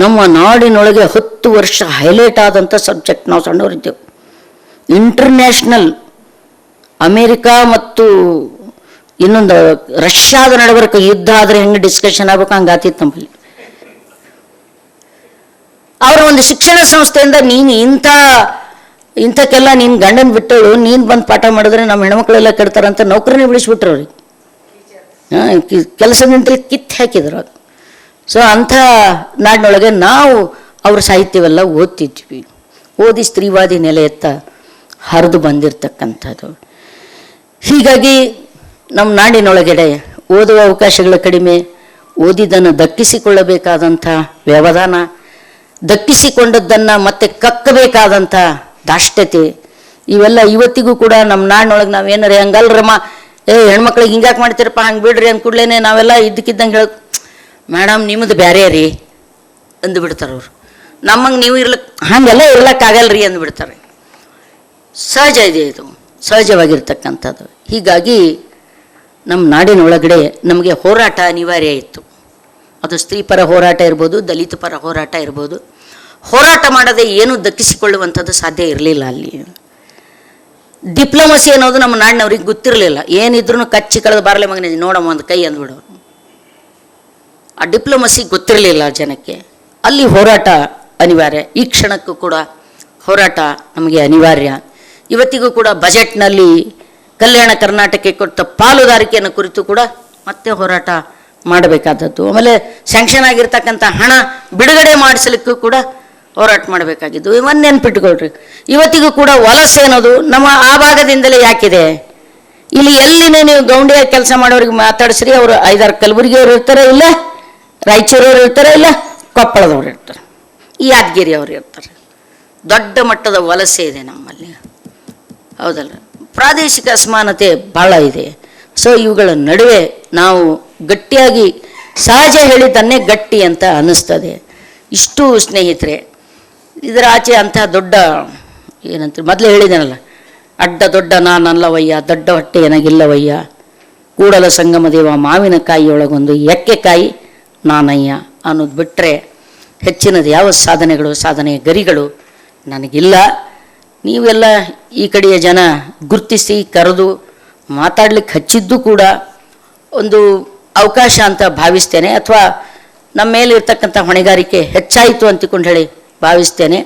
ನಮ್ಮ ನಾಡಿನೊಳಗೆ 10 ವರ್ಷ ಹೈಲೈಟ್ ಆದಂಥ ಸಬ್ಜೆಕ್ಟ್. ನಾವು ಸಣ್ಣವರಿದ್ದೆವು. ಇಂಟರ್ನ್ಯಾಷನಲ್ ಅಮೇರಿಕಾ ಮತ್ತು ಇನ್ನೊಂದು ರಷ್ಯಾದ ನಡಬರ್ಕ ಯುದ್ಧ ಆದರೆ ಹೆಂಗೆ ಡಿಸ್ಕಷನ್ ಆಗ್ಬೇಕು ಹಂಗೆ ಆತಿತ್ತು ನಮ್ಮಲ್ಲಿ. ಅವರ ಒಂದು ಶಿಕ್ಷಣ ಸಂಸ್ಥೆಯಿಂದ ನೀನು ಇಂಥಕ್ಕೆಲ್ಲ ನೀನು ಗಂಡನ ಬಿಟ್ಟಳು, ನೀನು ಬಂದು ಪಾಠ ಮಾಡಿದ್ರೆ ನಮ್ಮ ಹೆಣ್ಮಕ್ಳೆಲ್ಲ ಕೆಡ್ತಾರಂತ ನೌಕರಿನೇ ಬಿಡಿಸ್ಬಿಟ್ರು ಅವ್ರಿಗೆ. ಕೆಲಸದಿಂದ ಕಿತ್ತು ಹಾಕಿದ್ರು ಅದು. ಸೊ ಅಂಥ ನಾಡಿನೊಳಗೆ ನಾವು ಅವ್ರ ಸಾಹಿತ್ಯವೆಲ್ಲ ಓದ್ತಿದ್ವಿ. ಓದಿ ಸ್ತ್ರೀವಾದಿ ನೆಲೆಯತ್ತ ಹರಿದು ಬಂದಿರತಕ್ಕಂಥದ್ದು. ಹೀಗಾಗಿ ನಮ್ಮ ನಾಡಿನೊಳಗಡೆ ಓದುವ ಅವಕಾಶಗಳ ಕಡಿಮೆ, ಓದಿದ್ದನ್ನು ದಕ್ಕಿಸಿಕೊಳ್ಳಬೇಕಾದಂಥ ವ್ಯವಧಾನ, ದಕ್ಕಿಸಿಕೊಂಡದ್ದನ್ನು ಮತ್ತೆ ಕಕ್ಕಬೇಕಾದಂಥ ದಾಷ್ಟ್ಯತೆ, ಇವೆಲ್ಲ ಇವತ್ತಿಗೂ ಕೂಡ ನಮ್ಮ ನಾಡಿನೊಳಗೆ ನಾವೇನಾರೆ ಹಂಗಲ್ರಮ್ಮ, ಹೆಣ್ಮಕ್ಳಿಗೆ ಹಿಂಗ್ಯಾಕೆ ಮಾಡ್ತೀರಪ್ಪ, ಹಂಗೆ ಬಿಡ್ರಿ ಅಂದ ಕೂಡಲೇ ನಾವೆಲ್ಲ ಇದ್ದಕ್ಕಿದ್ದಂಗೆ ಹೇಳೋದು, ಮೇಡಮ್ ನಿಮ್ಮದು ಬೇರೆ ರೀ ಅಂದುಬಿಡ್ತಾರೆ ಅವರು. ನಮ್ಮಂಗೆ ನೀವು ಹಾಗೆಲ್ಲ ಇರ್ಲಕ್ಕಾಗಲ್ರಿ ಅಂದುಬಿಡ್ತಾರೆ. ಸಹಜ ಇದೆ, ಇದು ಸಹಜವಾಗಿರ್ತಕ್ಕಂಥದ್ದು. ಹೀಗಾಗಿ ನಮ್ಮ ನಾಡಿನೊಳಗಡೆ ನಮಗೆ ಹೋರಾಟ ಅನಿವಾರ್ಯ ಇತ್ತು. ಅದು ಸ್ತ್ರೀ ಪರ ಹೋರಾಟ ಇರ್ಬೋದು, ದಲಿತ ಪರ ಹೋರಾಟ ಇರ್ಬೋದು. ಹೋರಾಟ ಮಾಡದೆ ಏನೂ ದಕ್ಕಿಸಿಕೊಳ್ಳುವಂಥದ್ದು ಸಾಧ್ಯ ಇರಲಿಲ್ಲ. ಅಲ್ಲಿ ಡಿಪ್ಲೊಮಸಿ ಅನ್ನೋದು ನಮ್ಮ ನಾಡಿನವ್ರಿಗೆ ಗೊತ್ತಿರಲಿಲ್ಲ. ಏನಿದ್ರು ಕಚ್ಚಿ ಕಳೆದ ಬಾರಲೆ ಮಗನ ನೋಡಮ್ಮ ಒಂದು ಕೈ ಅಂದ್ಬಿಡೋರು. ಆ ಡಿಪ್ಲೊಮಸಿ ಗೊತ್ತಿರಲಿಲ್ಲ ಜನಕ್ಕೆ. ಅಲ್ಲಿ ಹೋರಾಟ ಅನಿವಾರ್ಯ. ಈ ಕ್ಷಣಕ್ಕೂ ಕೂಡ ಹೋರಾಟ ನಮಗೆ ಅನಿವಾರ್ಯ. ಇವತ್ತಿಗೂ ಕೂಡ ಬಜೆಟ್ನಲ್ಲಿ ಕಲ್ಯಾಣ ಕರ್ನಾಟಕಕ್ಕೆ ಕೊಟ್ಟ ಪಾಲುದಾರಿಕೆಯನ್ನು ಕುರಿತು ಕೂಡ ಮತ್ತೆ ಹೋರಾಟ ಮಾಡಬೇಕಾದದ್ದು. ಆಮೇಲೆ ಸ್ಯಾಂಕ್ಷನ್ ಆಗಿರ್ತಕ್ಕಂಥ ಹಣ ಬಿಡುಗಡೆ ಮಾಡಿಸಲಿಕ್ಕೂ ಕೂಡ ಹೋರಾಟ ಮಾಡಬೇಕಾಗಿದ್ದು. ಇವನ್ನ ನೆನ್ಪಿಟ್ಕೊಳ್ರಿ. ಇವತ್ತಿಗೂ ಕೂಡ ವಲಸೆ ಅನ್ನೋದು ನಮ್ಮ ಆ ಭಾಗದಿಂದಲೇ ಯಾಕಿದೆ. ಇಲ್ಲಿ ಎಲ್ಲಿನೇ ನೀವು ಗೌಂಡಿಯ ಕೆಲಸ ಮಾಡೋರಿಗೆ ಮಾತಾಡಿಸ್ರಿ, ಅವರು 5-6 ಕಲಬುರಗಿಯವರು ಇರ್ತಾರೆ, ಇಲ್ಲ ರಾಯಚೂರವ್ರು ಇರ್ತಾರೆ, ಇಲ್ಲ ಕೊಪ್ಪಳದವ್ರು ಇರ್ತಾರೆ, ಯಾದಗಿರಿ ಅವರು ಇರ್ತಾರೆ. ದೊಡ್ಡ ಮಟ್ಟದ ವಲಸೆ ಇದೆ ನಮ್ಮಲ್ಲಿ, ಹೌದಲ್ಲ. ಪ್ರಾದೇಶಿಕ ಅಸಮಾನತೆ ಭಾಳ ಇದೆ. ಸೊ ಇವುಗಳ ನಡುವೆ ನಾವು ಗಟ್ಟಿಯಾಗಿ ಸಹಜ ಹೇಳಿದ್ದನ್ನೇ ಗಟ್ಟಿ ಅಂತ ಅನ್ನಿಸ್ತದೆ. ಇಷ್ಟು ಸ್ನೇಹಿತರೆ, ಇದರ ಆಚೆ ಅಂಥ ದೊಡ್ಡ ಏನಂತ ಮೊದಲೇ ಹೇಳಿದ್ದೇನಲ್ಲ, ಅಡ್ಡ ದೊಡ್ಡ ನಾನಲ್ಲವಯ್ಯ, ದೊಡ್ಡ ಹೊಟ್ಟೆ ಏನಾಗಿಲ್ಲವಯ್ಯ, ಕೂಡಲ ಸಂಗಮ ದೇವ ಮಾವಿನಕಾಯಿಯೊಳಗೊಂದು ಎಕ್ಕೆಕಾಯಿ ನಾನಯ್ಯ ಅನ್ನೋದು ಬಿಟ್ಟರೆ ಹೆಚ್ಚಿನದು ಯಾವ ಸಾಧನೆಯ ಗರಿಗಳು ನನಗಿಲ್ಲ. ನೀವೆಲ್ಲ ಈ ಕಡೆಯ ಜನ ಗುರುತಿಸಿ ಕರೆದು ಮಾತಾಡ್ಲಿಕ್ಕೆ ಹಚ್ಚಿದ್ದು ಕೂಡ ಒಂದು ಅವಕಾಶ ಅಂತ ಭಾವಿಸ್ತೇನೆ, ಅಥವಾ ನಮ್ಮ ಮೇಲೆ ಇರ್ತಕ್ಕಂಥ ಹೊಣೆಗಾರಿಕೆ ಹೆಚ್ಚಾಯಿತು ಅಂತಿಕೊಂಡು ಹೇಳಿ ಭಾವಿಸ್ತೇನೆ.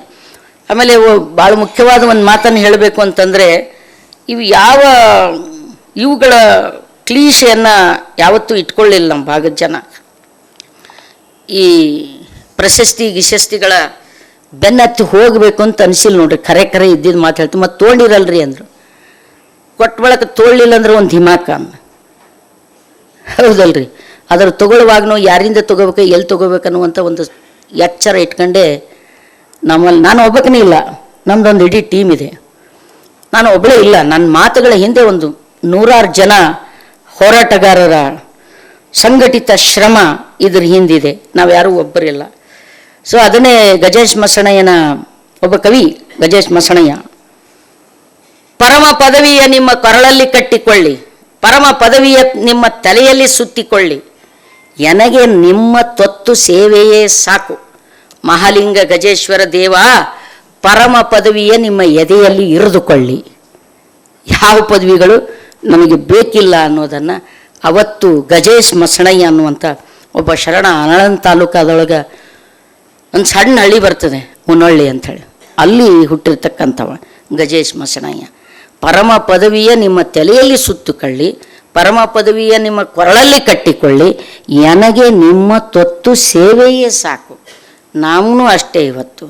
ಆಮೇಲೆ ಭಾಳ ಮುಖ್ಯವಾದ ಒಂದು ಮಾತನ್ನು ಹೇಳಬೇಕು ಅಂತಂದರೆ, ಇವುಗಳ ಕ್ಲೀಶೆಯನ್ನು ಯಾವತ್ತೂ ಇಟ್ಕೊಳ್ಳಿಲ್ಲ ನಮ್ಮ ಭಾಗದ ಜನ. ಈ ಪ್ರಶಸ್ತಿ ಗಿಶಸ್ತಿಗಳ ಬೆನ್ನತ್ತಿ ಹೋಗಬೇಕು ಅಂತ ಅನಿಸಿಲ್ಲ ನೋಡ್ರಿ. ಖರೆ ಇದ್ದಿದ್ದು ಮಾತು ಹೇಳ್ತು. ಮತ್ತು ತೊಗೊಂಡಿರಲ್ರಿ ಅಂದರು. ಕೊಟ್ಟ ಬಳಕ ತೊಗೊಳ್ಳಿಲ್ಲ ಅಂದ್ರೆ ಒಂದು ಧಿಮಾಕ ಅಂದ. ಹೌದಲ್ರಿ. ಅದ್ರ ತೊಗೊಳ್ಳುವಾಗನೂ ಯಾರಿಂದ ತೊಗೋಬೇಕು, ಎಲ್ಲಿ ತೊಗೋಬೇಕನ್ನುವಂಥ ಒಂದು ಎಚ್ಚರ ಇಟ್ಕೊಂಡೆ ನಮ್ಮಲ್ಲಿ. ನಾನು ಒಬ್ಬಕ್ಕನೇ ಇಲ್ಲ, ನಮ್ಮದೊಂದು ಇಡೀ ಟೀಮ್ ಇದೆ. ನಾನು ಒಬ್ಬಳೇ ಇಲ್ಲ. ನನ್ನ ಮಾತುಗಳ ಹಿಂದೆ ಒಂದು 100 ಜನ ಹೋರಾಟಗಾರರ ಸಂಘಟಿತ ಶ್ರಮ ಇದ್ರ ಹಿಂದಿದೆ. ನಾವು ಯಾರೂ ಒಬ್ಬರಿಲ್ಲ. ಸೊ ಅದನ್ನೇ ಗಜೇಶ್ ಮಸಣಯ್ಯನ ಒಬ್ಬ ಕವಿ, ಗಜೇಶ್ ಮಸಣಯ್ಯ, ಪರಮ ಪದವಿಯ ನಿಮ್ಮ ಕೊರಳಲ್ಲಿ ಕಟ್ಟಿಕೊಳ್ಳಿ, ಪರಮ ಪದವಿಯ ನಿಮ್ಮ ತಲೆಯಲ್ಲಿ ಸುತ್ತಿಕೊಳ್ಳಿ, ನನಗೆ ನಿಮ್ಮ ತೊತ್ತು ಸೇವೆಯೇ ಸಾಕು, ಮಹಾಲಿಂಗ ಗಜೇಶ್ವರ ದೇವ ಪರಮ ಪದವಿಯ ನಿಮ್ಮ ಎದೆಯಲ್ಲಿ ಇರಿದುಕೊಳ್ಳಿ. ಯಾವ ಪದವಿಗಳು ನಮಗೆ ಬೇಕಿಲ್ಲ ಅನ್ನೋದನ್ನು ಅವತ್ತು ಗಜೇಶ್ ಮಸಣಯ್ಯ ಅನ್ನುವಂಥ ಒಬ್ಬ ಶರಣ ಅನಳನ್ ತಾಲೂಕಾದೊಳಗೆ ಒಂದು ಸಣ್ಣ ಹಳ್ಳಿ ಬರ್ತದೆ, ಮುನ್ನಳ್ಳಿ ಅಂಥೇಳಿ, ಅಲ್ಲಿ ಹುಟ್ಟಿರ್ತಕ್ಕಂಥವ ಗಜೇಶ್ ಮಸಣಯ್ಯ. ಪರಮ ಪದವಿಯ ನಿಮ್ಮ ತಲೆಯಲ್ಲಿ ಸುತ್ತುಕೊಳ್ಳಿ, ಪರಮ ಪದವಿಯ ನಿಮ್ಮ ಕೊರಳಲ್ಲಿ ಕಟ್ಟಿಕೊಳ್ಳಿ, ನನಗೆ ನಿಮ್ಮ ತೊತ್ತು ಸೇವೆಯೇ ಸಾಕು. ನಾವೂ ಅಷ್ಟೇ. ಇವತ್ತು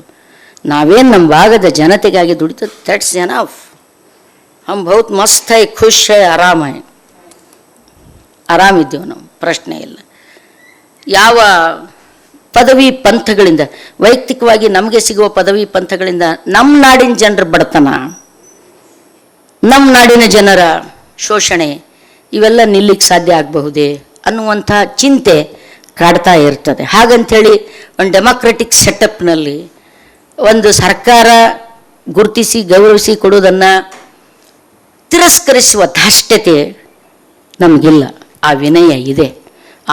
ನಾವೇನು ನಮ್ಮ ಭಾಗದ ಜನತೆಗಾಗಿ ದುಡಿತದೆ, ದಟ್ಸ್ ಎನಫ್. ಹಮ್ ಬಹುತ್ ಮಸ್ತ್ ಹೈ, ಖುಷ್ ಹೈ, ಆರಾಮಿದ್ದೇವೆ ನಾವು, ಪ್ರಶ್ನೆ ಇಲ್ಲ. ಯಾವ ಪದವಿ ಪಂಥಗಳಿಂದ, ವೈಯಕ್ತಿಕವಾಗಿ ನಮಗೆ ಸಿಗುವ ಪದವಿ ಪಂಥಗಳಿಂದ ನಮ್ಮ ನಾಡಿನ ಜನರ ಬಡತನ, ನಮ್ಮ ನಾಡಿನ ಜನರ ಶೋಷಣೆ ಇವೆಲ್ಲ ನಿಲ್ಲಿಕ್ಕೆ ಸಾಧ್ಯ ಆಗಬಹುದೇ ಅನ್ನುವಂಥ ಚಿಂತೆ ಕಾಡ್ತಾ ಇರ್ತದೆ. ಹಾಗಂಥೇಳಿ ಒಂದು ಡೆಮಾಕ್ರೆಟಿಕ್ ಸೆಟಪ್ನಲ್ಲಿ ಒಂದು ಸರ್ಕಾರ ಗುರುತಿಸಿ ಗೌರವಿಸಿ ಕೊಡುವುದನ್ನು ತಿರಸ್ಕರಿಸುವ ಧಾಷ್ಟ್ಯತೆ ನಮಗಿಲ್ಲ. ಆ ವಿನಯ ಇದೆ.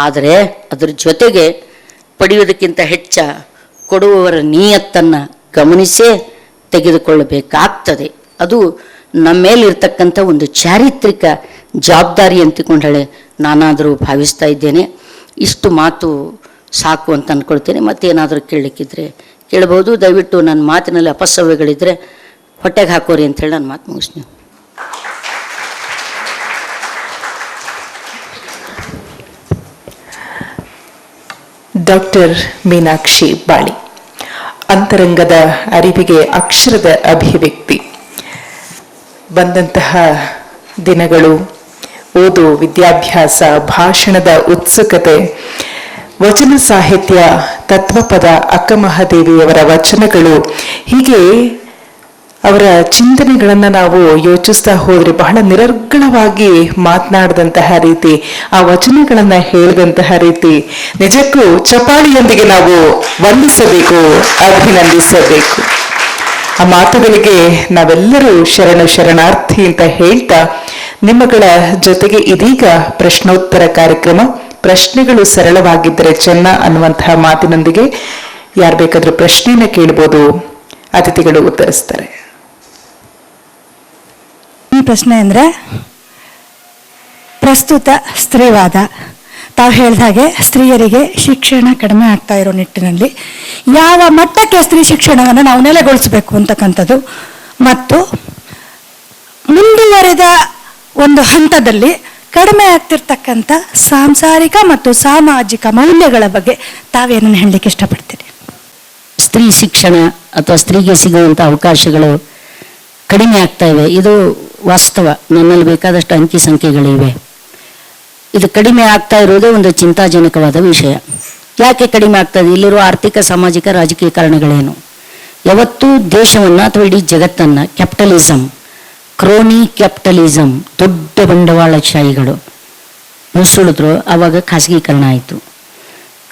ಆದರೆ ಅದರ ಜೊತೆಗೆ ಪಡೆಯುವುದಕ್ಕಿಂತ ಹೆಚ್ಚ ಕೊಡುವವರ ನಿಯತ್ತನ್ನು ಗಮನಿಸೇ ತೆಗೆದುಕೊಳ್ಳಬೇಕಾಗ್ತದೆ. ಅದು ನಮ್ಮ ಮೇಲಿರ್ತಕ್ಕಂಥ ಒಂದು ಚಾರಿತ್ರಿಕ ಜವಾಬ್ದಾರಿ ಅಂತಿಕೊಂಡಳೆ ನಾನಾದರೂ ಭಾವಿಸ್ತಾ ಇದ್ದೇನೆ. ಇಷ್ಟು ಮಾತು ಸಾಕು ಅಂತ ಅಂದ್ಕೊಳ್ತೇನೆ. ಮತ್ತೇನಾದರೂ ಕೇಳಲಿಕ್ಕಿದ್ರೆ ಕೇಳ್ಬೋದು. ದಯವಿಟ್ಟು ನನ್ನ ಮಾತಿನಲ್ಲಿ ಅಪಸವ್ಯಗಳಿದ್ದರೆ ಹೊಟ್ಟೆಗೆ ಹಾಕೋರಿ ಅಂಥೇಳಿ ನಾನು ಮಾತು ಮುಗಿಸ್ತೀನಿ.
ಡಾಕ್ಟರ್ ಮೀನಾಕ್ಷಿ ಬಾಳಿ, ಅಂತರಂಗದ ಅರಿವಿಗೆ ಅಕ್ಷರದ ಅಭಿವ್ಯಕ್ತಿ. ಬಂದಂತಹ ದಿನಗಳು, ಓದು, ವಿದ್ಯಾಭ್ಯಾಸ, ಭಾಷಣದ ಉತ್ಸುಕತೆ, ವಚನ ಸಾಹಿತ್ಯ, ತತ್ವಪದ, ಅಕ್ಕಮಹಾದೇವಿಯವರ ವಚನಗಳು, ಹೀಗೆ ಅವರ ಚಿಂತನೆಗಳನ್ನು ನಾವು ಯೋಚಿಸ್ತಾ ಹೋದರೆ ಬಹಳ ನಿರರ್ಗಳವಾಗಿ ಮಾತನಾಡಿದಂತಹ ರೀತಿ, ಆ ವಚನಗಳನ್ನು ಹೇಳಿದಂತಹ ರೀತಿ ನಿಜಕ್ಕೂ ಚಪಾಳಿಯೊಂದಿಗೆ ನಾವು ವಂದಿಸಬೇಕು, ಅಭಿನಂದಿಸಬೇಕು. ಆ ಮಾತುಗಳಿಗೆ ನಾವೆಲ್ಲರೂ ಶರಣಾರ್ಥಿ ಅಂತ ಹೇಳ್ತಾ, ನಿಮ್ಮಗಳ ಜೊತೆಗೆ ಇದೀಗ ಪ್ರಶ್ನೋತ್ತರ ಕಾರ್ಯಕ್ರಮ. ಪ್ರಶ್ನೆಗಳು ಸರಳವಾಗಿದ್ದರೆ ಚೆನ್ನ ಅನ್ನುವಂತಹ ಮಾತಿನೊಂದಿಗೆ ಯಾರು ಬೇಕಾದರೂ ಪ್ರಶ್ನೆನ ಕೇಳ್ಬೋದು, ಅತಿಥಿಗಳು ಉತ್ತರಿಸ್ತಾರೆ.
ಈ ಪ್ರಶ್ನೆ ಅಂದರೆ, ಪ್ರಸ್ತುತ ಸ್ತ್ರೀವಾದ, ತಾವು ಹೇಳಿದ ಹಾಗೆ ಸ್ತ್ರೀಯರಿಗೆ ಶಿಕ್ಷಣ ಕಡಿಮೆ ಆಗ್ತಾ ಇರೋ ನಿಟ್ಟಿನಲ್ಲಿ ಯಾವ ಮಟ್ಟಕ್ಕೆ ಸ್ತ್ರೀ ಶಿಕ್ಷಣವನ್ನು ನಾವು ನೆಲೆಗೊಳಿಸಬೇಕು ಅಂತಕ್ಕಂಥದ್ದು, ಮತ್ತು ಮುಂದುವರೆದ ಒಂದು ಹಂತದಲ್ಲಿ ಕಡಿಮೆ ಆಗ್ತಿರ್ತಕ್ಕಂಥ ಸಾಂಸಾರಿಕ ಮತ್ತು ಸಾಮಾಜಿಕ ಮೌಲ್ಯಗಳ ಬಗ್ಗೆ ತಾವೇನನ್ನು ಹೇಳಲಿಕ್ಕೆ ಇಷ್ಟಪಡ್ತೀರಿ?
ಸ್ತ್ರೀ ಶಿಕ್ಷಣ ಅಥವಾ ಸ್ತ್ರೀಗೆ ಸಿಗುವಂಥ ಅವಕಾಶಗಳು ಕಡಿಮೆ ಆಗ್ತಾ ಇವೆ. ಇದು ವಾಸ್ತವ. ನನ್ನಲ್ಲಿ ಬೇಕಾದಷ್ಟು ಅಂಕಿ ಸಂಖ್ಯೆಗಳಿವೆ. ಇದು ಕಡಿಮೆ ಆಗ್ತಾ ಇರೋದೇ ಒಂದು ಚಿಂತಾಜನಕವಾದ ವಿಷಯ. ಯಾಕೆ ಕಡಿಮೆ ಆಗ್ತದೆ? ಇಲ್ಲಿರುವ ಆರ್ಥಿಕ, ಸಾಮಾಜಿಕ, ರಾಜಕೀಯ ಕಾರಣಗಳೇನು? ಯಾವತ್ತೂ ದೇಶವನ್ನು ಅಥವಾ ಇಡೀ ಜಗತ್ತನ್ನು ಕ್ಯಾಪಿಟಲಿಸಮ್, ಕ್ರೋನಿ ಕ್ಯಾಪಿಟಲಿಸಮ್, ದೊಡ್ಡ ಬಂಡವಾಳಶಾಹಿಗಳು ನುಸುಳಿದ್ರು. ಆವಾಗ ಖಾಸಗೀಕರಣ ಆಯಿತು.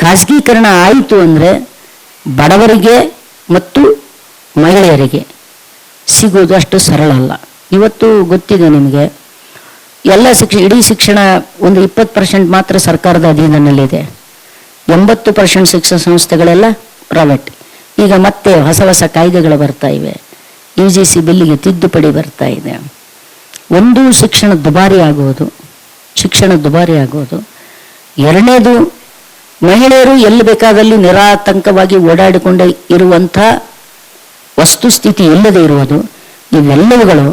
ಖಾಸಗೀಕರಣ ಆಯಿತು ಅಂದರೆ ಬಡವರಿಗೆ ಮತ್ತು ಮಹಿಳೆಯರಿಗೆ ಸಿಗೋದು ಅಷ್ಟು ಸರಳ ಅಲ್ಲ. ಇವತ್ತು ಗೊತ್ತಿದೆ ನಿಮಗೆ, ಎಲ್ಲ ಇಡೀ ಶಿಕ್ಷಣ ಒಂದು 20% ಮಾತ್ರ ಸರ್ಕಾರದ ಅಧೀನದಲ್ಲಿದೆ. 80% ಶಿಕ್ಷಣ ಸಂಸ್ಥೆಗಳೆಲ್ಲ ಪ್ರೈವೇಟ್. ಈಗ ಮತ್ತೆ ಹೊಸ ಕಾಯ್ದೆಗಳು ಬರ್ತಾ ಇವೆ. UGC ಬಿಲ್ಲಿಗೆ ತಿದ್ದುಪಡಿ ಬರ್ತಾ ಇದೆ. ಒಂದು ಶಿಕ್ಷಣ ದುಬಾರಿ ಆಗೋದು. ಎರಡನೇದು, ಮಹಿಳೆಯರು ಎಲ್ಲಿ ಬೇಕಾದಲ್ಲಿ ನಿರಾತಂಕವಾಗಿ ಓಡಾಡಿಕೊಂಡೇ ಇರುವಂಥ ವಸ್ತುಸ್ಥಿತಿ ಇಲ್ಲದೆ ಇರುವುದು, ಇವೆಲ್ಲವುಗಳು.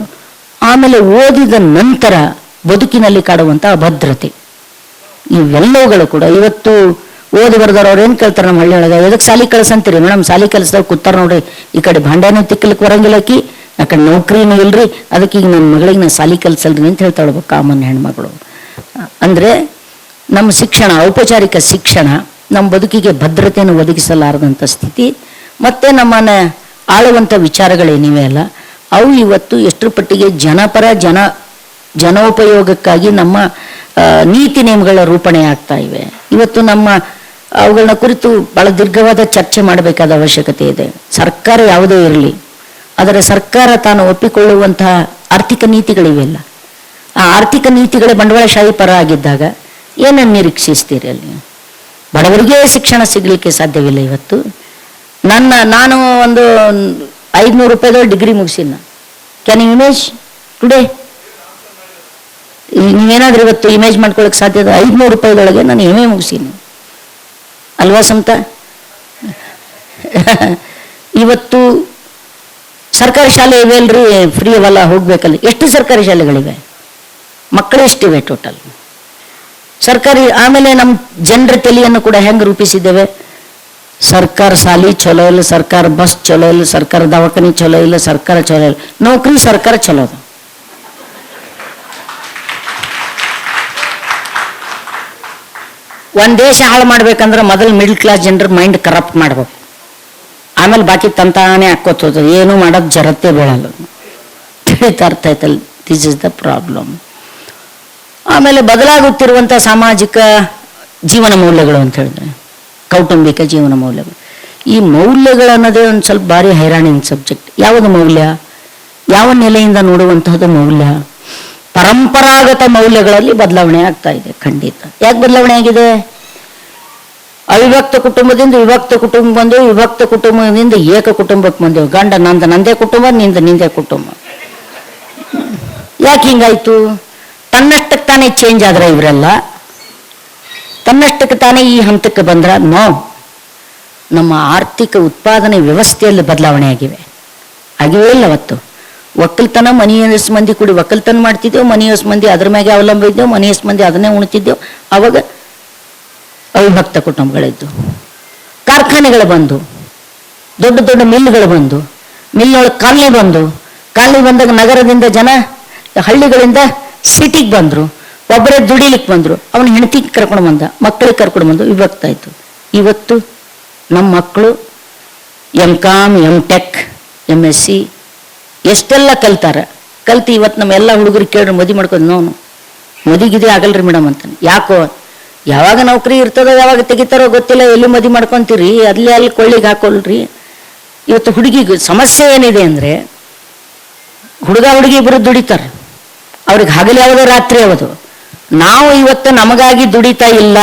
ಆಮೇಲೆ ಓದಿದ ನಂತರ ಬದುಕಿನಲ್ಲಿ ಕಾಡುವಂಥ ಅಭದ್ರತೆ, ಇವೆಲ್ಲವುಗಳು ಕೂಡ ಇವತ್ತು ಓದಿ ಬರ್ದವ್ರು ಅವ್ರು ಏನು ಕೇಳ್ತಾರೆ ನಮ್ಮ ಹಳ್ಳಿ ಒಳಗೆ, ಎದಕ್ಕೆ ಸಾಲಿ ಕಳ್ಸಂತೀರಿ ಮೇಡಮ್, ಸಾಲಿ ಕಲಿಸ್ದಾಗ ಕೂತಾರ ನೋಡ್ರಿ, ಈ ಕಡೆ ಭಾಂಡ್ಯಾನು ತಿಕ್ಕಲಿಕ್ಕೆ ಬರಂಗಿಲ್ಲಕಿ, ಆ ಕಡೆ ನೌಕರಿನೂ ಇಲ್ರಿ, ಅದಕ್ಕೆ ಈಗ ನನ್ನ ಮಗಳಿಗೆ ನಾನು ಸಾಲಿ ಕಲಿಸಲ್ರಿ ಅಂತ ಹೇಳ್ತಾಳೆ ಕಾಮನ್ ಹೆಣ್ಮಗಳು. ಅಂದರೆ ನಮ್ಮ ಶಿಕ್ಷಣ, ಔಪಚಾರಿಕ ಶಿಕ್ಷಣ ನಮ್ಮ ಬದುಕಿಗೆ ಭದ್ರತೆಯನ್ನು ಒದಗಿಸಲಾರದಂಥ ಸ್ಥಿತಿ, ಮತ್ತು ನಮ್ಮನ್ನ ಆಳುವಂಥ ವಿಚಾರಗಳೇನಿವೆ ಅಲ್ಲ ಅವು ಇವತ್ತು ಎಷ್ಟರ ಪಟ್ಟಿಗೆ ಜನೋಪಯೋಗಕ್ಕಾಗಿ ನಮ್ಮ ನೀತಿ ನಿಯಮಗಳ ರೂಪಣೆ ಆಗ್ತಾ ಇವೆ. ಇವತ್ತು ನಮ್ಮ ಅವುಗಳನ್ನ ಕುರಿತು ಬಹಳ ದೀರ್ಘವಾದ ಚರ್ಚೆ ಮಾಡಬೇಕಾದ ಅವಶ್ಯಕತೆ ಇದೆ. ಸರ್ಕಾರ ಯಾವುದೇ ಇರಲಿ, ಆದರೆ ಸರ್ಕಾರ ತಾನು ಒಪ್ಪಿಕೊಳ್ಳುವಂತಹ ಆರ್ಥಿಕ ನೀತಿಗಳಿವೆಲ್ಲ, ಆ ಆರ್ಥಿಕ ನೀತಿಗಳೇ ಬಂಡವಾಳಶಾಹಿ ಪರ ಆಗಿದ್ದಾಗ ಏನನ್ನು ನಿರೀಕ್ಷಿಸ್ತೀರಿ? ಅಲ್ಲಿ ಬಡವರಿಗೆ ಶಿಕ್ಷಣ ಸಿಗಲಿಕ್ಕೆ ಸಾಧ್ಯವಿಲ್ಲ. ಇವತ್ತು ನಾನು ಒಂದು 500 ರೂಪಾಯಿದೊಳಗೆ ಡಿಗ್ರಿ ಮುಗಿಸಿನ. Can you image today? ನೀವೇನಾದ್ರೂ ಇವತ್ತು ಇಮೇಜ್ ಮಾಡ್ಕೊಳ್ಳೋಕೆ ಸಾಧ್ಯ ಇದೆ? 500 ರೂಪಾಯಿದೊಳಗೆ ನಾನು MA ಮುಗಿಸೀನಿ ಅಲ್ವಾ ಸಂತ? ಇವತ್ತು ಸರ್ಕಾರಿ ಶಾಲೆ ಇವೆ ಅಲ್ರಿ, ಫ್ರೀ ಅವಲ್ಲ, ಹೋಗ್ಬೇಕಲ್ಲ. ಎಷ್ಟು ಸರ್ಕಾರಿ ಶಾಲೆಗಳಿವೆ? ಮಕ್ಕಳು ಎಷ್ಟಿವೆ ಟೋಟಲ್ ಸರ್ಕಾರಿ? ಆಮೇಲೆ ನಮ್ಮ ಜನರ ತಲೆಯನ್ನು ಕೂಡ ಹೆಂಗೆ ರೂಪಿಸಿದ್ದೇವೆ? ಸರ್ಕಾರ ಶಾಲಿ ಚಲೋ ಇಲ್ಲ, ಸರ್ಕಾರ ಬಸ್ ಚಲೋ ಇಲ್ಲ, ಸರ್ಕಾರ ದವಾಖಾನೆ ಚಲೋ ಇಲ್ಲ, ಸರ್ಕಾರ ಚಲೋ ಇಲ್ಲ, ನೌಕರಿ ಸರ್ಕಾರ ಚಲೋ ಅದ. ಒಂದು ದೇಶ ಹಾಳು ಮಾಡ್ಬೇಕಂದ್ರೆ ಮೊದಲು ಮಿಡ್ಲ್ ಕ್ಲಾಸ್ ಜನರ ಮೈಂಡ್ ಕರಪ್ಟ್ ಮಾಡ್ಬೇಕು, ಆಮೇಲೆ ಬಾಕಿ ತಂತಾನೆ ಹಾಕೋತ ಹೋಗ್ತದೆ, ಏನು ಮಾಡೋದು ಜರತ್ತೆ ಬೀಳಲ್ಲ. ತಿಳಿತಾ ಅರ್ಥ ಆಯ್ತಲ್ಲ? This is the problem. ಆಮೇಲೆ ಬದಲಾಗುತ್ತಿರುವಂಥ ಸಾಮಾಜಿಕ ಜೀವನ ಮೌಲ್ಯಗಳು ಅಂತ ಹೇಳಿದ್ರೆ, ಕೌಟುಂಬಿಕ ಜೀವನ ಮೌಲ್ಯಗಳು. ಈ ಮೌಲ್ಯಗಳನ್ನೋದೇ ಒಂದು ಸ್ವಲ್ಪ ಭಾರಿ ಹೈರಾಣಿನ ಸಬ್ಜೆಕ್ಟ್. ಯಾವುದು ಮೌಲ್ಯ? ಯಾವ ನೆಲೆಯಿಂದ ನೋಡುವಂತಹದ್ದು ಮೌಲ್ಯ? ಪರಂಪರಾಗತ ಮೌಲ್ಯಗಳಲ್ಲಿ ಬದಲಾವಣೆ ಆಗ್ತಾ ಇದೆ ಖಂಡಿತ. ಯಾಕೆ ಬದಲಾವಣೆ ಆಗಿದೆ? ಅವಿಭಕ್ತ ಕುಟುಂಬದಿಂದ ವಿಭಕ್ತ ಕುಟುಂಬ ಬಂದೆವು, ವಿಭಕ್ತ ಕುಟುಂಬದಿಂದ ಏಕ ಕುಟುಂಬಕ್ಕೆ ಬಂದೆವು. ಗಂಡ ನಂದೇ ಕುಟುಂಬ, ನಿಂದೆ ಕುಟುಂಬ. ಯಾಕೆ ಹಿಂಗಾಯ್ತು? ತನ್ನಷ್ಟಕ್ಕೆ ತಾನೇ ಚೇಂಜ್ ಆದ್ರೆ ಇವರೆಲ್ಲ, ತನ್ನಷ್ಟಕ್ಕೆ ತಾನೇ ಈ ಹಂತಕ್ಕೆ ಬಂದ್ರ? ನೋ, ನಮ್ಮ ಆರ್ಥಿಕ ಉತ್ಪಾದನೆ ವ್ಯವಸ್ಥೆಯಲ್ಲಿ ಬದಲಾವಣೆ ಆಗಿವೆ ಇಲ್ಲ. ಅವತ್ತು ಒಕ್ಕಲ್ತನ ಮನೆಯಸ್ ಮಂದಿ ಕೂಡಿ ಒಕ್ಕಲ್ತನ ಮಾಡ್ತಿದ್ದೆವು, ಮನೆಯಸ್ ಮಂದಿ ಅದ್ರ ಮ್ಯಾಗೆ ಅವಲಂಬ ಇದ್ದೆವು, ಮನೆಯಸ್ ಮಂದಿ ಅದನ್ನೇ ಉಣ್ತಿದ್ದೆವು. ಅವಾಗ ಅವಿಭಕ್ತ ಕುಟುಂಬಗಳಿದ್ದು. ಕಾರ್ಖಾನೆಗಳು ಬಂದು, ದೊಡ್ಡ ದೊಡ್ಡ ಮಿಲ್ಗಳು ಬಂದು, ಮಿಲ್ನೊಳಗೆ ಕಾಲನಿ ಬಂದಾಗ ನಗರದಿಂದ ಜನ ಹಳ್ಳಿಗಳಿಂದ ಸಿಟಿಗೆ ಬಂದರು, ಒಬ್ಬರೇ ದುಡಿಲಿಕ್ಕೆ ಬಂದರು, ಅವನ ಹೆಂಡತಿಗೆ ಕರ್ಕೊಂಡು ಬಂದ, ಮಕ್ಕಳಿಗೆ ಕರ್ಕೊಂಡು ಬಂದು, ವಿಭಕ್ತ ಆಯಿತು. ಇವತ್ತು ನಮ್ಮ ಮಕ್ಕಳು MCom, MTech, MSc ಎಷ್ಟೆಲ್ಲ ಕಲ್ತು ಇವತ್ತು ನಮ್ಮೆಲ್ಲ ಹುಡುಗರು ಕೇಳ್ರಿ ಮದುವೆ ಮಾಡ್ಕೊಂಡು, ನೋವು ಮದುವೆಗಿದೇ ಆಗಲ್ರಿ ಮೇಡಮ್ ಅಂತಾನೆ. ಯಾಕೋ? ಯಾವಾಗ ನೌಕರಿ ಇರ್ತದೋ ಯಾವಾಗ ತೆಗಿತಾರೋ ಗೊತ್ತಿಲ್ಲ, ಎಲ್ಲಿ ಮದುವೆ ಮಾಡ್ಕೊತೀರಿ, ಅಲ್ಲಿ ಕೊಳ್ಳಿಗೆ ಹಾಕೊಳ್ರಿ. ಇವತ್ತು ಹುಡುಗಿಗೆ ಸಮಸ್ಯೆ ಏನಿದೆ ಅಂದರೆ, ಹುಡುಗಿ ಇಬ್ಬರು ದುಡಿತಾರೆ, ಅವ್ರಿಗೆ ಹಗಲು ಯಾವುದು ರಾತ್ರಿ ಯಾವುದು. ನಾವು ಇವತ್ತು ನಮಗಾಗಿ ದುಡಿತಾ ಇಲ್ಲ.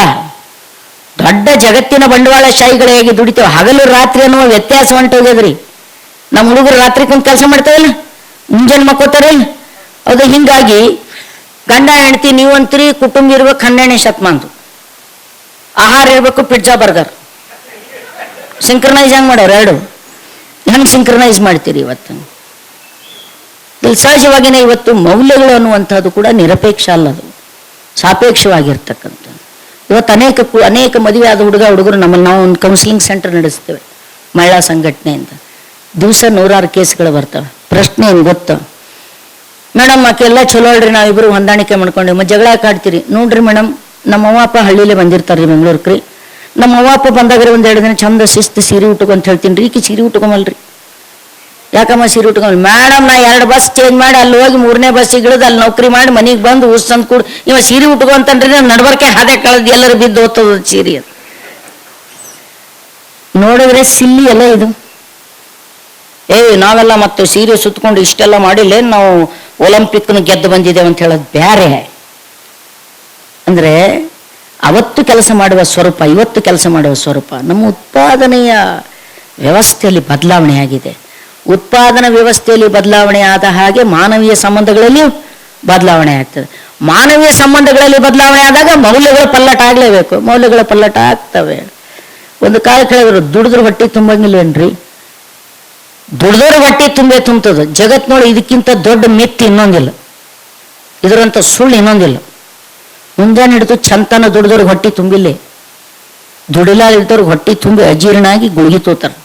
ದೊಡ್ಡ ಜಗತ್ತಿನ ಬಂಡವಾಳಶಾಹಿಗಳಾಗಿ ದುಡಿತೇವೆ. ಹಗಲು ರಾತ್ರಿ ಅನ್ನುವ ವ್ಯತ್ಯಾಸ ಹೊಂಟೋಗ್ಯದ್ರಿ. ನಮ್ಮ ಹುಡುಗರು ರಾತ್ರಿ ಕುಂತ ಕೆಲಸ ಮಾಡ್ತಾವಿಲ್ಲ, ಮುಂಜಾನೆ ಮಕ್ಕೋತಾರಿಲ್ಲ. ಅದು ಹಿಂಗಾಗಿ ಗಂಡ ಹೆಂಡತಿ ನೀವಂತ್ರಿ ಕುಟುಂಬ ಇರ್ಬೇಕು 12ನೇ ಶತಮಾನದು. ಆಹಾರ ಇರಬೇಕು ಪಿಜ್ಜಾ ಬರ್ಗರ್. ಸಿಂಕ್ರನೈಸ್ ಹೆಂಗೆ ಮಾಡ್ಯಾರ ಎರಡು? ಹೆಂಗೆ ಸಿಂಕ್ರನೈಸ್ ಮಾಡ್ತೀರಿ ಇವತ್ತು? ಇಲ್ಲಿ ಸಹಜವಾಗಿಯೇ ಇವತ್ತು ಮೌಲ್ಯಗಳು ಅನ್ನುವಂಥದ್ದು ಕೂಡ ನಿರಪೇಕ್ಷ ಅಲ್ಲ, ಅದು ಸಾಪೇಕ್ಷವಾಗಿರ್ತಕ್ಕಂಥ. ಇವತ್ತು ಅನೇಕ ಮದುವೆ ಆದ ಹುಡುಗರು ನಾವು ಒಂದು ಕೌನ್ಸಿಲಿಂಗ್ ಸೆಂಟರ್ ನಡೆಸ್ತೇವೆ ಮಹಿಳಾ ಸಂಘಟನೆಯಿಂದ. ದಿವಸ 100 ಕೇಸ್ಗಳು ಬರ್ತವೆ. ಪ್ರಶ್ನೆ ಏನು ಗೊತ್ತು? ಮೇಡಮ್ ಆಕೆಲ್ಲ ಚಲೋ ಅಲ್ರಿ, ನಾವಿಬ್ಬರು ಹೊಂದಾಣಿಕೆ ಮಾಡ್ಕೊಂಡೇವು, ಮತ್ತೆ ಜಗಳ ಕಾಡ್ತೀರಿ. ನೋಡ್ರಿ ಮೇಡಮ್, ನಮ್ಮ ಅವ್ವಪ್ಪ ಹಳ್ಳಿಲೇ ಬಂದಿರ್ತಾರ್ರಿ ಬೆಂಗಳೂರ್ಕ್ರಿ. ನಮ್ಮ ಅವ್ವಪ್ಪ ಬಂದಾಗ್ರಿ 1-2 ದಿನ ಚಂದ ಶಿಸ್ತು ಸೀರೆ ಉಟ್ಕೊಂತ ಹೇಳ್ತೀನಿ ರೀ. ಈಕಿ ಸೀರೆ ಉಟ್ಕೊಂಬಲ್ರಿ. ಯಾಕಮ್ಮ ಸೀರೆ ಉಟ್ಕೊಂಬಲ್? ಮೇಡಮ್ ನಾ 2 ಬಸ್ ಚೇಂಜ್ ಮಾಡಿ ಅಲ್ಲಿ ಹೋಗಿ 3ನೇ ಬಸ್ಸಿಗೆ ಇಳಿದು ಅಲ್ಲಿ ನೌಕರಿ ಮಾಡಿ ಮನೆಗೆ ಬಂದು ತಂದು ಕೂಡ ಇವ ಸೀರೆ ಉಟ್ಕೊಂತನ್ರಿ, ನಾನು ನಡ್ಬರ್ಕೆ ಹಾದೆ ಕಳೆದು ಎಲ್ಲರೂ ಬಿದ್ದು ಹೋಗ್ತದ ಸೀರೆ. ನೋಡಿದ್ರೆ ಸಿಲ್ಲಿ ಎಲ್ಲ ಇದು. ನಾವೆಲ್ಲ ಮತ್ತು ಸೀರೆ ಸುತ್ಕೊಂಡು ಇಷ್ಟೆಲ್ಲ ಮಾಡಿಲ್ಲ, ನಾವು ಒಲಿಂಪಿಕ್ನ ಗೆದ್ದು ಬಂದಿದ್ದೇವೆ ಅಂತ ಹೇಳೋದು ಬೇರೆ. ಅಂದ್ರೆ ಅವತ್ತು ಕೆಲಸ ಮಾಡುವ ಸ್ವರೂಪ, ಇವತ್ತು ಕೆಲಸ ಮಾಡುವ ಸ್ವರೂಪ. ನಮ್ಮ ಉತ್ಪಾದನೆಯ ವ್ಯವಸ್ಥೆಯಲ್ಲಿ ಬದಲಾವಣೆ ಆಗಿದೆ. ಉತ್ಪಾದನಾ ವ್ಯವಸ್ಥೆಯಲ್ಲಿ ಬದಲಾವಣೆ ಆದ ಹಾಗೆ ಮಾನವೀಯ ಸಂಬಂಧಗಳಲ್ಲಿಯೂ ಬದಲಾವಣೆ ಆಗ್ತದೆ. ಮಾನವೀಯ ಸಂಬಂಧಗಳಲ್ಲಿ ಬದಲಾವಣೆ ಆದಾಗ ಮೌಲ್ಯಗಳ ಪಲ್ಲಟ ಆಗಲೇಬೇಕು. ಮೌಲ್ಯಗಳ ಪಲ್ಲಟ ಆಗ್ತವೆ. ಒಂದು ಕಾಲ ಕೇಳಿದ್ರು, ದುಡಿದ್ರು ಹೊಟ್ಟೆ ತುಂಬಂಗಿಲ್ವೇನ್ರಿ? ದುಡ್ದೋರು ಹೊಟ್ಟೆ ತುಂಬತದ. ಜಗತ್ತಿನೊಳಗೆ ಇದಕ್ಕಿಂತ ದೊಡ್ಡ ಮಿತ್ತು ಇನ್ನೊಂದಿಲ್ಲ, ಇದರಂತ ಸುಳ್ಳು ಇನ್ನೊಂದಿಲ್ಲ. ಮುಂಜಾನೆ ಹಿಡಿದು ಚಂತನ ದುಡ್ದೋರ್ಗೆ ಹೊಟ್ಟೆ ತುಂಬಿಲ್ಲ. ದುಡಿಲಾರ್ದವ್ರಿಗೆ ಹೊಟ್ಟಿ ತುಂಬಿ ಅಜೀರ್ಣ ಆಗಿ ಗುಳಿಗೆ ತೋತಾರೆ.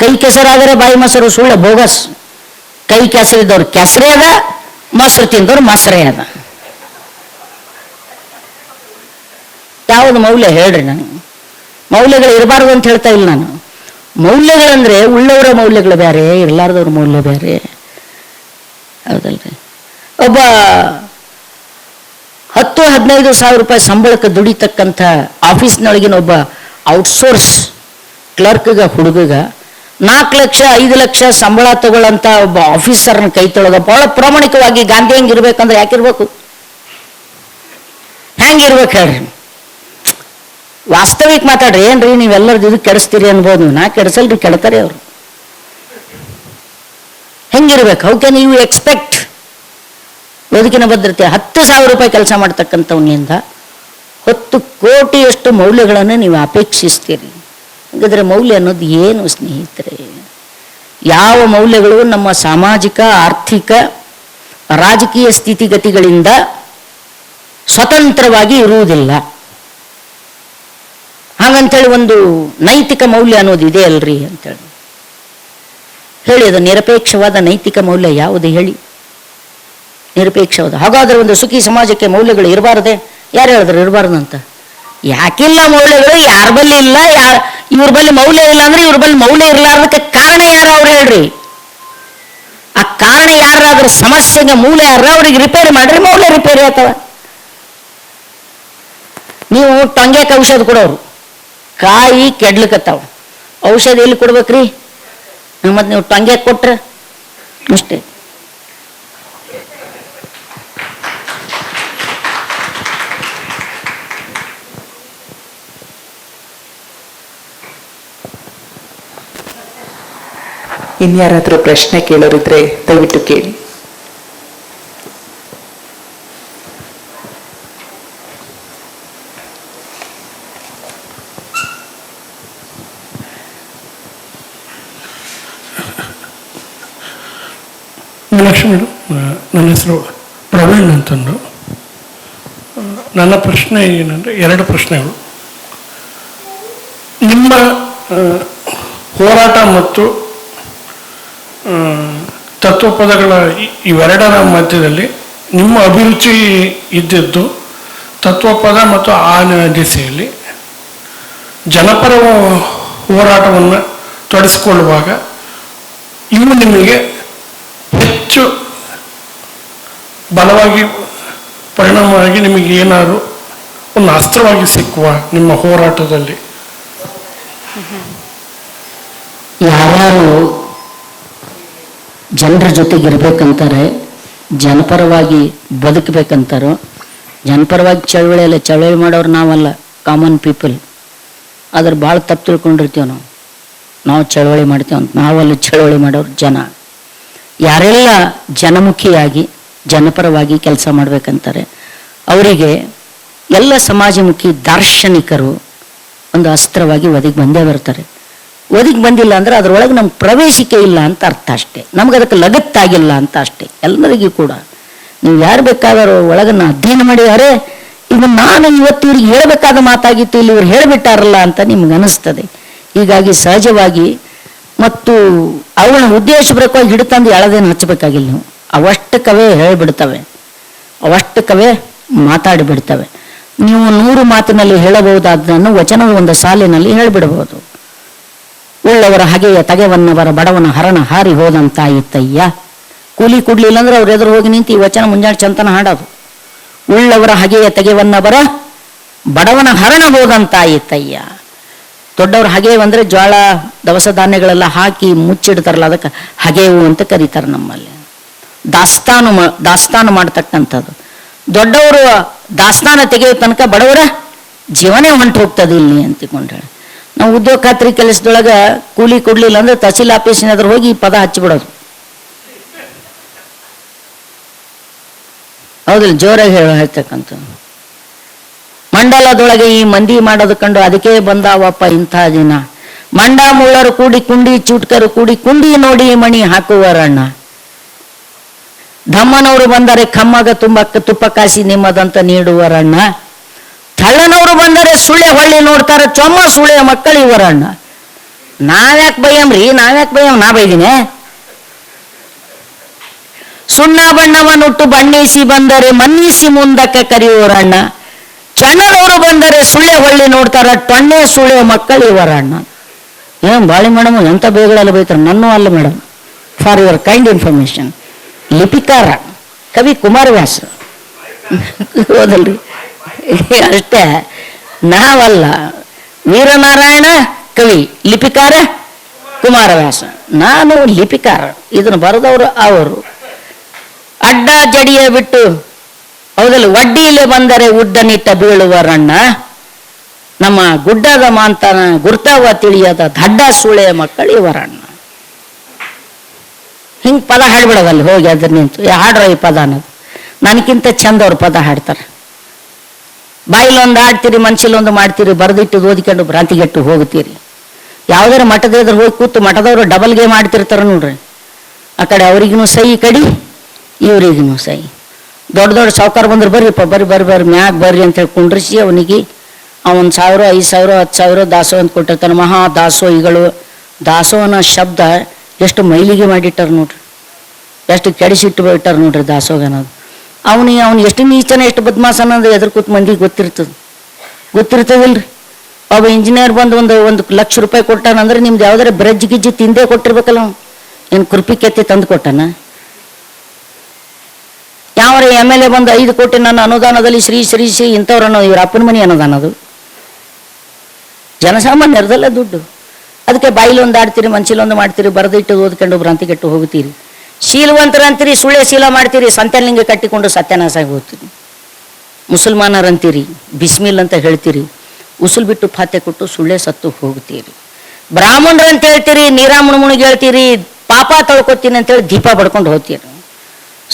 ಕೈ ಕೆಸರಾದರೆ ಬಾಯಿ ಮೊಸರು ಸುಳ್ಳ ಬೋಗಸ್. ಕೈ ಕೆಸರಿದ್ದವ್ರು ಕೆಸರೇ ಅದ, ಮೊಸರು ತಿಂದವ್ರು ಮೊಸರೇ ಅದ. ಯಾವುದು ಮೌಲ್ಯ ಹೇಳ್ರಿ ನನಗೆ? ಮೌಲ್ಯಗಳು ಇರಬಾರ್ದು ಅಂತ ಹೇಳ್ತಾ ಇಲ್ಲ ನಾನು. ಮೌಲ್ಯಗಳಂದ್ರೆ ಉಳ್ಳವರ ಮೌಲ್ಯಗಳು ಬೇರೆ, ಇರಲಾರ್ದವ್ರ ಮೌಲ್ಯ ಬೇರೆ, ಹೌದಲ್ರಿ? ಒಬ್ಬ 10-15 ಸಾವಿರ ರೂಪಾಯಿ ಸಂಬಳಕ್ಕೆ ದುಡಿತಕ್ಕಂಥ ಆಫೀಸ್ನೊಳಗಿನ ಒಬ್ಬ ಔಟ್ಸೋರ್ಸ್ ಕ್ಲರ್ಕ್ಗ ಹುಡುಗಗ 4 ಲಕ್ಷ 5 ಲಕ್ಷ ಸಂಬಳ ತಗೊಳ್ಳಂತ ಒಬ್ಬ ಆಫೀಸರ್ನ ಕೈ ತೊಳೆದ ಬಹಳ ಪ್ರಾಮಾಣಿಕವಾಗಿ ಗಾಂಧಿ ಹೆಂಗಿರ್ಬೇಕಂದ್ರೆ ಯಾಕಿರ್ಬೇಕು? ಹೆಂಗಿರ್ಬೇಕು ಹೇಳ್ರಿ? ವಾಸ್ತವಿಕ ಮಾತಾಡ್ರಿ. ಏನ್ರಿ ನೀವೆಲ್ಲರದ್ದು ಇದು ಕೆಡಿಸ್ತೀರಿ ಅನ್ಬೋದು. ನಾ ಕೆಡಿಸಲ್ರಿ, ಕೆಡ್ತಾರೆ ಅವರು. ಹೆಂಗಿರ್ಬೇಕು? ಹೌ ಕ್ಯಾನ್ ಯು ಎಕ್ಸ್ಪೆಕ್ಟ್ ಬದುಕಿನ ಭದ್ರತೆ? 10,000 ರೂಪಾಯಿ ಕೆಲಸ ಮಾಡ್ತಕ್ಕಂಥವನಿಂದ 10 ಕೋಟಿಯಷ್ಟು ಮೌಲ್ಯಗಳನ್ನು ನೀವು ಅಪೇಕ್ಷಿಸ್ತೀರಿ. ಹಾಗಾದ್ರೆ ಮೌಲ್ಯ ಅನ್ನೋದು ಏನು ಸ್ನೇಹಿತರೆ? ಯಾವ ಮೌಲ್ಯಗಳು ನಮ್ಮ ಸಾಮಾಜಿಕ, ಆರ್ಥಿಕ, ರಾಜಕೀಯ ಸ್ಥಿತಿಗತಿಗಳಿಂದ ಸ್ವತಂತ್ರವಾಗಿ ಇರುವುದಿಲ್ಲ. ಹಾಗಂತೇಳಿ ಒಂದು ನೈತಿಕ ಮೌಲ್ಯ ಅನ್ನೋದು ಇದೆ ಅಲ್ರಿ ಅಂತೇಳಿ ಹೇಳಿ. ಅದು ನಿರಪೇಕ್ಷವಾದ ನೈತಿಕ ಮೌಲ್ಯ ಯಾವುದು ಹೇಳಿ? ನಿರಪೇಕ್ಷವಾದ. ಹಾಗಾದ್ರೆ ಒಂದು ಸುಖಿ ಸಮಾಜಕ್ಕೆ ಮೌಲ್ಯಗಳು ಇರಬಾರದೆ? ಯಾರು ಹೇಳಿದ್ರು ಇರಬಾರ್ದಂತ? ಯಾಕಿಲ್ಲ ಮೌಲ್ಯಗಳು? ಯಾರ ಬಲ್ಲಿ ಇಲ್ಲ? ಇವ್ರ ಬಲ್ಲಿ ಮೌಲ್ಯ ಇಲ್ಲ ಅಂದ್ರೆ ಇವ್ರ ಬಲ್ಲಿ ಮೌಲ್ಯ ಇರಲಾರ್ದಕ್ಕೆ ಕಾರಣ ಯಾರು ಅವ್ರು ಹೇಳ್ರಿ? ಆ ಕಾರಣ ಯಾರಾದ್ರೂ ಸಮಸ್ಯೆಗೆ ಮೂಲ ಯಾರ ಅವ್ರಿಗೆ ರಿಪೇರಿ ಮಾಡ್ರಿ, ಮೌಲ್ಯ ರಿಪೇರಿ ಆಗ್ತವ. ನೀವು ಟೊಂಗ್ಯಾಕ ಔಷಧ ಕೊಡೋರು, ಕಾಯಿ ಕೆಡ್ಲಿಕತ್ತಾವ, ಔಷಧ ಎಲ್ಲಿ ಕೊಡ್ಬೇಕ್ರಿ? ಮತ್ತೆ ನೀವು ಟೊಂಗ್ಯಾಕ ಕೊಟ್ರೆ ಅಷ್ಟೇ.
ಇನ್ಯಾರಾದ್ರೂ ಪ್ರಶ್ನೆ ಕೇಳೋರಿದ್ರೆ ದಯವಿಟ್ಟು ಕೇಳಿ.
ಮೀನಾಕ್ಷಿ ಮೇಡಮ್, ನನ್ನ ಹೆಸರು ಪ್ರವೀಣ್ ಅಂತಂದು. ನನ್ನ ಪ್ರಶ್ನೆ ಏನಂದರೆ 2 ಪ್ರಶ್ನೆಗಳು. ನಿಮ್ಮ ಹೋರಾಟ ಮತ್ತು ತತ್ವಪದಗಳ ಇವೆರಡರ ಮಧ್ಯದಲ್ಲಿ ನಿಮ್ಮ ಅಭಿರುಚಿ ಇದ್ದಿದ್ದು ತತ್ವಪದ ಮತ್ತು ಆ ದಿಸೆಯಲ್ಲಿ ಜನಪರ ಹೋರಾಟವನ್ನು ತೊಡಗಿಸಿಕೊಳ್ಳುವಾಗ ಇವು ನಿಮಗೆ ಹೆಚ್ಚು ಬಲವಾಗಿ ಪರಿಣಾಮವಾಗಿ ನಿಮಗೆ ಏನಾದರೂ ಒಂದು ಅಸ್ತ್ರವಾಗಿ ಸಿಕ್ಕುವ ನಿಮ್ಮ ಹೋರಾಟದಲ್ಲಿ?
ಯಾರ್ಯಾರು ಜನರ ಜೊತೆಗಿರ್ಬೇಕಂತಾರೆ, ಜನಪರವಾಗಿ ಬದುಕಬೇಕಂತಾರೋ, ಜನಪರವಾಗಿ ಚಳವಳಿ ಮಾಡೋರು ನಾವಲ್ಲ, ಕಾಮನ್ ಪೀಪಲ್. ಆದ್ರೆ ಭಾಳ ತಪ್ಪು ತಿಳ್ಕೊಂಡಿರ್ತೀವಿ ನಾವು ಚಳವಳಿ ಮಾಡ್ತೀವಿ ಅಂತ. ನಾವಲ್ಲಿ ಚಳವಳಿ ಮಾಡೋರು ಜನ. ಯಾರೆಲ್ಲ ಜನಮುಖಿಯಾಗಿ ಜನಪರವಾಗಿ ಕೆಲಸ ಮಾಡ್ಬೇಕಂತಾರೆ ಅವರಿಗೆ ಎಲ್ಲ ಸಮಾಜಮುಖಿ ದಾರ್ಶನಿಕರು ಒಂದು ಅಸ್ತ್ರವಾಗಿ ಒದಗಿ ಬಂದೇ ಬರ್ತಾರೆ. ಒದಗಿ ಬಂದಿಲ್ಲ ಅಂದ್ರೆ ಅದರೊಳಗೆ ನಮ್ಗೆ ಪ್ರವೇಶಿಕೆ ಇಲ್ಲ ಅಂತ ಅರ್ಥ ಅಷ್ಟೇ. ನಮ್ಗೆ ಅದಕ್ಕೆ ಲಗತ್ತಾಗಿಲ್ಲ ಅಂತ ಅಷ್ಟೇ. ಎಲ್ಲರಿಗೂ ಕೂಡ ನೀವು ಯಾರು ಬೇಕಾದರೂ ಒಳಗನ್ನ ಅಧ್ಯಯನ ಮಾಡಿ, ಅರೆ ಇದು ನಾನು ಇವತ್ತು ಇವ್ರಿಗೆ ಹೇಳಬೇಕಾದ ಮಾತಾಗಿತ್ತು, ಇಲ್ಲಿ ಇವ್ರು ಹೇಳಿಬಿಟ್ಟಾರಲ್ಲ ಅಂತ ನಿಮ್ಗೆ ಅನಿಸ್ತದೆ. ಹೀಗಾಗಿ ಸಹಜವಾಗಿ ಮತ್ತು ಅವುಗಳ ಉದ್ದೇಶಪೂರ್ವಕವಾಗಿ ಹಿಡಿತಂದು ಎಳದೇನು ಹಚ್ಚಬೇಕಾಗಿಲ್ಲ. ನೀವು ಅವಷ್ಟಕ್ಕವೇ ಹೇಳಿಬಿಡ್ತವೆ, ಅವಷ್ಟಕ್ಕವೇ ಮಾತಾಡಿಬಿಡ್ತವೆ. ನೀವು 100 ಮಾತಿನಲ್ಲಿ ಹೇಳಬಹುದಾದ್ದನ್ನು ವಚನದ ಒಂದು ಸಾಲಿನಲ್ಲಿ ಹೇಳಿಬಿಡಬಹುದು. ಉಳ್ಳವರ ಹಗೆಯ ತಗೆವನ್ನವರ ಬಡವನ ಹರಣ ಹಾರಿ ಹೋದಂತಾಯಿತಯ್ಯ. ಕೂಲಿ ಕೊಡ್ಲಿಲ್ಲ ಅಂದ್ರೆ ಅವ್ರ ಎದುರು ಹೋಗಿ ನಿಂತು ಈ ವಚನ ಮುಂಜಾನೆ ಚಂತನ ಹಾಡೋದು. ಉಳ್ಳವರ ಹಗೆಯ ತೆಗೆವನ್ನವರ ಬಡವನ ಹರಣ ಹೋದಂತಾಯಿತಯ್ಯ. ದೊಡ್ಡವ್ರ ಹಗೆವು ಅಂದ್ರೆ ಜೋಳ ದವಸ ಧಾನ್ಯಗಳೆಲ್ಲ ಹಾಕಿ ಮುಚ್ಚಿಡ್ತಾರಲ್ಲ, ಅದಕ್ಕೆ ಹಗೆವು ಅಂತ ಕರೀತಾರೆ ನಮ್ಮಲ್ಲಿ. ದಾಸ್ತಾನು ಮಾಡ್ತಕ್ಕಂಥದ್ದು. ದೊಡ್ಡವರು ದಾಸ್ತಾನ ತೆಗೆಯೋ ತನಕ ಬಡವರ ಜೀವನೇ ಹೊಂಟು ಹೋಗ್ತದೆ ಇಲ್ಲಿ ಅಂತಿಕೊಂಡ್ರೆ. ನಾವು ಉದ್ಯೋಗ ಖಾತ್ರಿ ಕೆಲಸದೊಳಗೆ ಕೂಲಿ ಕೊಡ್ಲಿಲ್ಲ ಅಂದ್ರೆ ತಹಸೀಲ್ ಆಫೀಸಿನ ಎದುರು ಹೋಗಿ ಈ ಪದ ಹಚ್ಚಿಬಿಡೋದು. ಹೌದಿಲ್ಲ? ಜೋರಾಗಿ ಹೇಳ್ತಕ್ಕಂಥ ಮಂಡಲದೊಳಗೆ ಈ ಮಂದಿ ಮಾಡೋದು ಕಂಡು ಅದಕ್ಕೆ ಬಂದಾವಪ್ಪ ಇಂಥ ದಿನ. ಮಂಡ ಮುಳ್ಳರು ಕೂಡಿ ಕುಂಡಿ, ಚುಟ್ಕರು ಕೂಡಿ ಕುಂಡಿ ನೋಡಿ ಮಣಿ ಹಾಕುವರಣ್ಣ. ಧಮ್ಮನವರು ಬಂದರೆ ಕಮ್ಮಗ ತುಪ್ಪ ಕಾಸಿ ನಿಮ್ಮದಂತ ನೀಡುವರಣ್ಣ. ತಳ್ಳನವರು ಬಂದರೆ ಸುಳ್ಳೆ ಹೊಳ್ಳಿ ನೋಡ್ತಾರೆ ಚೊಮ್ಮ ಸುಳ್ಳೆ ಮಕ್ಕಳು ಇವರಣ್ಣ. ನಾವ್ಯಾಕೆ ಬೈಯಮ್ರಿ, ನಾವ್ಯಾಕೆ ಬೈಯಮ್, ನಾ ಬೈದಿನೇ. ಸುಣ್ಣ ಬಣ್ಣವನ್ನುಟ್ಟು ಬಣ್ಣಿಸಿ ಬಂದರೆ ಮನ್ನಿಸಿ ಮುಂದಕ್ಕೆ ಕರೆಯುವರಣ್ಣ. ಚಣ್ಣನವರು ಬಂದರೆ ಸುಳ್ಳೆ ಹೊಳ್ಳಿ ನೋಡ್ತಾರ ಟೊಣ್ಣೆ ಸುಳ್ಳೆ ಮಕ್ಕಳು ಇವರಣ್ಣ. ಏನ್ ಬಾಳಿ ಮೇಡಮ್ ಎಂತ ಬೇಗಳೆಲ್ಲ ಬೈತಾರೆ, ನನ್ನೂ ಅಲ್ಲ madam, for your kind information. ಲಿಪಿಕಾರ ಕವಿ ಕುಮಾರವ್ಯಾಸ ಹೌದಲ್ರಿ, ಅಷ್ಟೇ, ನಾವಲ್ಲ. ವೀರನಾರಾಯಣ ಕವಿ, ಲಿಪಿಕಾರ ಕುಮಾರವ್ಯಾಸ, ನಾನು ಲಿಪಿಕಾರ. ಇದನ್ನು ಬರೆದವರು ಅವರು. ಅಡ್ಡ ಜಡಿಯ ಬಿಟ್ಟು ಹೌದಲ್ಲ, ವಡ್ಡಿಯಲ್ಲಿ ಬಂದರೆ ಉಡ್ಡನಿಟ್ಟ ಬೀಳುವರಣ್ಣ. ನಮ್ಮ ಗುಡ್ಡದ ಮಾಂತನ ಗುರ್ತವ ತಿಳಿಯದ ದಡ್ಡ ಸುಳೆಯ ಮಕ್ಕಳು ಇವರಣ್ಣ. ಹಿಂಗೆ ಪದ ಹಾಡ್ಬಿಡೋದಲ್ಲಿ ಹೋಗಿ ಅದ್ರ ನಿಂತು ಹಾಡ್ರ ಈ ಪದ ಅನ್ನೋದು. ನನಗಿಂತ ಚಂದ ಅವ್ರ ಪದ ಹಾಡ್ತಾರೆ. ಬಾಯಿಲೊಂದು ಹಾಡ್ತೀರಿ, ಮನ್ಸಿಲೊಂದು ಮಾಡ್ತೀರಿ, ಬರೆದಿಟ್ಟು ಓದಿಕೊಂಡು ಭ್ರಾಂತಿಗೆಟ್ಟು ಹೋಗ್ತೀರಿ. ಯಾವುದಾರ ಮಠದ ಎದುರು ಹೋಗಿ ಕೂತು ಮಠದವರು ಡಬಲ್ ಗೇಮ್ ಆಡ್ತಿರ್ತಾರೆ ನೋಡ್ರಿ. ಆ ಕಡೆ ಅವ್ರಿಗೂ ಸೈ, ಈ ಕಡೆ ಇವ್ರಿಗೂ ಸೈ. ದೊಡ್ಡ ದೊಡ್ಡ ಸಾವುಕಾರ ಬಂದ್ರೆ ಬರ್ರಿಪ್ಪ ಬರ್ರಿ ಬರ್ರಿ ಬರ್ರಿ ಮ್ಯಾಗ ಬರ್ರಿ ಅಂತೇಳಿ ಕುಂಡ್ರಿಸಿ ಅವನಿಗೆ 1,000 5,000 10,000 ದಾಸೋ ಅಂತ ಕೊಟ್ಟಿರ್ತಾನೆ. ಮಹಾ ದಾಸೋಹಿಗಳು. ದಾಸೋಹನ ಶಬ್ದ ಎಷ್ಟು ಮೈಲಿಗೆ ಮಾಡಿಟ್ಟಾರ ನೋಡ್ರಿ, ಎಷ್ಟು ಕೆಡಿಸಿಟ್ಟು ಇಟ್ಟಾರ ನೋಡ್ರಿ ದಾಸೋಹ ಅನ್ನೋದು. ಅವನು ಎಷ್ಟು ನೀಚನ ಎಷ್ಟು ಬದ್ಮಾಸ ಅನ್ನೋದು ಎದುರು ಕೂತ್ ಮಂದಿಗೆ ಗೊತ್ತಿರ್ತದಿಲ್ರಿ. ಒಬ್ಬ ಇಂಜಿನಿಯರ್ ಬಂದು ಒಂದು ಲಕ್ಷ ರೂಪಾಯಿ ಕೊಟ್ಟಾನಂದ್ರೆ ನಿಮ್ದು ಯಾವ್ದಾರ ಬ್ರಜ್ ಗಿಜ್ಜಿ ತಿಂದೇ ಕೊಟ್ಟಿರ್ಬೇಕಲ್ಲ. ಏನು ಕುರ್ಪಿ ಕೆತ್ತಿ ತಂದು ಕೊಟ್ಟಾನ? ಯಾವ್ರ MLA ಬಂದು 5 ಕೋಟಿ ನನ್ನ ಅನುದಾನದಲ್ಲಿ ಶ್ರೀ ಶ್ರೀ ಶ್ರೀ ಇಂಥವ್ರನ್ನು ಇವ್ರ ಅಪ್ಪನ ಮನೆ ಅನುದಾನದು. ಜನಸಾಮಾನ್ಯರದಲ್ಲ ದುಡ್ಡು. ಅದಕ್ಕೆ ಬಾಯಿಲೊಂದು ಆಡ್ತೀರಿ, ಮನ್ಸಿಲೊಂದು ಮಾಡ್ತೀರಿ, ಬರೆದಿಟ್ಟು ಓದ್ಕೊಂಡು ಭ್ರಾಂತಿಗೆಟ್ಟು ಹೋಗ್ತೀರಿ. ಶೀಲವಂತರಂತೀರಿ, ಸುಳ್ಳೆ ಶೀಲ ಮಾಡ್ತೀರಿ, ಸಂತ್ಯಲಿಂಗ ಕಟ್ಟಿಕೊಂಡು ಸತ್ಯನಾಶ ಹೋಗ್ತೀರಿ. ಮುಸಲ್ಮಾನರಂತೀರಿ, ಬಿಸ್ಮಿಲ್ ಅಂತ ಹೇಳ್ತೀರಿ, ಉಸುಲ್ ಬಿಟ್ಟು ಫಾತೆ ಕೊಟ್ಟು ಸುಳ್ಳೆ ಸತ್ತು ಹೋಗ್ತೀರಿ. ಬ್ರಾಹ್ಮಣರಂತ ಹೇಳ್ತೀರಿ, ನೀರಾ ಮುಣುಮುಣಿಗೆ ಹೇಳ್ತೀರಿ, ಪಾಪ ತೊಳ್ಕೊತೀನಿ ಅಂತೇಳಿ ದೀಪ ಬಡ್ಕೊಂಡು ಹೋಗ್ತೀರಿ.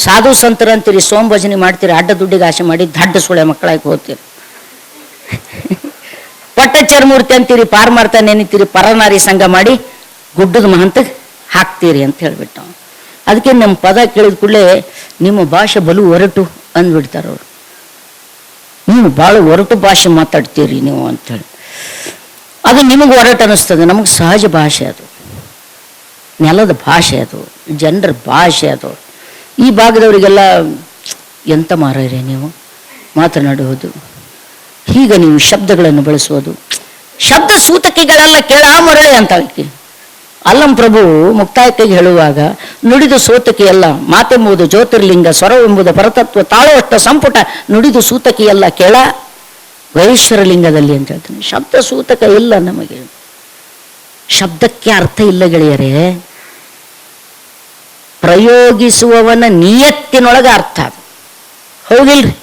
ಸಾಧು ಸಂತರಂತೀರಿ, ಸೋಮ್ ಭಜನೆ ಮಾಡ್ತೀರಿ, ಅಡ್ಡ ದುಡ್ಡಿಗೆ ಆಸೆ ಮಾಡಿ ದಡ್ಡ ಸುಳ್ಳೆ ಮಕ್ಕಳಾಗಿ ಹೋಗ್ತೀರಿ. ಪಟ್ಟಚರ್ಮೂರ್ತಿ ಅಂತೀರಿ, ಪಾರ್ ಮಾಡ್ತಾ ನೆನಿತೀರಿ, ಪರನಾರಿ ಸಂಘ ಮಾಡಿ ಗುಡ್ಡದ ಮಹಂತಕ್ಕೆ ಹಾಕ್ತೀರಿ ಅಂತ ಹೇಳ್ಬಿಟ್ಟು. ಅದಕ್ಕೆ ನಮ್ಮ ಪದ ಕೇಳಿದ ಕೂಡಲೇ ನಿಮ್ಮ ಭಾಷೆ ಬಲು ಒರಟು ಅಂದ್ಬಿಡ್ತಾರೆ ಅವರು. ನೀವು ಭಾಳ ಒರಟು ಭಾಷೆ ಮಾತಾಡ್ತೀರಿ ನೀವು ಅಂಥೇಳಿ. ಅದು ನಿಮಗೆ ಒರಟು ಅನ್ನಿಸ್ತದೆ, ನಮಗೆ ಸಹಜ ಭಾಷೆ ಅದು, ನೆಲದ ಭಾಷೆ ಅದು, ಜನರ ಭಾಷೆ ಅದು. ಈ ಭಾಗದವರಿಗೆಲ್ಲ ಎಂತ ಮಾರ್ರೆ ನೀವು ಮಾತನಾಡುವುದು, ಹೀಗೆ ನೀವು ಶಬ್ದಗಳನ್ನು ಬಳಸುವುದು, ಶಬ್ದ ಸೂತಕಿಗಳೆಲ್ಲ ಕೇಳ ಮರಳೆ ಅಂತ ಅಲ್ಲಂ ಪ್ರಭು ಮುಕ್ತಾಯಕ್ಕಾಗಿ ಹೇಳುವಾಗ ನುಡಿದು ಸೂತಕಿಯಲ್ಲ ಮಾತೆಂಬುದು ಜ್ಯೋತಿರ್ಲಿಂಗ, ಸ್ವರವೆಂಬುದು ಪರತತ್ವ, ತಾಳುವಷ್ಟ ಸಂಪುಟ, ನುಡಿದು ಸೂತಕಿಯಲ್ಲ ಕೇಳ ವೈಶ್ವರಲಿಂಗದಲ್ಲಿ ಅಂತ ಹೇಳ್ತೀನಿ. ಶಬ್ದ ಸೂತಕ ಇಲ್ಲ ನಮಗೆ, ಶಬ್ದಕ್ಕೆ ಅರ್ಥ ಇಲ್ಲ ಗೆಳೆಯರೇ. ಪ್ರಯೋಗಿಸುವವನ ನಿಯತ್ತಿನೊಳಗೆ ಅರ್ಥ ಅದು, ಹೌದಿಲ್ರಿ?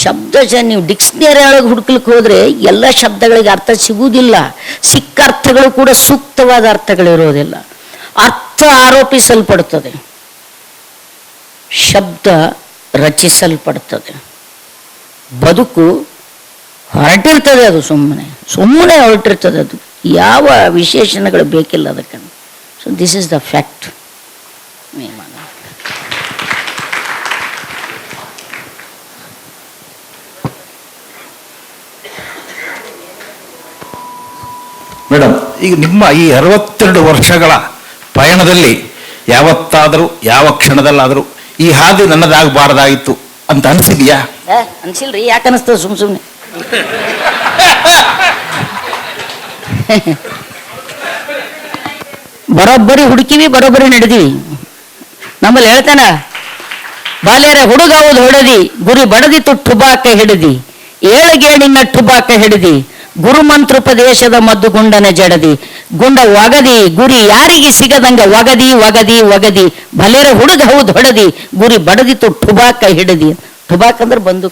ಶಬ್ದ ನೀವು ಡಿಕ್ಷನರಿ ಒಳಗೆ ಹುಡುಕ್ಲಿಕ್ಕೆ ಹೋದ್ರೆ ಎಲ್ಲ ಶಬ್ದಗಳಿಗೆ ಅರ್ಥ ಸಿಗುವುದಿಲ್ಲ. ಸಿಕ್ಕ ಅರ್ಥಗಳು ಕೂಡ ಸೂಕ್ತವಾದ ಅರ್ಥಗಳಿರೋದಿಲ್ಲ. ಅರ್ಥ ಆರೋಪಿಸಲ್ಪಡುತ್ತದೆ, ಶಬ್ದ ರಚಿಸಲ್ಪಡುತ್ತದೆ. ಬದುಕು ಹೊರಟಿರ್ತದೆ, ಅದು ಸುಮ್ಮನೆ ಹೊರಟಿರ್ತದೆ. ಅದು ಯಾವ ವಿಶೇಷಣಗಳು ಬೇಕಿಲ್ಲ ಅದಕ್ಕೆ. So this is the fact.
Madam, ಈಗ ನಿಮ್ಮ ಈ 62 ವರ್ಷಗಳ ಪಯಣದಲ್ಲಿ ಯಾವತ್ತಾದರೂ ಯಾವ ಕ್ಷಣದಲ್ಲಾದರೂ ಈ ಹಾದಿ ನನ್ನದಾಗಬಾರ್ದಾಗಿತ್ತು ಅಂತ ಅನಿಸಿದ್ಯಾ?
ಅನ್ಸಿಲ್ರಿ, ಯಾಕೆ ಅನಿಸ್ತದೆ ಸುಮ್ಮನೆ ಬರೋಬ್ಬರಿ ಹುಡುಕಿವಿ, ಬರೋಬ್ಬರಿ ನಡೆದಿವಿ. ನಮ್ಮಲ್ಲಿ ಹೇಳ್ತಾನ, ಬಾಲ್ಯರ ಹುಡುಗಾವುದು ಹೊಡೆದಿ, ಗುರಿ ಬಡದಿತ್ತು ಟುಬಾಕ ಹಿಡಿದಿ, ಏಳಗೇಣಿನ ಟುಬಾಕ ಹಿಡಿದಿ, ಗುರುಮಂತ್ರೋಪದೇಶದ ಮದ್ದು ಗುಂಡನ ಜಡದಿ, ಗುಂಡ ಒಗದಿ ಗುರಿ ಯಾರಿಗೆ ಸಿಗದಂಗ ಒಗದಿ ಒಗದಿ ಒಗದಿ, ಬಲೇರ ಹುಡುಗ ಹೌದು ಹೊಡೆದಿ, ಗುರಿ ಬಡದಿತ್ತು ಟುಬಾಕ ಹಿಡಿದಿ. ಟುಬಾಕ್ ಅಂದ್ರೆ ಬಂದು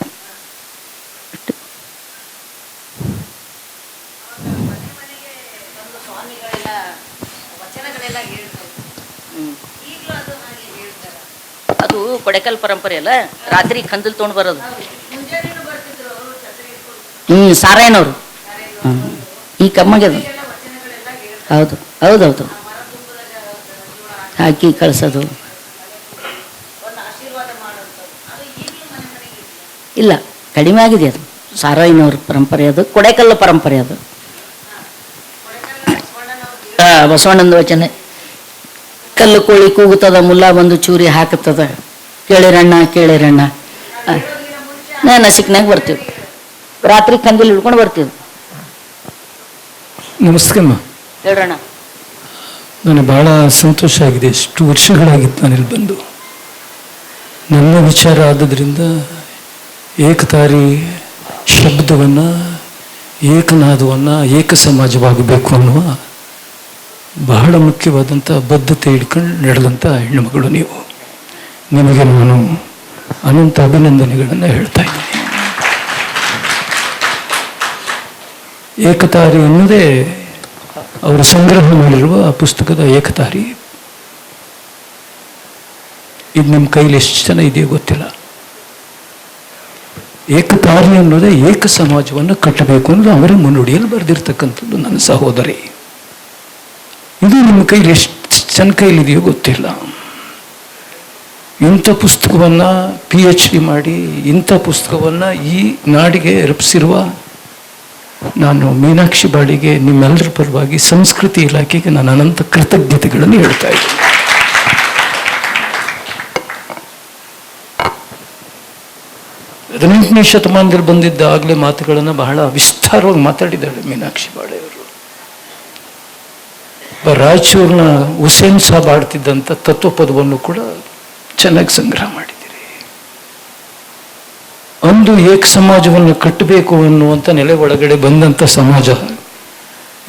ಅದು ಕೊಡೆಕಲ್ ಪರಂಪರೆ ಅಲ್ಲ, ರಾತ್ರಿ ಕಂದಲ್ ತೊಗೊಂಡು ಬರೋದು. ಸಾರಾಯಣವ್ರು ಈ ಕಮ್ಮಗೆ ಹೌದು ಹೌದೌದು ಹಾಕಿ ಕಳ್ಸೋದು ಇಲ್ಲ. ಕಡಿಮೆ ಆಗಿದೆ ಅದು. ಸಾರಾಯಿನವ್ರ ಪರಂಪರೆ ಅದು, ಕೊಡೆಕಲ್ಲು ಪರಂಪರೆ ಅದು. ಬಸವಣ್ಣನ ವಚನ, ಕಲ್ಲು ಕೋಳಿ ಕೂಗುತ್ತದ, ಮುಲ್ಲ ಬಂದು ಚೂರಿ ಹಾಕುತ್ತದ, ಕೇಳಿರಣ್ಣ ಕೇಳಿರಣ್ಣ. ನಸಿಕ್ನಾಗ ಬರ್ತೀವಿ, ರಾತ್ರಿ ಕಂದಿಲ್ ಹಿಡ್ಕೊಂಡು ಬರ್ತೀವಿ.
ನಮಸ್ಕಾರ ಅಮ್ಮ.
ಹೇಳ್ರಣ್ಣ.
ನನಗೆ ಬಹಳ ಸಂತೋಷ ಆಗಿದೆ. ಎಷ್ಟು ವರ್ಷಗಳಾಗಿತ್ತು ನಾನಿಲ್ಲಿ ಬಂದು. ನನ್ನ ವಿಚಾರ ಆದದ್ರಿಂದ ಏಕತಾರಿ ಶಬ್ದವನ್ನು, ಏಕನಾದವನ್ನು, ಏಕ ಸಮಾಜವಾಗಬೇಕು ಅನ್ನುವ ಬಹಳ ಮುಖ್ಯವಾದಂಥ ಬದ್ಧತೆ ಹಿಡ್ಕೊಂಡು ನಡೆದಂಥ ಹೆಣ್ಣುಮಗಳು ನೀವು. ನಿಮಗೆ ನಾನು ಅನಂತ ಅಭಿನಂದನೆಗಳನ್ನು ಹೇಳ್ತಾ ಇದ್ದೀನಿ. ಏಕತಾರಿ ಅನ್ನೋದೇ ಅವರು ಸಂಗ್ರಹ ಮಾಡಿರುವ ಆ ಪುಸ್ತಕದ ಏಕತಾರಿ. ಇದು ನಿಮ್ಮ ಕೈಲಿ ಎಷ್ಟು ಜನ ಇದೆಯೋ ಗೊತ್ತಿಲ್ಲ. ಏಕತಾರಿ ಅನ್ನೋದೇ ಏಕ ಸಮಾಜವನ್ನು ಕಟ್ಟಬೇಕು ಅನ್ನೋದು ಅವರ ಮುನ್ನುಡಿಯಲ್ಲಿ ಬರೆದಿರ್ತಕ್ಕಂಥದ್ದು ನನ್ನ ಸಹೋದರಿ. ಇದು ನಿಮ್ಮ ಕೈಲಿ ಎಷ್ಟು ಜನ ಕೈಲಿದೆಯೋ ಗೊತ್ತಿಲ್ಲ. ಇಂಥ ಪುಸ್ತಕವನ್ನು PhD ಮಾಡಿ ಇಂಥ ಪುಸ್ತಕವನ್ನು ಈ ನಾಡಿಗೆ ರಪ್ಪಿಸಿರುವ ನಾನು ಮೀನಾಕ್ಷಿ ಬಾಳಿಗೆ ನಿಮ್ಮೆಲ್ಲರ ಪರವಾಗಿ ಸಂಸ್ಕೃತಿ ಇಲಾಖೆಗೆ ನಾನು ಅನಂತ ಕೃತಜ್ಞತೆಗಳನ್ನು ಹೇಳ್ತಾ ಇದ್ದೀನಿ. ಹದಿನೆಂಟನೇ ಶತಮಾನದಲ್ಲಿ ಬಂದಿದ್ದ ಆಗಲೇ ಮಾತುಗಳನ್ನು ಬಹಳ ವಿಸ್ತಾರವಾಗಿ ಮಾತಾಡಿದ್ದಾಳೆ ಮೀನಾಕ್ಷಿ ಬಾಳೆಯವರು. ರಾಯಚೂರಿನ ಹುಸೇನ್ ಸಾಬ್ ಆಡ್ತಿದ್ದಂಥ ತತ್ವಪದವನ್ನು ಕೂಡ ಚೆನ್ನಾಗಿ ಸಂಗ್ರಹ ಮಾಡಿದ್ದೀರಿ. ಒಂದು ಏಕ ಸಮಾಜವನ್ನು ಕಟ್ಟಬೇಕು ಅನ್ನುವಂಥ ನೆಲೆ ಒಳಗಡೆ ಬಂದಂಥ ಸಮಾಜ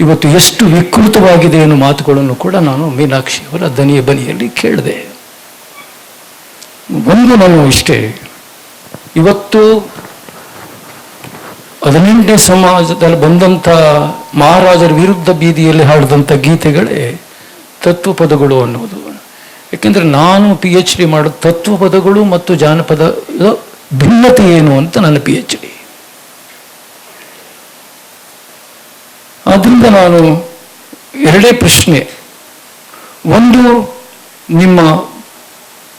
ಇವತ್ತು ಎಷ್ಟು ವಿಕೃತವಾಗಿದೆ ಅನ್ನೋ ಮಾತುಗಳನ್ನು ಕೂಡ ನಾನು ಮೀನಾಕ್ಷಿಯವರ ದನಿಯ ಬನಿಯಲ್ಲಿ ಕೇಳಿದೆ. ಒಂದು ನಾನು ಇಷ್ಟೇ, ಇವತ್ತು 18ನೇ ಸಮಾಜದಲ್ಲಿ ಬಂದಂಥ ಮಹಾರಾಜರ ವಿರುದ್ಧ ಬೀದಿಯಲ್ಲಿ ಹಾಡಿದಂಥ ಗೀತೆಗಳೇ ತತ್ವಪದಗಳು ಅನ್ನೋದು. ಯಾಕೆಂದರೆ ನಾನು PhD ಮಾಡೋ ತತ್ವಪದಗಳು ಮತ್ತು ಜಾನಪದದ ಭಿನ್ನತೆ ಏನು ಅಂತ ನನ್ನ PhD. ಆದ್ದರಿಂದ ನಾನು ಎರಡೇ ಪ್ರಶ್ನೆ. ಒಂದು, ನಿಮ್ಮ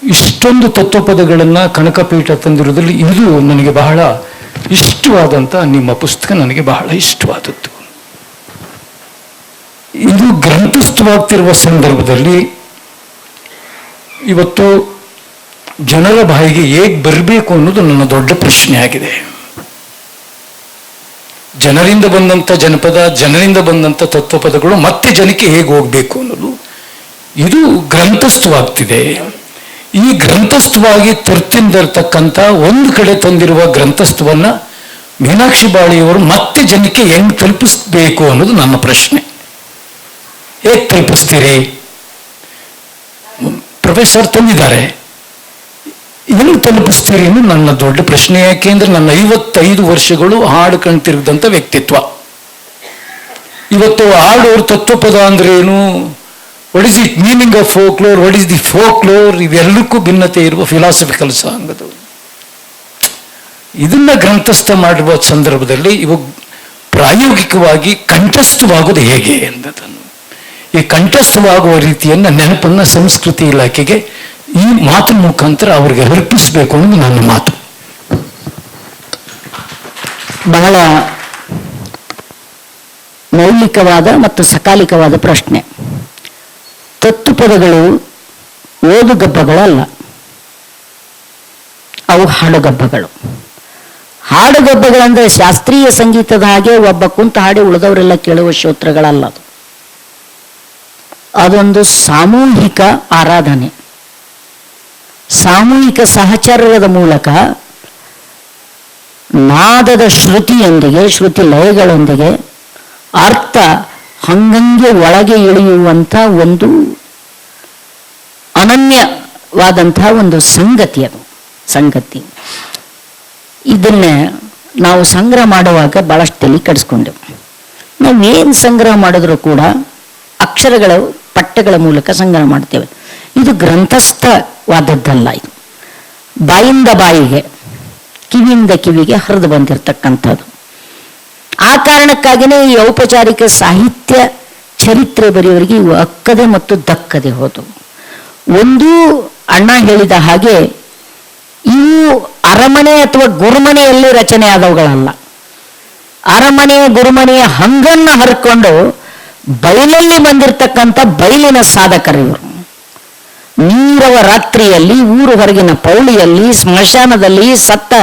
ಇಷ್ಟೊಂದು ತತ್ವಪದಗಳನ್ನು ಕನಕಪೀಠ ತಂದಿರೋದ್ರಲ್ಲಿ ಇದು ನನಗೆ ಬಹಳ ಇಷ್ಟವಾದಂಥ ನಿಮ್ಮ ಪುಸ್ತಕ ನನಗೆ ಬಹಳ ಇಷ್ಟವಾದದ್ದು. ಇದು ಗ್ರಂಥಸ್ಥವಾಗ್ತಿರುವ ಸಂದರ್ಭದಲ್ಲಿ ಇವತ್ತು ಜನರ ಬಾಯಿಗೆ ಹೇಗೆ ಬರಬೇಕು ಅನ್ನೋದು ನನ್ನ ದೊಡ್ಡ ಪ್ರಶ್ನೆ ಆಗಿದೆ. ಜನರಿಂದ ಬಂದಂಥ ಜನಪದ, ಜನರಿಂದ ಬಂದಂಥ ತತ್ವಪದಗಳು ಮತ್ತೆ ಜನಕ್ಕೆ ಹೇಗೆ ಹೋಗಬೇಕು ಅನ್ನೋದು ಇದು ಗ್ರಂಥಸ್ಥವಾಗ್ತಿದೆ. ಈ ಗ್ರಂಥಸ್ಥವಾಗಿ ತರ್ತಿರ್ತಕ್ಕಂಥ ಒಂದು ಕಡೆ ತಂದಿರುವ ಗ್ರಂಥಸ್ಥವನ್ನ ಮೀನಾಕ್ಷಿ ಬಾಳಿಯವರು ಮತ್ತೆ ಜನಕ್ಕೆ ಹೆಂಗ್ ತಲುಪಿಸ್ಬೇಕು ಅನ್ನೋದು ನನ್ನ ಪ್ರಶ್ನೆ. ಹೇಗೆ ತಲುಪಿಸ್ತೀರಿ? ಪ್ರೊಫೆಸರ್ ತಂದಿದ್ದಾರೆ, ಹೆಂಗ್ ತಲುಪಿಸ್ತೀರಿ ಅನ್ನೋದು ನನ್ನ ದೊಡ್ಡ ಪ್ರಶ್ನೆ. ಯಾಕೆಂದ್ರೆ ನನ್ನ 55 ವರ್ಷಗಳು ಹಾಡು ಕಣ್ತಿರಿದಂಥ ವ್ಯಕ್ತಿತ್ವ. ಇವತ್ತು ಹಾಡೋರು ತತ್ವಪದ ಅಂದ್ರೆ ಏನು, what is the meaning of folklore, what is the folklore, ಇವೆಲ್ಲಕ್ಕೂ ಭಿನ್ನತೆ ಇರುವ ಫಿಲಾಸಫಿಕಲ್ ಸಾಂಗ್ ಅದು. ಇದನ್ನ ಗ್ರಂಥಸ್ಥ ಮಾಡಿರುವ ಸಂದರ್ಭದಲ್ಲಿ ಇವಾಗ ಪ್ರಾಯೋಗಿಕವಾಗಿ ಕಂಠಸ್ಥವಾಗೋದು ಹೇಗೆ ಎಂಬುದನ್ನು, ಈ ಕಂಠಸ್ಥವಾಗುವ ರೀತಿಯನ್ನು ನೆನಪನ್ನ ಸಂಸ್ಕೃತಿ ಇಲಾಖೆಗೆ ಈ ಮಾತಿನ ಮುಖಾಂತರ ಅವರಿಗೆ ಅರ್ಪಿಸಬೇಕು ಅನ್ನೋದು ನನ್ನ ಮಾತು.
ಬಹಳ ಮೌಲಿಕವಾದ ಮತ್ತು ಸಕಾಲಿಕವಾದ ಪ್ರಶ್ನೆ. ತತ್ವಪದಗಳು ಓದುಗಬ್ಬಗಳಲ್ಲ, ಅವು ಹಾಡುಗಬ್ಬಗಳು. ಹಾಡುಗಬ್ಬಗಳಂದ್ರೆ ಶಾಸ್ತ್ರೀಯ ಸಂಗೀತದ ಹಾಗೆ ಒಬ್ಬ ಕುಂತ ಹಾಡಿ ಉಳಿದವರೆಲ್ಲ ಕೇಳುವ ಶ್ರೋತ್ರಗಳಲ್ಲ. ಅದೊಂದು ಸಾಮೂಹಿಕ ಆರಾಧನೆ, ಸಾಮೂಹಿಕ ಸಹಚರ್ಯದ ಮೂಲಕ ನಾದದ ಶ್ರುತಿಯೊಂದಿಗೆ, ಶ್ರುತಿ ಲಯಗಳೊಂದಿಗೆ ಅರ್ಥ ಹಂಗಂಗೆ ಒಳಗೆ ಇಳಿಯುವಂಥ ಒಂದು ಅನನ್ಯವಾದಂತಹ ಒಂದು ಸಂಗತಿ ಅದು, ಸಂಗತಿ. ಇದನ್ನೇ ನಾವು ಸಂಗ್ರಹ ಮಾಡುವಾಗ ಬಹಳಷ್ಟು ತಲೆ ಕೆಡಿಸ್ಕೊಂಡೆವು. ನಾವೇನು ಸಂಗ್ರಹ ಮಾಡಿದ್ರು ಕೂಡ ಅಕ್ಷರಗಳ ಪಠ್ಯಗಳ ಮೂಲಕ ಸಂಗ್ರಹ ಮಾಡ್ತೇವೆ. ಇದು ಗ್ರಂಥಸ್ಥವಾದದ್ದಲ್ಲ, ಇದು ಬಾಯಿಂದ ಬಾಯಿಗೆ, ಕಿವಿಯಿಂದ ಕಿವಿಗೆ ಹರಿದು ಬಂದಿರತಕ್ಕಂಥದ್ದು. ಆ ಕಾರಣಕ್ಕಾಗಿಯೇ ಈ ಔಪಚಾರಿಕ ಸಾಹಿತ್ಯ ಚರಿತ್ರೆ ಬರೆಯುವವರಿಗೆ ಇವು ಅಕ್ಕದೆ ಮತ್ತು ದಕ್ಕದೆ ಹೋದವು. ಒಂದು ಅಣ್ಣ ಹೇಳಿದ ಹಾಗೆ ಇವು ಅರಮನೆ ಅಥವಾ ಗುರುಮನೆಯಲ್ಲಿ ರಚನೆ ಆದವುಗಳಲ್ಲ. ಅರಮನೆ ಗುರುಮನೆಯ ಹಂಗನ್ನು ಹರ್ಕೊಂಡು ಬಯಲಲ್ಲಿ ಬಂದಿರತಕ್ಕಂಥ ಬಯಲಿನ ಸಾಧಕರು ಇವರು. ನೀರವ ರಾತ್ರಿಯಲ್ಲಿ, ಊರು ಹೊರಗಿನ ಪೌಳಿಯಲ್ಲಿ, ಸ್ಮಶಾನದಲ್ಲಿ, ಸತ್ತ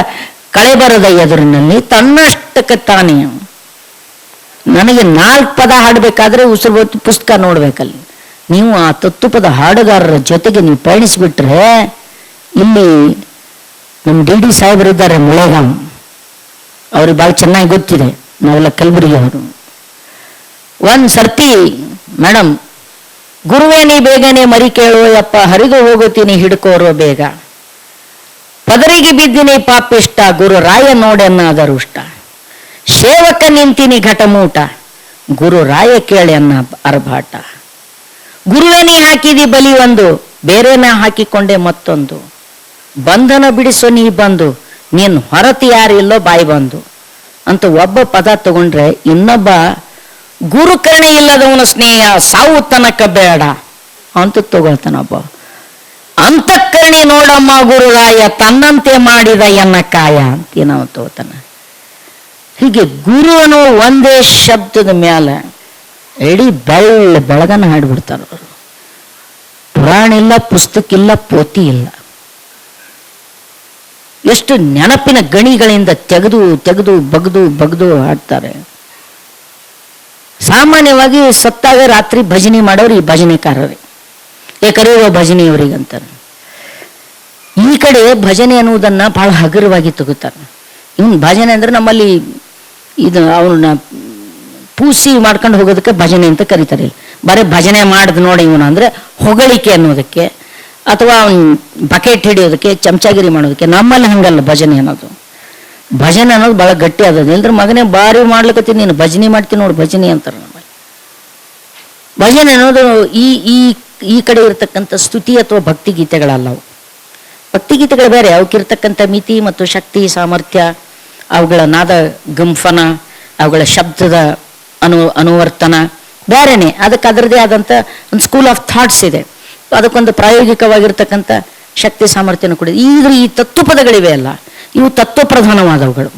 ಕಳೆಬರದ ಎದುರಿನಲ್ಲಿ ತನ್ನಷ್ಟಕ್ಕೆ ತಾನೇ. ನನಗೆ 4 ಪದ ಹಾಡಬೇಕಾದ್ರೆ ಉಸಿರು ಪುಸ್ತಕ ನೋಡ್ಬೇಕಲ್ಲಿ. ನೀವು ಆ ತತ್ವಪದ ಹಾಡುಗಾರರ ಜೊತೆಗೆ ನೀವು ಪಯಣಿಸಿಬಿಟ್ರೆ, ಇಲ್ಲಿ ನಮ್ಮ ಡಿ ಡಿ ಸಾಹೇಬರಿದ್ದಾರೆ ಮುಳೆಗಾಂವ್, ಅವ್ರಿಗೆ ಭಾಳ ಚೆನ್ನಾಗಿ ಗೊತ್ತಿದೆ, ನಾವೆಲ್ಲ ಕಲಬುರಗಿ ಅವರು. ಒಂದ್ ಸರ್ತಿ ಮೇಡಮ್, ಗುರುವೇ ನೀ ಬೇಗನೆ ಮರಿ ಕೇಳೋ ಯಪ್ಪ, ಹರಿದು ಹೋಗುತ್ತೀನಿ ಹಿಡ್ಕೋರೋ ಬೇಗ, ಪದರಿಗೆ ಬಿದ್ದಿನಿ ಪಾಪಿಷ್ಟ, ಗುರು ರಾಯ ನೋಡೆನ್ನಾದರುಷ್ಟ, ಸೇವಕ ನಿಂತಿನಿ ಘಟಮೂಟ, ಗುರು ರಾಯ ಕೇಳಿ ಅನ್ನ ಅರ್ಭಾಟ, ಗುರುವೇ ನೀ ಹಾಕಿದಿ ಬಲಿ ಒಂದು, ಬೇರೆನ ಹಾಕಿಕೊಂಡೆ ಮತ್ತೊಂದು, ಬಂಧನ ಬಿಡಿಸೋ ನೀ ಬಂದು, ನೀನ್ ಹೊರತು ಯಾರಿಲ್ಲೋ ಬಾಯಿ ಬಂದು ಅಂತ ಒಬ್ಬ ಪದ ತಗೊಂಡ್ರೆ, ಇನ್ನೊಬ್ಬ ಗುರುಕರ್ಣಿ ಇಲ್ಲದವನ ಸ್ನೇಹ ಸಾವು ತನಕ ಬೇಡ ಅಂತ ತಗೊಳ್ತಾನೊಬ್ಬ. ಅಂತಃಕರ್ಣಿ ನೋಡಮ್ಮ ಗುರುರಾಯ, ತನ್ನಂತೆ ಮಾಡಿದ ಎನ್ನ ಕಾಯ ಅಂತ ನಾವು ತಗೋತಾನ. ಹೀಗೆ ಗುರು ಅನ್ನೋ ಒಂದೇ ಶಬ್ದದ ಮೇಲೆ ಇಡೀ ಬೆಳಗನ ಹಾಡ್ಬಿಡ್ತಾರ ಅವರು. ಪುರಾಣ ಇಲ್ಲ, ಪುಸ್ತಕ ಇಲ್ಲ, ಪೋತಿ ಇಲ್ಲ. ಎಷ್ಟು ನೆನಪಿನ ಗಣಿಗಳಿಂದ ತೆಗೆದು ತೆಗೆದು ಬಗ್ದು ಹಾಡ್ತಾರೆ. ಸಾಮಾನ್ಯವಾಗಿ ಸತ್ತಾಗ ರಾತ್ರಿ ಭಜನೆ ಮಾಡೋರು ಈ ಭಜನೆಕಾರರೇ, ಕರೆಯುವ ಭಜನೆಯವರಿಗಂತಾರೆ. ಈ ಕಡೆ ಭಜನೆ ಅನ್ನುವುದನ್ನ ಬಹಳ ಹಗುರವಾಗಿ ತಗೋತಾರೆ. ಇವನ್ ಭಜನೆ ಅಂದ್ರೆ ನಮ್ಮಲ್ಲಿ ಇದು ಅವನ್ನ ಪೂಸಿ ಮಾಡ್ಕೊಂಡು ಹೋಗೋದಕ್ಕೆ ಭಜನೆ ಅಂತ ಕರೀತಾರೆ. ಬರೀ ಭಜನೆ ಮಾಡಿದ್ ನೋಡಿ ಇವನು ಅಂದ್ರೆ ಹೊಗಳಿಕೆ ಅನ್ನೋದಕ್ಕೆ, ಅಥವಾ ಅವನ್ ಬಕೆಟ್ ಹಿಡಿಯೋದಕ್ಕೆ, ಚಮಚಾಗಿರಿ ಮಾಡೋದಕ್ಕೆ. ನಮ್ಮಲ್ಲಿ ಹಂಗಲ್ಲ ಭಜನೆ ಅನ್ನೋದು. ಭಜನೆ ಅನ್ನೋದು ಬಹಳ ಗಟ್ಟಿ ಆದದ್ದು. ಇಲ್ದ್ರೆ ಮಗನೇ ಬಾರಿ ಮಾಡ್ಲಿಕ್ಕತ್ತೀನಿ, ನೀನು ಭಜನೆ ಮಾಡ್ತೀನಿ ನೋಡಿ ಭಜನೆ ಅಂತಾರೆ ನಮ್ಮಲ್ಲಿ. ಭಜನೆ ಅನ್ನೋದು ಈ ಈ ಈ ಕಡೆ ಇರತಕ್ಕಂಥ ಸ್ತುತಿ ಅಥವಾ ಭಕ್ತಿ ಗೀತೆಗಳಲ್ಲವು. ಭಕ್ತಿ ಗೀತೆಗಳು ಬೇರೆ, ಅವಕ್ಕಿರ್ತಕ್ಕಂಥ ಮಿತಿ ಮತ್ತು ಶಕ್ತಿ ಸಾಮರ್ಥ್ಯ, ಅವುಗಳ ನಾದ ಗಂಫನ, ಅವುಗಳ ಶಬ್ದದ ಅನುವರ್ತನ ಬೇರೆನೆ. ಅದಕ್ಕೆ ಅದರದೇ ಆದಂಥ ಒಂದು ಸ್ಕೂಲ್ ಆಫ್ ಥಾಟ್ಸ್ ಇದೆ. ಅದಕ್ಕೊಂದು ಪ್ರಾಯೋಗಿಕವಾಗಿರ್ತಕ್ಕಂಥ ಶಕ್ತಿ ಸಾಮರ್ಥ್ಯನ ಕೂಡ. ಈ ತತ್ವಪದಗಳಿವೆ ಅಲ್ಲ, ಇವು ತತ್ವಪ್ರಧಾನವಾದವುಗಳು.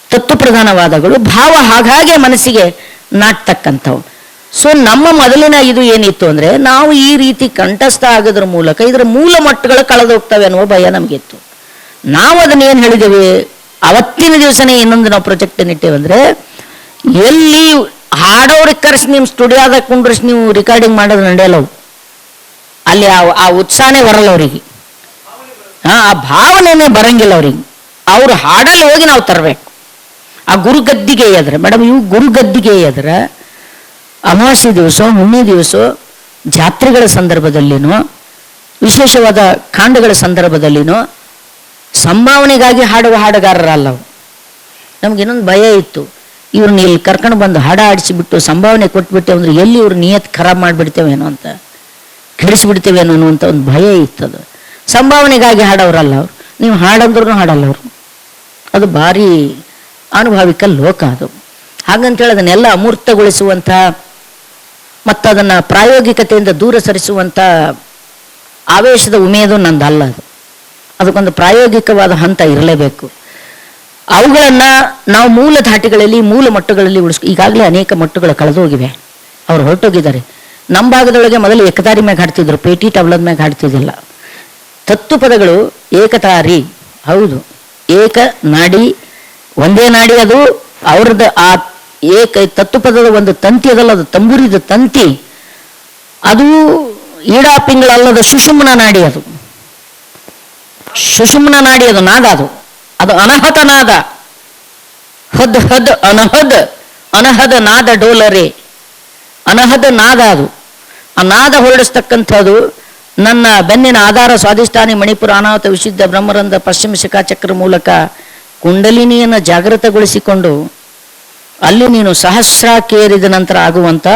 ತತ್ವಪ್ರಧಾನವಾದಗಳು ಭಾವ ಹಾಗಾಗಿ ಮನಸ್ಸಿಗೆ ನಾಟ್ತಕ್ಕಂಥವು. ಸೊ ನಮ್ಮ ಮೊದಲಿನ ಇದು ಏನಿತ್ತು ಅಂದ್ರೆ, ನಾವು ಈ ರೀತಿ ಕಂಠಸ್ಥ ಆಗೋದ್ರ ಮೂಲಕ ಇದರ ಮೂಲ ಮಟ್ಟಗಳು ಕಳೆದೋಗ್ತವೆ ಅನ್ನುವ ಭಯ ನಮಗಿತ್ತು. ನಾವು ಅದನ್ನ ಏನು ಹೇಳಿದ್ದೇವೆ, ಅವತ್ತಿನ ದಿವಸನೇ ಇನ್ನೊಂದು ನಾವು ಪ್ರೊಜೆಕ್ಟ್ ಇಟ್ಟೇವಂದ್ರೆ, ಎಲ್ಲಿ ಹಾಡೋರಿಗೆ ಕರೆಸಿ ನಿಮ್ಮ ಸ್ಟುಡಿಯೋದಾಗ ಕುಂಡ್ರಿಸಿ ನೀವು ರೆಕಾರ್ಡಿಂಗ್ ಮಾಡೋದು ನಡೆಯಲ್ಲವು. ಅಲ್ಲಿ ಆ ಉತ್ಸಾಹನೇ ಬರಲ್ಲ ಅವರಿಗೆ, ಆ ಭಾವನೆನೇ ಬರಂಗಿಲ್ಲ ಅವ್ರಿಗೆ. ಅವ್ರು ಹಾಡಲ್ಲಿ ಹೋಗಿ ನಾವು ತರಬೇಕು. ಆ ಗುರುಗದ್ದಿಗೆ ಎದ್ರೆ ಮೇಡಮ್, ಇವು ಗುರುಗದ್ದಿಗೆ ಎದ್ರೆ ಅಮಾವಾಸ್ಯೆ ದಿವಸ, ಹುಣ್ಣಿ ದಿವಸ, ಜಾತ್ರೆಗಳ ಸಂದರ್ಭದಲ್ಲಿನೋ, ವಿಶೇಷವಾದ ಕಾಂಡಗಳ ಸಂದರ್ಭದಲ್ಲಿನೋ ಸಂಭಾವನೆಗಾಗಿ ಹಾಡುವ ಹಾಡುಗಾರರಲ್ಲ. ನಮ್ಗೆ ಇನ್ನೊಂದು ಭಯ ಇತ್ತು, ಇವ್ರನ್ನ ಇಲ್ಲಿ ಕರ್ಕೊಂಡು ಬಂದು ಹಾಡ ಆಡಿಸಿಬಿಟ್ಟು ಸಂಭಾವನೆ ಕೊಟ್ಬಿಟ್ಟೆ ಅಂದ್ರೆ ಎಲ್ಲಿ ಇವ್ರ ನಿಯತ್ ಖರಾಬ್ ಮಾಡಿಬಿಡ್ತೇವೇನೋ ಅಂತ, ಕೆಡಿಸಿಬಿಡ್ತೇವೇನೋ ಅನ್ನುವಂಥ ಒಂದು ಭಯ ಇತ್ತದು. ಸಂಭಾವನೆಗಾಗಿ ಹಾಡೋರಲ್ಲ ಅವ್ರು. ನೀವು ಹಾಡಂದ್ರೂ ಹಾಡಲ್ಲ ಅವರು. ಅದು ಭಾರಿ ಅನುಭವಿಕ ಲೋಕ ಅದು. ಹಾಗಂತೇಳಿ ಅದನ್ನೆಲ್ಲ ಅಮೂರ್ತಗೊಳಿಸುವಂಥ ಮತ್ತು ಅದನ್ನು ಪ್ರಾಯೋಗಿಕತೆಯಿಂದ ದೂರ ಸರಿಸುವಂಥ ಆವೇಶದ ಉಮೇದು ನಂದಲ್ಲ. ಅದಕ್ಕೊಂದು ಪ್ರಾಯೋಗಿಕವಾದ ಹಂತ ಇರಲೇಬೇಕು. ಅವುಗಳನ್ನು ನಾವು ಮೂಲ ಧಾಟಿಗಳಲ್ಲಿ, ಮೂಲ ಮಟ್ಟಗಳಲ್ಲಿ ಈಗಾಗಲೇ ಅನೇಕ ಮಟ್ಟಗಳು ಕಳೆದು ಹೋಗಿವೆ, ಅವ್ರು ಹೊರಟೋಗಿದ್ದಾರೆ. ನಮ್ಮ ಭಾಗದೊಳಗೆ ಮೊದಲು ಏಕತಾರಿ ಮ್ಯಾಗ ಹಾಡ್ತಿದ್ರು, ಪೇಟಿ ಟಬ್ಲದ ಮ್ಯಾಗ ಹಾಡ್ತಿದ್ದಿಲ್ಲ. ತತ್ವಪದಗಳು ಏಕತಾರಿ, ಹೌದು, ಏಕ ನಾಡಿ, ಒಂದೇ ನಾಡಿ. ಅದು ಅವ್ರದ್ದು ಆ ತತ್ವಪದದ ಒಂದು ತಂತಿ ಅದಲ್ಲ, ಅದು ತಂಬೂರಿದ ತಂತಿ. ಅದು ಈಡಾ ಪಿಂಗಳಲ್ಲದ ಸುಷುಮ್ನ ನಾಡಿ. ಅದು ಸುಷುಮ್ನ ನಾಡಿ, ಅದು ನಾದ. ಅದು ಅನಹತ ನಾದ. ಹದ್ ಹದ್ ಅನಹದ್, ಅನಹದ ನಾದ ಡೋಲರೆ, ಅನಹದ ನಾದ. ಅದು ಆ ನಾದ ಹೊರಡಿಸ್ತಕ್ಕಂಥದ್ದು ನನ್ನ ಬೆನ್ನಿನ ಆಧಾರ ಸ್ವಾಧಿಷ್ಠಾನಿ ಮಣಿಪುರ ಅನಾಹುತ ವಿಶುದ್ಧ ಬ್ರಹ್ಮರಂಧ ಪಶ್ಚಿಮ ಶಿಖಾಚಕ್ರ ಮೂಲಕ ಕುಂಡಲಿನಿಯನ್ನು ಜಾಗೃತಗೊಳಿಸಿಕೊಂಡು ಅಲ್ಲಿ ನೀನು ಸಹಸ್ರಕ್ಕೇರಿದ ನಂತರ ಆಗುವಂಥ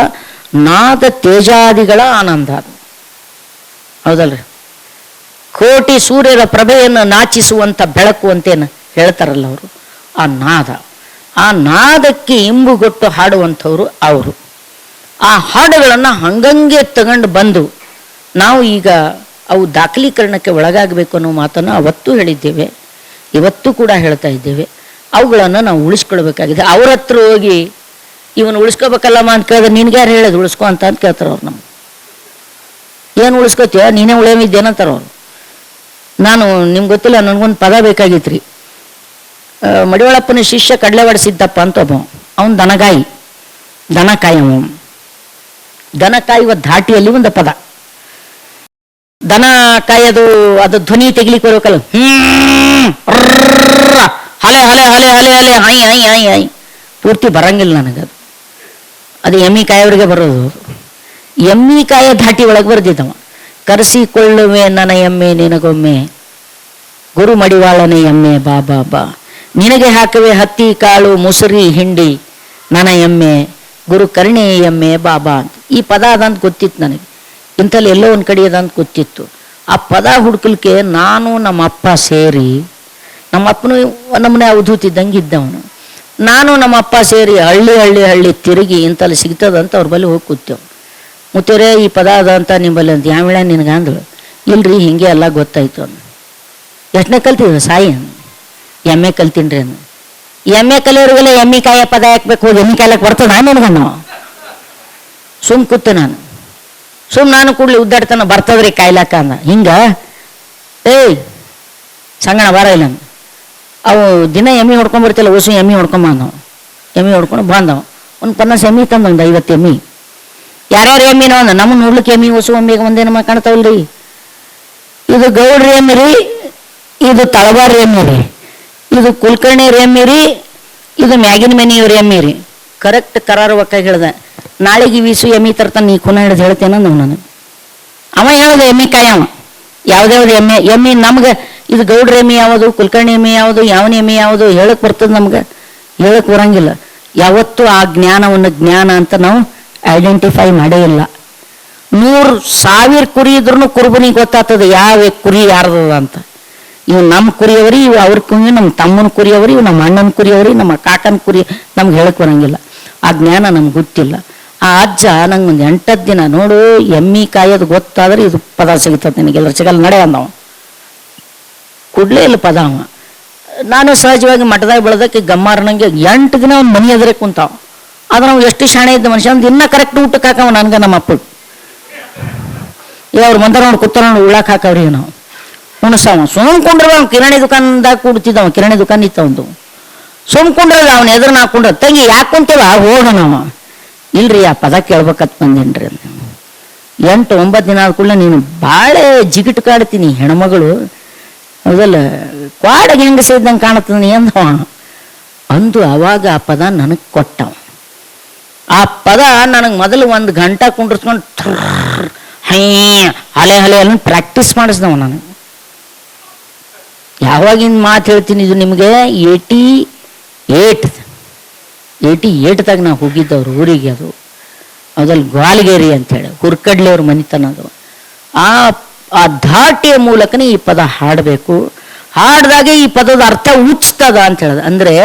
ನಾದ ತೇಜಾದಿಗಳ ಆನಂದ. ಅದು ಹೌದಲ್ರಿ? ಕೋಟಿ ಸೂರ್ಯರ ಪ್ರಭೆಯನ್ನು ನಾಚಿಸುವಂಥ ಬೆಳಕು ಅಂತೇನು ಹೇಳ್ತಾರಲ್ಲ ಅವರು, ಆ ನಾದ. ಆ ನಾದಕ್ಕೆ ಇಂಬುಗೊಟ್ಟು ಹಾಡುವಂಥವ್ರು ಅವರು. ಆ ಹಾಡುಗಳನ್ನು ಹಂಗಂಗೆ ತಗೊಂಡು ಬಂದು ನಾವು ಈಗ ಅವು ದಾಖಲೀಕರಣಕ್ಕೆ ಒಳಗಾಗಬೇಕು ಅನ್ನೋ ಮಾತನ್ನು ಅವತ್ತೂ ಹೇಳಿದ್ದೇವೆ. ಇವತ್ತು ಕೂಡ ಹೇಳ್ತಾ ಇದ್ದೇವೆ. ಅವುಗಳನ್ನು ನಾವು ಉಳಿಸ್ಕೊಳ್ಬೇಕಾಗಿದೆ. ಅವ್ರ ಹತ್ರ ಹೋಗಿ ಇವನು ಉಳಿಸ್ಕೋಬೇಕಲ್ಲಮ್ಮ ಅಂತ ಕೇಳಿದ್ರೆ ನಿನ್ಗೆ ಯಾರು ಹೇಳೋದು ಉಳಿಸ್ಕೊ ಅಂತ ಕೇಳ್ತಾರೆ ಅವ್ರು. ನಮ್ಗೆ ಏನು ಉಳಿಸ್ಕೋತೀಯ, ನೀನೇ ಉಳಿಯಮಿದ್ದೇನಂತಾರ ಅವ್ರು. ನಾನು ನಿಮ್ಗೆ ಗೊತ್ತಿಲ್ಲ, ನನಗೊಂದು ಪದ ಬೇಕಾಗಿತ್ತು ರೀ. ಮಡಿವಾಳಪ್ಪನ ಶಿಷ್ಯ ಕಡಲೆವಾಡ ಸಿದ್ದಪ್ಪ ಅಂತ ಒಬ್ಬ, ಅವನು ದನ ಕಾಯುವ ಧಾಟಿಯಲ್ಲಿ ಒಂದು ಪದ. ದನ ಕಾಯೋದು ಅದು ಧ್ವನಿ ತೆಗಿಲಿಕ್ಕೆ ಬರಬೇಕಲ್ಲ, ಹಲೆ ಹಲೆ ಹಲೆ ಹಲೆ ಹಲೆ ಹಾಯ್ ಹಾಯ್ ಹಾಯ್ ಹಾಯ್ ಪೂರ್ತಿ ಬರಂಗಿಲ್ಲ ನನಗದು. ಅದು ಎಮ್ಮಿ ಕಾಯೋರಿಗೆ ಬರೋದು. ಎಮ್ಮಿ ಕಾಯ ಧಾಟಿ ಒಳಗೆ ಬರ್ದಿದ್ದವ. ಕರೆಸಿಕೊಳ್ಳುವೆ ನನ್ನ ಎಮ್ಮೆ ನಿನಗೊಮ್ಮೆ, ಗುರು ಮಡಿವಾಳನೆ ಎಮ್ಮೆ ಬಾ ಬಾ ಬಾ, ನಿನಗೆ ಹಾಕುವೆ ಹತ್ತಿ ಕಾಳು ಮುಸುರಿ ಹಿಂಡಿ ನನ್ನ ಎಮ್ಮೆ, ಗುರು ಕರ್ಣಿ ಎಮ್ಮೆ ಬಾಬಾ ಅಂತ. ಈ ಪದ ಅದಂತ ಗೊತ್ತಿತ್ತು ನನಗೆ, ಇಂಥಲ್ಲಿ ಎಲ್ಲೋ ಒಂದು ಕಡೆ ಅದಂತ ಗೊತ್ತಿತ್ತು. ಆ ಪದ ಹುಡುಕಲಿಕ್ಕೆ ನಾನು ನಮ್ಮ ಅಪ್ಪ ಸೇರಿ, ನಮ್ಮ ಅಪ್ಪನು ನಮ್ಮನೆ ಅವಧೂತಿದ್ದಂಗೆ ಇದ್ದವನು, ನಾನು ನಮ್ಮ ಅಪ್ಪ ಸೇರಿ ಹಳ್ಳಿ ತಿರುಗಿ ಇಂಥಲ್ಲಿ ಸಿಗ್ತದಂತ ಅವ್ರ ಬಳಿ ಹೋಗಿ ಕೂತೇವು. ಮುತ್ತೇರೆ ಈ ಪದ ಅದ ಅಂತ ನಿಂಬಲ್ಲಿ ಅಂತ ಯಾವ ವೇಳೆ ನಿನಗೆ ಅಂದಳು. ಇಲ್ರಿ ಹಿಂಗೆ ಎಲ್ಲ ಗೊತ್ತಾಯ್ತು ಅಂದ. ಎಷ್ಟನೇ ಕಲ್ತಿದ್ರು ಸಾಯಿ ಅಂದ. ಎಮ್ಮೆ ಕಲ್ತೀನ್ರಿ ಅಂದ. ಎಮ್ಮೆ ಕಲಿಯೋರಿಗೆಲ್ಲ ಎಮ್ಮಿ ಕಾಯ ಪದ ಹಾಕ್ಬೇಕು, ಹೋಗಿ ಎಮ್ಮಿ ಕಾಯಕ್ಕೆ ಬರ್ತದ ನಿನಗಣ್ಣ. ಕೂತೆ ನಾನು ಕೂಡ್ಲಿ ಉದ್ದಾಡ್ತಾನ ಬರ್ತದ್ರಿ ಕಾಯ್ಲಾಕ ಅಂದ. ಹಿಂಗ ಸಂಗಣ ಬಾರ ಇಲ್ಲ ಅಂದ. ಅವು ದಿನ ಎಮ್ಮಿ ಹೊಡ್ಕೊಂಡ್ಬರ್ತಿಲ್ಲ, ಹೊಸು ಎಮ್ಮಿ ಹೊಡ್ಕೊಂಬಂದವ. ಎಮ್ಮಿ ಹೊಡ್ಕೊಂಡು ಬಂದವ. ಒಂದು 50 ಎಮ್ಮಿ ತಂದಂದ, 50 ಎಮ್ಮಿ. ಯಾರ್ಯಾರು ಎಮ್ಮಿನೋ ಅಂದ. ನಮ್ಮ ನೋಡ್ಲಿಕ್ಕೆ ಎಮ್ಮಿ ಹೊಸು ಎಮ್ಮಿಗೆ ಒಂದೇನಮ್ಮ ಕಾಣ್ತಾವಲ್ರಿ. ಇದು ಗೌಡ್ರಿ ಎಮ್ಮಿ ರೀ, ಇದು ತಳವಾರಿ ಎಮ್ಮಿ ರೀ, ಇದು ಕುಲಕರ್ಣಿಯವ್ರ ಎಮ್ಮಿ ರೀ, ಇದು ಮ್ಯಾಗಿನ ಮನೆಯವ್ರ ಎಮ್ಮಿ ರೀ. ಕರೆಕ್ಟ್ ಕರಾರುವಕ್ಕ ಹೇಳ್ದ. ನಾಳೆಗೆ ವೀಸು ಎಮ್ಮಿ ತರ್ತಾನೆ, ನೀ ಕುನ ಹಿಡಿದು ಹೇಳ್ತೇನಂದ ನಾನು. ಅವ ಹೇಳ್ದ ಎಮ್ಮಿ ಕಾಯವ ಯಾವ್ದಾವ್ದು ಎಮ್ಮಿ ನಮ್ಗೆ ಇದು ಗೌಡ್ರ ಎಮ್ಮಿ ಯಾವುದು, ಕುಲಕರ್ಣಿ ಎಮ್ಮಿ ಯಾವುದು, ಯಾವನ ಎಮ್ಮಿ ಯಾವುದು ಹೇಳಕ್ ಬರ್ತದ, ನಮ್ಗೆ ಹೇಳಕ್ ಬರಂಗಿಲ್ಲ. ಯಾವತ್ತೂ ಆ ಜ್ಞಾನ ಅಂತ ನಾವು ಐಡೆಂಟಿಫೈ ಮಾಡೇ ಇಲ್ಲ. 100,000 ಕುರಿ ಇದ್ರೂ ಕುರುಬನಿಗೆ ಗೊತ್ತಾಗ್ತದೆ ಯಾವ ಕುರಿ ಯಾರ್ದದ ಅಂತ. ಇವು ನಮ್ಮ ಕುರಿಯವರಿ, ಇವು ಅವ್ರ ಕುರಿ, ನಮ್ಮ ತಮ್ಮನ ಕುರಿಯವರಿ, ಇವು ನಮ್ಮ ಅಣ್ಣನ ಕುರಿಯವರಿ, ನಮ್ಮ ಕಾಕನ ಕುರಿ, ನಮ್ಗೆ ಹೇಳಕ್ ಬರಂಗಿಲ್ಲ. ಆ ಜ್ಞಾನ ನಮ್ಗೆ ಗೊತ್ತಿಲ್ಲ. ಆ ಅಜ್ಜ ನಂಗೆ ಒಂದು 8 ದಿನ ನೋಡು ಎಮ್ಮಿ ಕಾಯೋದು ಗೊತ್ತಾದ್ರೆ ಇದು ಪದ ಸಿಗ್ತದೆ ನಿನಗೆಲ್ಲರ ಸಿಗಲ್ಲ ನಡೆ ಅಂದವ. ಕೊಡ್ಲೇ ಇಲ್ಲ ಪದ ಅವ. ನಾನು ಸಹಜವಾಗಿ ಮಠದಾಗ ಬೆಳೆದಕ್ಕೆ ಗಮ್ಮಾರನಂಗೆ 8 ದಿನ ಅವ್ನು ಮನೆ ಎದುರೇ ಕುಂತಾವ. ಆದ್ರೆ ನಾವು ಎಷ್ಟು ಶಾಣೆ ಇದ್ದ ಮನುಷ್ಯ, ಒಂದು ಇನ್ನೂ ಕರೆಕ್ಟ್ ಊಟಕ್ಕೆ ಹಾಕವ ನನ್ಗೆ ನಮ್ಮ ಅಪ್ಪ. ಅವ್ರು ಮಂದಾರ ನೋಡಿ ಕೂತಾರ ನೋಡಿ ಉಳ್ಳಾಕ್ ಹಾಕವ್ರಿ ನಾವು ಉಣಸವ. ಸುಮ್ಕೊಂಡ್ರವ ಅವ್ನು ಕಿರಾಣಿ ದುಕಾನ್ದಾಗ ಕೂಡ್ತಿದ್ದವ, ಕಿರಾಣಿ ದುಕಾನ್ ಇತ್ತ ಒಂದು. ಸುಮ್ಕೊಂಡ್ರಲ್ಲ ಅವ್ನ ಎದುರು ನಾಕೊಂಡ್ರ ತಂಗಿ ಯಾಕೆ ಕುಂತೀವ ಹೋಗೋಣ ನಾವು. ಇಲ್ರಿ ಆ ಪದ ಕೇಳ್ಬೇಕತ್ ಬಂದೇನ್ರಿ ಅಂತ. 8-9 ದಿನ ಆದ ಕೂಡಲೇ ನೀನು ಭಾಳ ಜಿಗಿಟ್ ಕಾಡ್ತೀನಿ ಹೆಣ್ಮಗಳು, ಹೌದಲ್ಲ ಕ್ವಾಡಗೆ ಹೆಂಗ ಸೇದ್ದಂಗೆ ಕಾಣುತ್ತ ನೀ ಅಂದವ ಅಂದು. ಅವಾಗ ಆ ಪದ ನನಗೆ ಕೊಟ್ಟವ. ಆ ಪದ ನನಗೆ ಮೊದಲು 1 ಗಂಟೆ ಕುಂಡ್ರಿಸ್ಕೊಂಡು ಹಲೆ ಹಲೆ ಅಲ್ಲಿ ಪ್ರಾಕ್ಟೀಸ್ ಮಾಡಿಸ್ದವ ನನಗೆ. ಯಾವಾಗಿನ ಮಾತು ಹೇಳ್ತೀನಿ ಇದು ನಿಮಗೆ 88ದಾಗ ನಾವು ಹೋಗಿದ್ದವ್ರು ಊರಿಗೆ. ಅದು ಅದ್ರಲ್ಲಿ ಗ್ವಾಲ್ಗೇರಿ ಅಂತೇಳಿ ಹುರ್ಕಡ್ಲಿ ಅವ್ರ ಮನಿತನ. ಅದು ಆ ಧಾಟಿಯ ಮೂಲಕನೇ ಈ ಪದ ಹಾಡಬೇಕು. ಹಾಡ್ದಾಗೆ ಈ ಪದದ ಅರ್ಥ ಉಚ್ತದ ಅಂತ ಹೇಳೋದು. ಅಂದ್ರೆ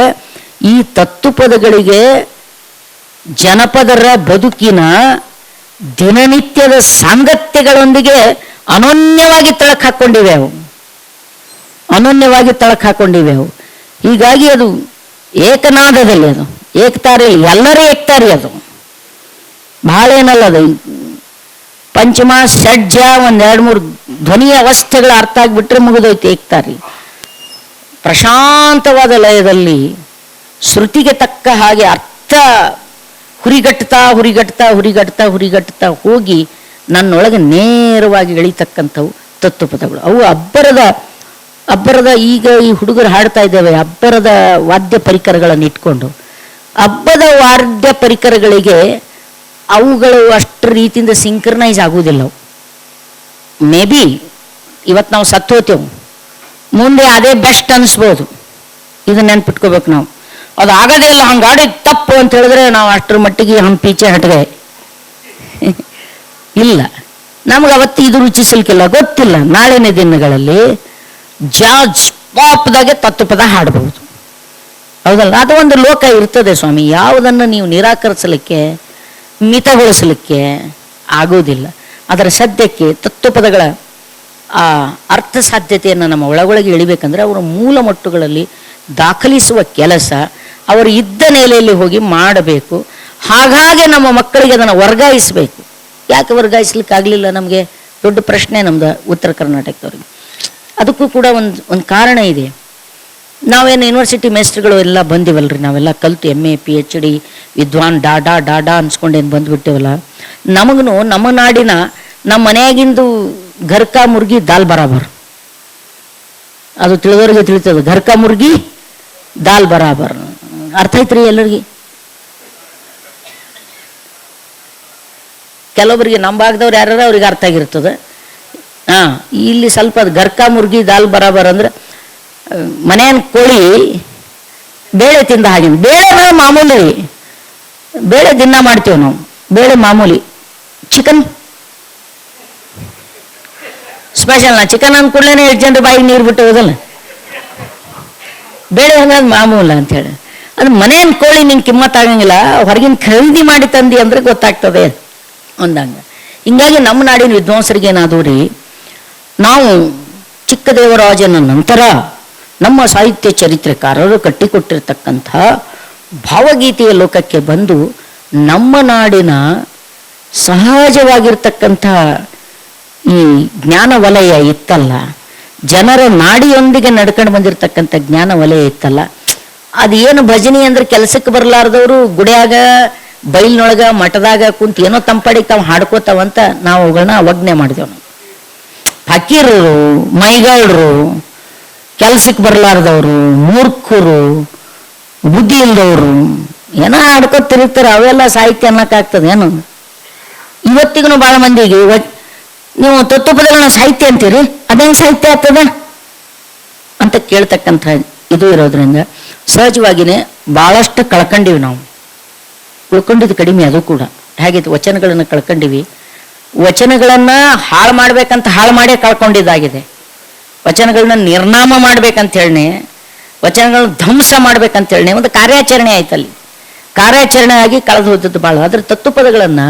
ಈ ತತ್ತುಪದಗಳಿಗೆ ಜನಪದರ ಬದುಕಿನ ದಿನನಿತ್ಯದ ಸಾಂಗತ್ಯಗಳೊಂದಿಗೆ ಅನನ್ಯವಾಗಿ ತಳಕ್ ಹಾಕೊಂಡಿವೆ ಅವು. ಹೀಗಾಗಿ ಅದು ಏಕನಾದದಲ್ಲಿ, ಅದು ಏಕ್ತಾರೆ, ಎಲ್ಲರೂ ಏಕ್ತಾರಿ. ಅದು ಬಹಳ ಏನಲ್ಲ, ಅದು ಪಂಚಮ ಷಡ್ಜ 1-2-3 ಧ್ವನಿಯ ಅವಸ್ಥೆಗಳ ಅರ್ಥ ಆಗಿಬಿಟ್ರೆ ಮುಗಿದೋಯ್ತು ಏಕ್ತಾರಿ. ಪ್ರಶಾಂತವಾದ ಲಯದಲ್ಲಿ ಶ್ರುತಿಗೆ ತಕ್ಕ ಹಾಗೆ ಅರ್ಥ ಹುರಿಗಟ್ತಾ ಹೋಗಿ ನನ್ನೊಳಗೆ ನೇರವಾಗಿ ಎಳಿತಕ್ಕಂಥವು ತತ್ವಪದಗಳು. ಅವು ಅಬ್ಬರದ ಈಗ ಈ ಹುಡುಗರು ಹಾಡ್ತಾ ಇದ್ದೇವೆ ಅಬ್ಬರದ ವಾದ್ಯ ಪರಿಕರಗಳನ್ನು ಇಟ್ಕೊಂಡು. ಹಬ್ಬದ ವಾದ್ಯ ಪರಿಕರಗಳಿಗೆ ಅವುಗಳು ಅಷ್ಟು ರೀತಿಯಿಂದ ಸಿಂಕ್ರನೈಸ್ ಆಗುವುದಿಲ್ಲ. ಮೇ ಬಿ ಇವತ್ತು ನಾವು ಸತ್ತೋತೇವು, ಮುಂದೆ ಅದೇ ಬೆಸ್ಟ್ ಅನಿಸ್ಬೋದು. ಇದನ್ನ ನೆನ್ಪಿಟ್ಕೋಬೇಕು ನಾವು. ಅದು ಆಗದೇ ಇಲ್ಲ, ಹಂಗಾಡಿ ತಪ್ಪು ಅಂತ ಹೇಳಿದ್ರೆ ನಾವು ಅಷ್ಟರ ಮಟ್ಟಿಗೆ ಪೀಚೆ ಹಟ್ಗೆ ಇಲ್ಲ. ನಮ್ಗೆ ಅವತ್ತು ಇದು ರುಚಿಸಲಿಕ್ಕಿಲ್ಲ, ಗೊತ್ತಿಲ್ಲ. ನಾಳಿನ ದಿನಗಳಲ್ಲಿ ಜಾಜ್ ಪಾಪ್ದಾಗೆ ತತ್ವಪದ ಹಾಡಬಹುದು, ಹೌದಲ್ಲ? ಅದು ಒಂದು ಲೋಕ ಇರ್ತದೆ ಸ್ವಾಮಿ. ಯಾವುದನ್ನು ನೀವು ನಿರಾಕರಿಸಲಿಕ್ಕೆ ಮಿತಗೊಳಿಸಲಿಕ್ಕೆ ಆಗೋದಿಲ್ಲ. ಅದರ ಸದ್ಯಕ್ಕೆ ತತ್ವಪದಗಳ ಆ ಅರ್ಥ ಸಾಧ್ಯತೆಯನ್ನು ನಮ್ಮ ಒಳಗೊಳಗೆ ಇಳಿಬೇಕಂದ್ರೆ ಅವರ ಮೂಲ ಮಟ್ಟುಗಳಲ್ಲಿ ದಾಖಲಿಸುವ ಕೆಲಸ ಅವರು ಇದ್ದ ನೆಲೆಯಲ್ಲಿ ಹೋಗಿ ಮಾಡಬೇಕು. ಹಾಗಾಗಿ ನಮ್ಮ ಮಕ್ಕಳಿಗೆ ಅದನ್ನು ವರ್ಗಾಯಿಸಬೇಕು. ಯಾಕೆ ವರ್ಗಾಯಿಸ್ಲಿಕ್ಕೆ ಆಗಲಿಲ್ಲ ನಮಗೆ? ದೊಡ್ಡ ಪ್ರಶ್ನೆ ನಮ್ದು ಉತ್ತರ ಕರ್ನಾಟಕದವ್ರಿಗೆ. ಅದಕ್ಕೂ ಕೂಡ ಒಂದು ಕಾರಣ ಇದೆ. ನಾವೇನು ಯೂನಿವರ್ಸಿಟಿ ಮೇಸ್ಟ್ರುಗಳು ಎಲ್ಲ ಬಂದಿವಲ್ರಿ, ನಾವೆಲ್ಲ ಕಲ್ತು MA PhD ವಿದ್ವಾನ್ ಡಾಡಾ ಅನ್ಸ್ಕೊಂಡೇನು ಬಂದ್ಬಿಟ್ಟೇವಲ್ಲ. ನಮಗೂ ನಮ್ಮ ನಾಡಿನ ನಮ್ಮ ಮನೆಯಾಗಿಂದು ಘರ್ಕಾ ಮುರ್ಗಿ ದಾಲ್ ಬರಾಬರ್, ಅದು ತಿಳಿದವ್ರಿಗೆ ತಿಳಿತದೆ. ಘರ್ಕಾ ಮುರ್ಗಿ ದಾಲ್ ಬರಾಬರ್ ಅರ್ಥ ಐತ್ರಿ ಎಲ್ಲರಿಗೆ? ಕೆಲವೊಬ್ಬರಿಗೆ ನಮ್ಮ ಭಾಗದವ್ರು ಯಾರು ಅವ್ರಿಗೆ ಅರ್ಥ ಆಗಿರ್ತದೆ. ಇಲ್ಲಿ ಸ್ವಲ್ಪ ಅದು ಘರ್ಕಾ ಮುರ್ಗಿ ದಾಲ್ ಬರಾಬರ್ ಅಂದ್ರೆ ಮನೆಯನ್ ಕೋಳಿ ಬೇಳೆ ತಿಂದ ಹಾಗೆ. ಬೇಳೆ ಮಾಮೂಲಿ, ಬೇಳೆ ದಿನ ಮಾಡ್ತೀವಿ ನಾವು, ಬೇಳೆ ಮಾಮೂಲಿ. Chicken special. ಚಿಕನ್ ಅಂದ ಕೂಡಲೇ 8 ಜನರ ಬಾಯಿಗೆ ನೀರು ಬಿಟ್ಟು ಹೋದಲ್ಲ. ಬೇಳೆ ಹಂಗಾಗಿ ಮಾಮೂಲ ಅಂತೇಳಿ. ಅದು ಮನೆಯನ್ ಕೋಳಿ ನಿಂಗೆ ಕಿಮ್ಮತ್ತಾಗಂಗಿಲ್ಲ, ಹೊರಗಿನ ಖರೀದಿ ಮಾಡಿ ತಂದಿ ಅಂದ್ರೆ ಗೊತ್ತಾಗ್ತದೆ ಅಂದಂಗೆ. ಹಿಂಗಾಗಿ ನಮ್ಮ ನಾಡಿನ ವಿದ್ವಾಂಸರಿಗೆ ಏನಾದವು ರೀ, ನಾವು ಚಿಕ್ಕದೇವರಾಜನ ನಂತರ ನಮ್ಮ ಸಾಹಿತ್ಯ ಚರಿತ್ರೆಕಾರರು ಕಟ್ಟಿಕೊಟ್ಟಿರ್ತಕ್ಕಂಥ ಭಾವಗೀತೆಯ ಲೋಕಕ್ಕೆ ಬಂದು ನಮ್ಮ ನಾಡಿನ ಸಹಜವಾಗಿರ್ತಕ್ಕಂಥ ಈ ಜ್ಞಾನ ವಲಯ ಇತ್ತಲ್ಲ, ಜನರ ನಾಡಿಯೊಂದಿಗೆ ನಡ್ಕೊಂಡು ಬಂದಿರತಕ್ಕಂಥ ಜ್ಞಾನ ವಲಯ ಇತ್ತಲ್ಲ, ಅದೇನು ಭಜನಿ ಅಂದ್ರೆ ಕೆಲಸಕ್ಕೆ ಬರಲಾರ್ದವರು ಗುಡಿಯಾಗ ಬೈಲ್ನೊಳಗ ಮಠದಾಗ ಕುಂತು ಏನೋ ತಂಪಾಡಿಗೆ ತಾವು ಹಾಡ್ಕೋತಾವಂತ ನಾವು ಅವುಗಳನ್ನ ಅವಜ್ಞೆ ಮಾಡಿದೆವು. ನಾವು ಫಕೀರರು, ಮೈಗಾಳರು, ಕೆಲ್ಸಕ್ಕೆ ಬರಲಾರ್ದವರು, ಮೂರ್ಖರು, ಬುದ್ಧಿ ಇಲ್ದವರು ಏನೋ ಹಾಡ್ಕೊತ ತಿರುಗ್ತಾರೆ. ಅವೆಲ್ಲ ಸಾಹಿತ್ಯ ಅನ್ನಕ್ಕಾಗ್ತದೆ ಏನು? ಇವತ್ತಿಗೂ ಭಾಳ ಮಂದಿಗೆ ನೀವು ತತ್ವಪದಗಳನ್ನ ಸಾಹಿತ್ಯ ಅಂತೀರಿ, ಅದೇನು ಸಾಹಿತ್ಯ ಆಗ್ತದೆ ಅಂತ ಕೇಳ್ತಕ್ಕಂಥ ಇದು ಇರೋದ್ರಿಂದ ಸಹಜವಾಗಿಯೇ ಭಾಳಷ್ಟು ಕಳ್ಕೊಂಡಿವಿ ನಾವು. ಉಳ್ಕೊಂಡಿದ್ದು ಕಡಿಮೆ. ಅದು ಕೂಡ ಹೇಗಿತ್ತು, ವಚನಗಳನ್ನು ಕಳ್ಕೊಂಡಿವಿ. ವಚನಗಳನ್ನು ಹಾಳು ಮಾಡ್ಬೇಕಂತ ಹಾಳು ಮಾಡೇ ಕಳ್ಕೊಂಡಿದ್ದಾಗಿದೆ. ವಚನಗಳನ್ನ ನಿರ್ನಾಮ ಮಾಡ್ಬೇಕಂತ ಹೇಳಿ, ವಚನಗಳನ್ನ ಧ್ವಂಸ ಮಾಡ್ಬೇಕಂತ ಹೇಳಿ ಒಂದು ಕಾರ್ಯಾಚರಣೆ ಆಯ್ತಲ್ಲಿ. ಕಾರ್ಯಾಚರಣೆ ಆಗಿ ಕಳೆದು ಹೋದದ್ದು ಭಾಳ. ಅದ್ರ ತತ್ವಪದಗಳನ್ನು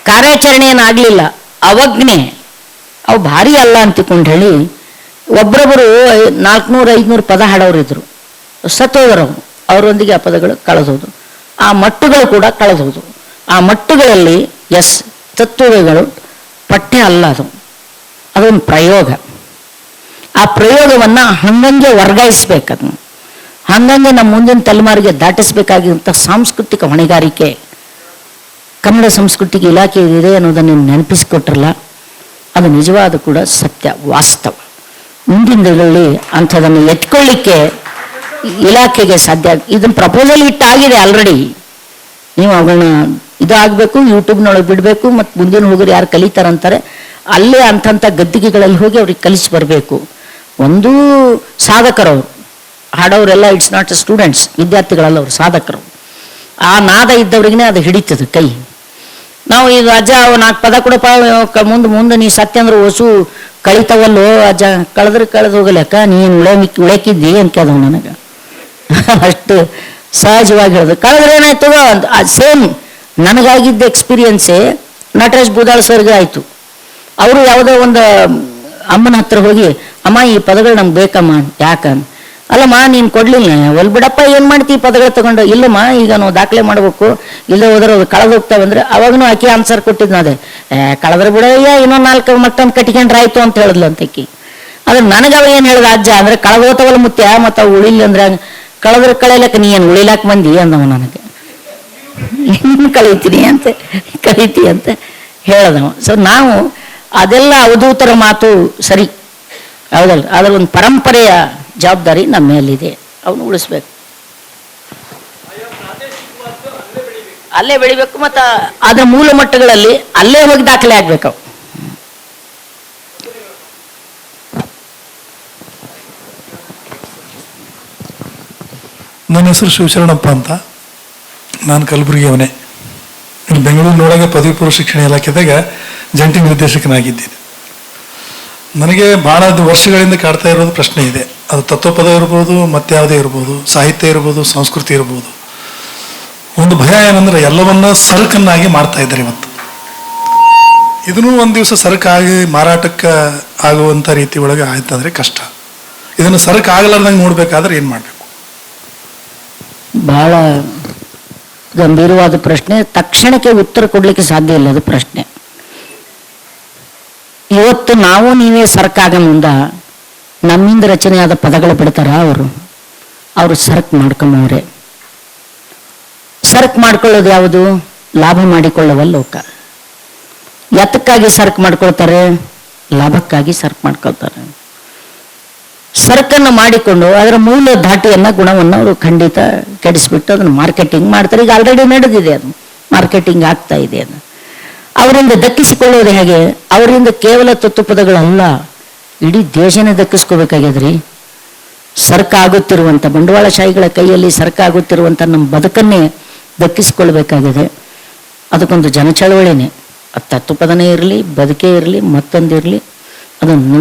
ಕಾರ್ಯಾಚರಣೆ ಏನಾಗಲಿಲ್ಲ, ಅವಜ್ಞೆ. ಅವು ಭಾರಿ ಅಲ್ಲ ಅಂತಿಕೊಂಡು ಹೇಳಿ ಒಬ್ಬರೊಬ್ಬರು 400-500 ಪದ ಹಾಡೋರಿದ್ರು, ಸತ್ತೋದರವು. ಅವರೊಂದಿಗೆ ಆ ಪದಗಳು ಕಳೆದೋದು, ಆ ಮಟ್ಟುಗಳು ಕೂಡ ಕಳೆದೋದು. ಆ ಮಟ್ಟುಗಳಲ್ಲಿ ತತ್ವಗಳು ಪಠ್ಯ ಅಲ್ಲ, ಅದೊಂದು ಪ್ರಯೋಗ. ಆ ಪ್ರಯೋಗವನ್ನು ಹಂಗಂಗೆ ವರ್ಗಾಯಿಸ್ಬೇಕದನ್ನು, ಹಂಗಂಗೆ ನಮ್ಮ ಮುಂದಿನ ತಲೆಮಾರಿಗೆ ದಾಟಿಸ್ಬೇಕಾಗಿರುವಂಥ ಸಾಂಸ್ಕೃತಿಕ ಹೊಣೆಗಾರಿಕೆ ಕನ್ನಡ ಸಂಸ್ಕೃತಿಗೆ ಇಲಾಖೆ ಇದೆ ಅನ್ನೋದನ್ನು ನೆನಪಿಸಿಕೊಟ್ರಲ್ಲ, ಅದು ನಿಜವಾದ ಕೂಡ ಸತ್ಯ, ವಾಸ್ತವ. ಮುಂದಿನ ದಿನಗಳಲ್ಲಿ ಅಂಥದನ್ನು ಎತ್ಕೊಳ್ಳಿಕ್ಕೆ ಇಲಾಖೆಗೆ ಸಾಧ್ಯ. ಇದನ್ನು ಪ್ರಪೋಸಲ್ ಇಟ್ಟಾಗಿದೆ ಆಲ್ರೆಡಿ. ನೀವು ಅವುಗಳನ್ನ ಇದಾಗಬೇಕು, ಯೂಟ್ಯೂಬ್ನೊಳಗೆ ಬಿಡಬೇಕು, ಮತ್ತು ಮುಂದಿನ ಹುಡುಗರು ಯಾರು ಕಲಿತಾರಂತಾರೆ ಅಲ್ಲೇ ಅಂಥ ಗದ್ದಿಗೆಗಳಲ್ಲಿ ಹೋಗಿ ಅವ್ರಿಗೆ ಕಲಿಸಿ ಬರಬೇಕು. ಒಂದು ಸಾಧಕರವರು ಹಾಡೋರೆಲ್ಲ ಇಟ್ಸ್ ನಾಟ್ ಸ್ಟೂಡೆಂಟ್ಸ್, ವಿದ್ಯಾರ್ಥಿಗಳಲ್ಲ, ಅವರು ಸಾಧಕರು. ಆ ನಾದ ಇದ್ದವ್ರಿಗೆ ಅದು ಹಿಡಿತದೆ ಕೈ. ನಾವು ಈಗ ಅಜ್ಜ 4 ಪದ ಕೊಡಪ್ಪ ಮುಂದೆ ನೀ ಸತ್ಯ ಅಂದ್ರೆ ಹೊಸು ಕಳಿತಾವಲ್ಲೋ ಅಜ್ಜ, ಕಳೆದು ಹೋಗಲಕ್ಕ ನೀನು ಉಳಕಿದ್ದಿ ಅನ್ಕದವ್ ನನಗೆ. ಅಷ್ಟು ಸಹಜವಾಗಿ ಹೇಳೋದು. ಕಳೆದ್ರೆ ಏನಾಯ್ತು, ಸೇಮ್ ನನಗಾಗಿದ್ದ ಎಕ್ಸ್ಪೀರಿಯನ್ಸೇ ನಟರಾಜ್ ಬೂದಾಳ್ ಸರ್ಗೆ ಆಯಿತು. ಅವರು ಯಾವುದೋ ಒಂದು ಅಮ್ಮನ ಹತ್ರ ಹೋಗಿ, ಅಮ್ಮ ಈ ಪದಗಳು ನಮ್ಗೆ ಬೇಕಮ್ಮ. ಯಾಕಂತ, ಅಲ್ಲಮ್ಮ ನೀನು ಕೊಡ್ಲಿಲ್ಲ, ಒಲ್ ಬಿಡಪ್ಪ ಏನು ಮಾಡ್ತೀವಿ ಪದಗಳು ತಗೊಂಡು. ಇಲ್ಲಮ್ಮ ಈಗ ನಾವು ದಾಖಲೆ ಮಾಡ್ಬೇಕು, ಇಲ್ಲೇ ಹೋದ್ರೆ ಕಳೆದು ಹೋಗ್ತಾವಂದ್ರೆ ಅವಾಗೂ ಆಕೆ ಆನ್ಸರ್ ಕೊಟ್ಟಿದ್ನ ಅದೇ, ಕಳೆದ್ರೆ ಬಿಡಯ್ಯ ಇನ್ನೊಂದು 4 ಮತ್ತೊಂದು ಕಟ್ಕೊಂಡ್ರೆ ಆಯ್ತು ಅಂತ ಹೇಳಿದ್ಲು ಅಂತಕಿ. ಆದ್ರೆ ನನಗೆ ಅವ ಏನು ಹೇಳ್ದ, ಅಜ್ಜ ಅಂದ್ರೆ ಕಳೆದೋತವಲ್ಲ ಮುತ್ಯ, ಮತ್ತು ಅವು ಉಳಿಲ್ಲ ಅಂದ್ರೆ ಕಳೆದ್ರೆ ಕಳೆಯಲಕ್ಕ ನೀ ಏನು ಉಳಿಲಾಕ ಬಂದಿ ಅಂದವ ನನಗೆ. ಕಳೀತೀನಿ ಅಂತ ಹೇಳದವ. ಸೊ ನಾವು ಅದೆಲ್ಲ ಅವಧೂತರ ಮಾತು ಸರಿ ಹೌದಲ್ಲ, ಅದರ ಒಂದು ಪರಂಪರೆಯ ಜವಾಬ್ದಾರಿ ನಮ್ಮ ಮೇಲಿದೆ, ಅವನು ಉಳಿಸ್ಬೇಕು, ಅಲ್ಲೇ ಬೆಳಿಬೇಕು. ಮತ್ತು ಅದರ ಮೂಲ ಮಟ್ಟಗಳಲ್ಲಿ ಅಲ್ಲೇ ಹೋಗಿ ದಾಖಲೆ ಆಗ್ಬೇಕು.
ನನ್ನ ಹೆಸರು ಶಿವಶರಣಪ್ಪ ಅಂತ, ನಾನು ಕಲಬುರಗಿಯವನೇ. ಬೆಂಗಳೂರಿನೊಳಗೆ ಪದವಿ ಪೂರ್ವ ಶಿಕ್ಷಣ ಇಲಾಖೆದಾಗ ಜಂಟಿ ನಿರ್ದೇಶಕನಾಗಿದ್ದೀನಿ. ನನಗೆ ಭಾಳ ವರ್ಷಗಳಿಂದ ಕಾಡ್ತಾ ಇರೋದು ಪ್ರಶ್ನೆ ಇದೆ. ಅದು ತತ್ವಪದ ಇರ್ಬೋದು, ಮತ್ಯಾವುದೇ ಇರ್ಬೋದು, ಸಾಹಿತ್ಯ ಇರ್ಬೋದು, ಸಂಸ್ಕೃತಿ ಇರ್ಬೋದು. ಒಂದು ಭಯ ಏನಂದ್ರೆ ಎಲ್ಲವನ್ನ ಸರಕನ್ನಾಗಿ ಮಾಡ್ತಾ ಇದ್ದಾರೆ ಇವತ್ತು. ಇದನ್ನೂ ಒಂದು ದಿವಸ ಸರಕಾಗಿ ಮಾರಾಟಕ್ಕೆ ಆಗುವಂಥ ರೀತಿ ಒಳಗೆ ಆಯ್ತಂದ್ರೆ ಕಷ್ಟ. ಇದನ್ನು ಸರಕು ಆಗಲಾರ್ದಂಗೆ ನೋಡ್ಬೇಕಾದ್ರೆ ಏನು ಮಾಡಬೇಕು?
ಬಹಳ ಗಂಭೀರವಾದ ಪ್ರಶ್ನೆ, ತಕ್ಷಣಕ್ಕೆ ಉತ್ತರ ಕೊಡ್ಲಿಕ್ಕೆ ಸಾಧ್ಯ ಇಲ್ಲ ಅದು ಪ್ರಶ್ನೆ. ಇವತ್ತು ನಾವು ನೀವೇ ಸರಕಾಗ ಮುಂದ ನಮ್ಮಿಂದ ರಚನೆಯಾದ ಪದಗಳು ಬಿಡ್ತಾರ ಅವರು ಸರಕು ಮಾಡ್ಕೊಂಬವ್ರೆ. ಸರಕು ಮಾಡ್ಕೊಳ್ಳೋದು ಯಾವುದು? ಲಾಭ ಮಾಡಿಕೊಳ್ಳುವ ಲೋಕ. ಎತ್ತಕ್ಕಾಗಿ ಸರಕು ಮಾಡ್ಕೊಳ್ತಾರೆ? ಲಾಭಕ್ಕಾಗಿ ಸರಕು ಮಾಡ್ಕೊಳ್ತಾರೆ. ಸರಕನ್ನು ಮಾಡಿಕೊಂಡು ಅದರ ಮೂಲ ಧಾಟಿಯನ್ನ ಗುಣವನ್ನು ಅವರು ಖಂಡಿತ ಕೆಡಿಸ್ಬಿಟ್ಟು ಅದನ್ನು ಮಾರ್ಕೆಟಿಂಗ್ ಮಾಡ್ತಾರೆ. ಈಗ ಆಲ್ರೆಡಿ ನಡೆದಿದೆ, ಅದು ಮಾರ್ಕೆಟಿಂಗ್ ಆಗ್ತಾ ಇದೆ. ಅದು ಅವರಿಂದ ದಕ್ಕಿಸಿಕೊಳ್ಳೋದು ಹೇಗೆ? ಅವರಿಂದ ಕೇವಲ ತತ್ವಪದಗಳಲ್ಲ, ಇಡೀ ದೇಶನೇ ದಕ್ಕಿಸ್ಕೋಬೇಕಾಗ್ಯದ್ರಿ. ಸರಕಾಗುತ್ತಿರುವಂಥ ಬಂಡವಾಳಶಾಹಿಗಳ ಕೈಯಲ್ಲಿ ಸರಕಾಗುತ್ತಿರುವಂಥ ನಮ್ಮ ಬದುಕನ್ನೇ ದಕ್ಕಿಸಿಕೊಳ್ಬೇಕಾಗಿದೆ. ಅದಕ್ಕೊಂದು ಜನಚಳವಳಿನೇ, ಅದು ತತ್ವಪದನೇ ಇರಲಿ, ಬದುಕೇ ಇರಲಿ, ಮತ್ತೊಂದಿರಲಿ, ಅದು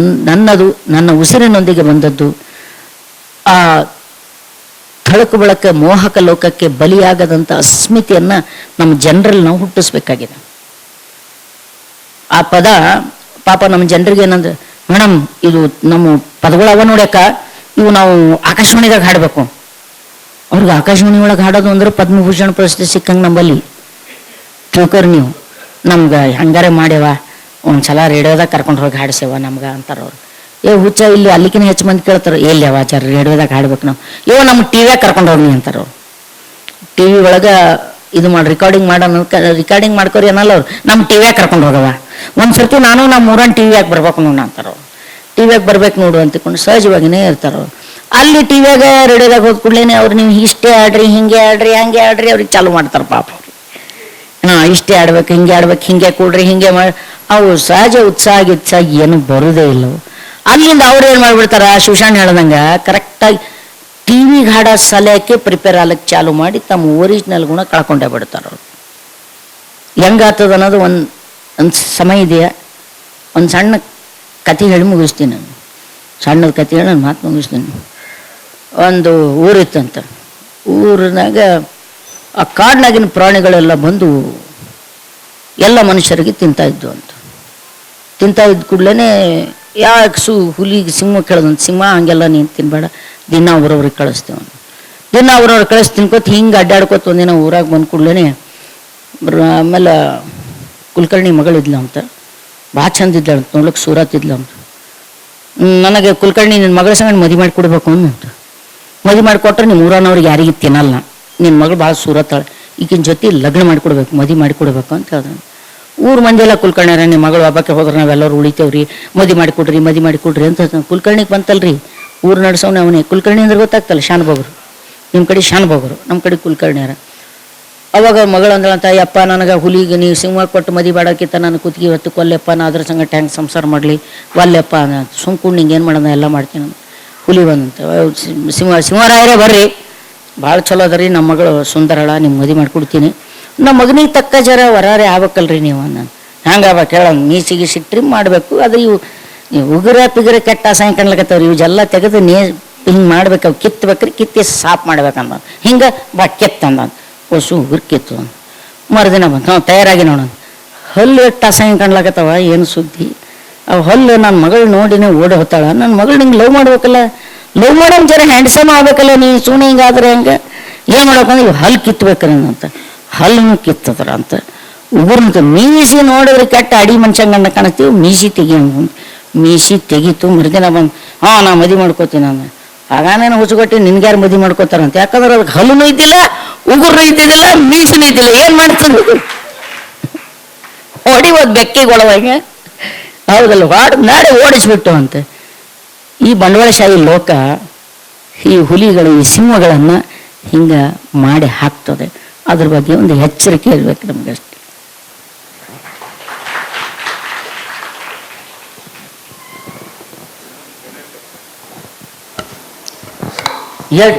ನನ್ನದು, ನನ್ನ ಉಸಿರಿನೊಂದಿಗೆ ಬಂದದ್ದು. ಆ ಥಳಕು ಬಳಕ ಮೋಹಕ ಲೋಕಕ್ಕೆ ಬಲಿಯಾಗದಂಥ ಅಸ್ಮಿತೆಯನ್ನ ನಮ್ಮ ಜನರಲ್ಲಿ ನಾವು ಹುಟ್ಟಿಸ್ಬೇಕಾಗಿದೆ. ಆ ಪದ ಪಾಪ ನಮ್ಮ ಜನರಿಗೆ ಏನಂದ್ರೆ, ಮೇಡಮ್ ಇದು ನಮ್ಮ ಪದಗಳು ಅವ ನೋಡ್ಯಾಕ, ಇವು ನಾವು ಆಕಾಶವಾಣಿದಾಗ ಹಾಡಬೇಕು. ಅವ್ರಿಗೆ ಆಕಾಶವಾಣಿ ಒಳಗೆ ಹಾಡೋದು ಅಂದ್ರೆ ಪದ್ಮಭೂಷಣ ಪ್ರಶಸ್ತಿ ಸಿಕ್ಕಂಗೆ ನಂಬಲ್ಲಿ ತಿಳ್ಕೊರಿ ನೀವು. ನಮ್ಗೆ ಹಂಗಾರೆ ಮಾಡ್ಯವ, ಒಂದ್ಸಲ ರೇಡಿಯೋದಾಗ ಕರ್ಕೊಂಡು ಹೋಗಿ ಹಾಡಿಸೇವ ನಮ್ಗೆ ಅಂತಾರ ಅವ್ರು. ಹುಚ್ಚ, ಇಲ್ಲಿ ಅಲ್ಲಿಕಿನ ಹೆಚ್ಚು ಮಂದಿ ಕೇಳ್ತಾರೆ, ಎಲ್ಲಿ ಆಚಾರ ರೇಡಿಯೋದಾಗ ಹಾಡ್ಬೇಕು ನಾವು, ನಮ್ಮ ಟಿವಿಯಾಗ ಕರ್ಕೊಂಡು ಹೋಗಿ ಅಂತಾರ ಅವ್ರು. ಟಿವಿ ಒಳಗೆ ಇದು ಮಾಡಿ ರಿಕಾರ್ಡಿಂಗ್ ಮಾಡ್ಕೋರಿ ಅನ್ನಲ್ಲ ಅವ್ರು, ನಮ್ಮ ಟಿವಿಯಾಗ ಕರ್ಕೊಂಡು ಹೋಗವ. ಒಂದ್ಸರ್ತಿ ನಾನು ನಮ್ಮ ಮೂರನ್ ಟಿವಿಯಾಗ ಬರ್ಬೇಕು ನೋಡು ಅಂತಾರ ಅವ್ರು. ಟಿವಿಯಾಗ ಬರ್ಬೇಕು ನೋಡು ಅಂತಿಕೊಂಡು ಸಹಜವಾಗಿನೇ ಇರ್ತಾರ ಅವ್ರು. ಅಲ್ಲಿ ಟಿವಿಯಾಗ ರೇಡಿಯೋದಾಗ ಹೋದ ಕೂಡಲೇ ಅವ್ರು ನೀವು ಇಷ್ಟೇ ಆಡ್ರಿ, ಹಿಂಗೆ ಆಡ್ರಿ, ಹಂಗೆ ಆಡ್ರಿ ಅವ್ರಿಗೆ ಚಾಲು ಮಾಡ್ತಾರೆ ಪಾಪ ಅವ್ರು. ಇಷ್ಟೇ ಆಡ್ಬೇಕು, ಹಿಂಗೆ ಆಡ್ಬೇಕು, ಹಿಂಗೆ ಕೂಡ್ರಿ, ಹಿಂಗೆ ಮಾಡಿ ಅವು ಸಹಜ ಉತ್ಸಾಹ ಏನು ಬರುದೇ ಇಲ್ಲ. ಅಲ್ಲಿಂದ ಅವ್ರು ಏನು ಮಾಡ್ಬಿಡ್ತಾರ, ಸುಶಾನ್ ಹೇಳ್ದಂಗ ಕರೆಕ್ಟಾಗಿ ಟಿವಿಗೆ ಹಾಡೋ ಸಲಹೆಕ್ಕೆ ಪ್ರಿಪೇರ್ ಆಗ್ಲಿಕ್ಕೆ ಚಾಲು ಮಾಡಿ ತಮ್ಮ ಒರಿಜಿನಲ್ ಗುಣ ಕಳ್ಕೊಂಡೇ ಬಿಡ್ತಾರ ಅವ್ರು. ಹೆಂಗಾಗ್ತದ ಅನ್ನೋದು ಒಂದು ಸಮಯ ಇದೆಯಾ. ಒಂದು ಸಣ್ಣ ಕತೆ ಹೇಳಿ ಮುಗಿಸ್ತೀನಿ ನಾನು. ಸಣ್ಣದ ಕತೆ ಹೇಳಿ ನಾನು ಮಾತು ಮುಗಿಸ್ತೀನಿ. ಒಂದು ಊರಿತ್ತಂತ. ಊರಿನಾಗ ಆ ಕಾಡಿನಾಗಿನ ಪ್ರಾಣಿಗಳೆಲ್ಲ ಬಂದು ಎಲ್ಲ ಮನುಷ್ಯರಿಗೆ ತಿಂತಾ ಇದ್ವು ಅಂತ. ತಿಂತಾ ಇದ್ದ ಕೂಡಲೇ ಯಾಕೆ ಹುಲಿಗೆ ಸಿಂಹ ಕೇಳೋದಂತ, ಸಿಂಹ ಹಂಗೆಲ್ಲ ನೀನು ತಿನ್ಬೇಡ, ದಿನ ಅವ್ರವ್ರಿಗೆ ಕಳಿಸ್ತೇವೆ. ದಿನ ಅವ್ರವ್ರಿಗೆ ಕಳಿಸಿ ತಿನ್ಕೋತ ಹಿಂಗೆ ಅಡ್ಡಾಡ್ಕೋತ ಒಂದಿನ ಊರಾಗ ಬಂದ ಕೂಡಲೇ ಆಮೇಲೆ ಕುಲಕರ್ಣಿ ಮಗಳಿದ್ಲ ಅಂತ, ಭಾಳ ಚಂದ ಇದ್ಲ ಅಂತ, ನೋಡ್ಲಿಕ್ಕೆ ಸೂರತ್ ಇದ್ಲ ಅಂತ. ನನಗೆ ಕುಲಕರ್ಣಿ ನಿನ್ನ ಮಗಳ ಸಂಗಡ ಮದುವೆ ಮಾಡಿ ಕೊಡ್ಬೇಕು ಅಂತ. ಮದುವೆ ಮಾಡಿಕೊಟ್ರೆ ನಿಮ್ಮ ಊರನವ್ರಿಗೆ ಯಾರಿಗೆ ತಿನ್ನಲ್ಲ, ನಿನ್ನ ಮಗಳು ಭಾಳ ಸೂರತ್ತಾಳೆ, ಈಗಿನ ಜೊತೆ ಲಗ್ನ ಮಾಡಿಕೊಡ್ಬೇಕು, ಮದುವೆ ಮಾಡಿಕೊಡ್ಬೇಕು ಅಂತ ಹೇಳ್ದ. ಊರು ಮಂದಿ ಎಲ್ಲ ಕುಲಕರ್ಣಿಯರ ನಿಮ್ಮ ಮಗಳು ಹಬ್ಬಕ್ಕೆ ಹೋದ್ರೆ ನಾವೆಲ್ಲರೂ ಉಳಿತೇವ್ರಿ, ಮದುವೆ ಮಾಡಿಕೊಡ್ರಿ ಅಂತ ಕುಲಕರ್ಣಿಗೆ ಬಂತಲ್ರಿ. ಊರು ನಡೆಸೋನೆ ಅವನೇ. ಕುಲಕರ್ಣಿ ಅಂದ್ರೆ ಗೊತ್ತಾಗ್ತಲ್ಲ, ಶಾನ್ಭೋಗರು. ನಿಮ್ಮ ಕಡೆ ಶಾನ್ಭೋಗರು, ನಮ್ಮ ಕಡೆ ಕುಲಕರ್ಣಿಯರ. ಅವಾಗ ಮಗಳು ಅಂದಳಂತ, ಯಪ್ಪ ನನಗೆ ಹುಲಿಗೆ ನೀವು ಸಿಂಹ ಕೊಟ್ಟು ಮದುವೆ ಮಾಡೋಕ್ಕಿಂತ ನಾನು ಕುತ್ತಿಗೆ ಹೊತ್ತು ಕೊಲ್ಲೆಪ್ಪ, ನಾ ಅದ್ರ ಸಂಗಟ ಹೆಂಗೆ ಸಂಸಾರ ಮಾಡಲಿ, ಒಲ್ಲೆಪ್ಪ ಸುಮ್ಕೊಂಡು ನಿಂಗೆ ಏನು ಮಾಡೋಣ ಎಲ್ಲ ಮಾಡ್ತೀನಿ. ಹುಲಿ ಬಂದಂತ, ಸಿಂಹರಾಯರೇ ಬರ್ರಿ, ಭಾಳ ಚಲೋ ಅದ ರೀ, ನಮ್ಮ ಮಗಳು ಸುಂದರಳ, ನಿಮ್ಮ ಮದುವೆ ಮಾಡಿಕೊಡ್ತೀನಿ. ನಮ್ಮ ಮಗನಿಗೆ ತಕ್ಕ ಜರ ವರಾರೆ ಆಗ್ಬೇಕಲ್ರಿ ನೀವು. ನಾನು ಹ್ಯಾಂಗೆ ಆಗ್ಬೇಕು ಹೇಳ, ಮೀಸಿಗೆ ಟ್ರಿಮ್ ಮಾಡಬೇಕು. ಅದು ಇವು ಉಗುರ ಪಿಗುರ ಕೆಟ್ಟ ಅಸಹ್ಯ ಕಾಣ್ಲಕತ್ತವ್ರಿ, ಇವೆಲ್ಲ ತೆಗೆದು ಹಿಂಗೆ ಮಾಡ್ಬೇಕು, ಅವು ಕಿತ್ತಬೇಕ್ರಿ, ಕಿತ್ತಿ ಸಾಫ್ ಮಾಡ್ಬೇಕಂದ. ಹಿಂಗೆ ಬಾ ಕೆತ್ತಂದ, ಹೊಸು ಉಗುರು ಕಿತ್ತು. ಮರುದಿನ ಬಂತು, ನಾವು ತಯಾರಾಗಿ ನೋಡೋಣ. ಹಲ್ಲು ಎಷ್ಟು ಅಸಹ್ಯ ಕಾಣ್ಲಕತ್ತವ, ಏನು ಸುದ್ದಿ. ಅವು ಹಲ್ಲು ನನ್ನ ಮಗಳು ನೋಡಿನೇ ಓಡಿ ಹೋಗ್ತಾಳ. ನನ್ನ ಮಗಳು ನಿಂಗೆ ಲವ್ ಮಾಡ್ಬೇಕಲ್ಲ, ಲವ್ ಮಾಡೋ ಜರ ಹ್ಯಾಂಡ್ಸಮ್ ಆಗ್ಬೇಕಲ್ಲ, ನೀ ಸುಮ್ಮನೆ ಹಿಂಗಾದ್ರೆ ಹೆಂಗೆ, ಏನು ಮಾಡ್ಬೇಕಂದ್ರೆ ಇವು ಹಲ್ಲು ಕಿತ್ಬೇಕ್ರಿ ಅಂತ. ಹಲ್ಲನ್ನು ಕಿತ್ತದ್ರ ಅಂತ. ಉಗುರ್ನಂತ ಮೀಸಿ ನೋಡಿದ್ರೆ ಕೆಟ್ಟ ಅಡಿ ಮನುಷ್ಯಂಗಣ್ಣ ಕಾಣಿಸ್ತೀವಿ, ಮೀಸಿ ತೆಗೀತು. ಮರುದಿನ ಬಂದು, ನಾ ಮದುವೆ ಮಾಡ್ಕೋತೀನಿ ನಾನು. ಆಗಾನೇನು ಹುಚ್ಚುಗೊಟ್ಟಿ ನಿನ್ಗ್ಯಾರು ಮದುವೆ ಮಾಡ್ಕೋತಾರಂತ. ಯಾಕಂದ್ರೆ ಅದಕ್ಕೆ ಹಲ್ಲುನೂ ಇದ್ದಿಲ್ಲ, ಉಗುರ್ನೂ ಇದ್ದಿದ್ದಿಲ್ಲ, ಮೀಸಿನೂ ಇದ್ದಿಲ್ಲ. ಏನು ಮಾಡ್ತದೆ, ಹೊಡಿಬೋದು ಬೆಕ್ಕಿಗೊಳವಾಗಿ. ಹೌದಲ್ಲ, ನಾಳೆ ಓಡಿಸ್ಬಿಟ್ಟು ಅಂತ. ಈ ಬಂಡವಾಳಶಾಹಿ ಲೋಕ ಈ ಹುಲಿಗಳು, ಈ ಸಿಂಹಗಳನ್ನು ಹಿಂಗೆ ಮಾಡಿ ಹಾಕ್ತದೆ. ಅದ್ರ ಬಗ್ಗೆ ಒಂದು ಎಚ್ಚರಿಕೆ ಇರ್ಬೇಕು ನಮ್ಗಷ್ಟೇ. ಹೇಳಿ.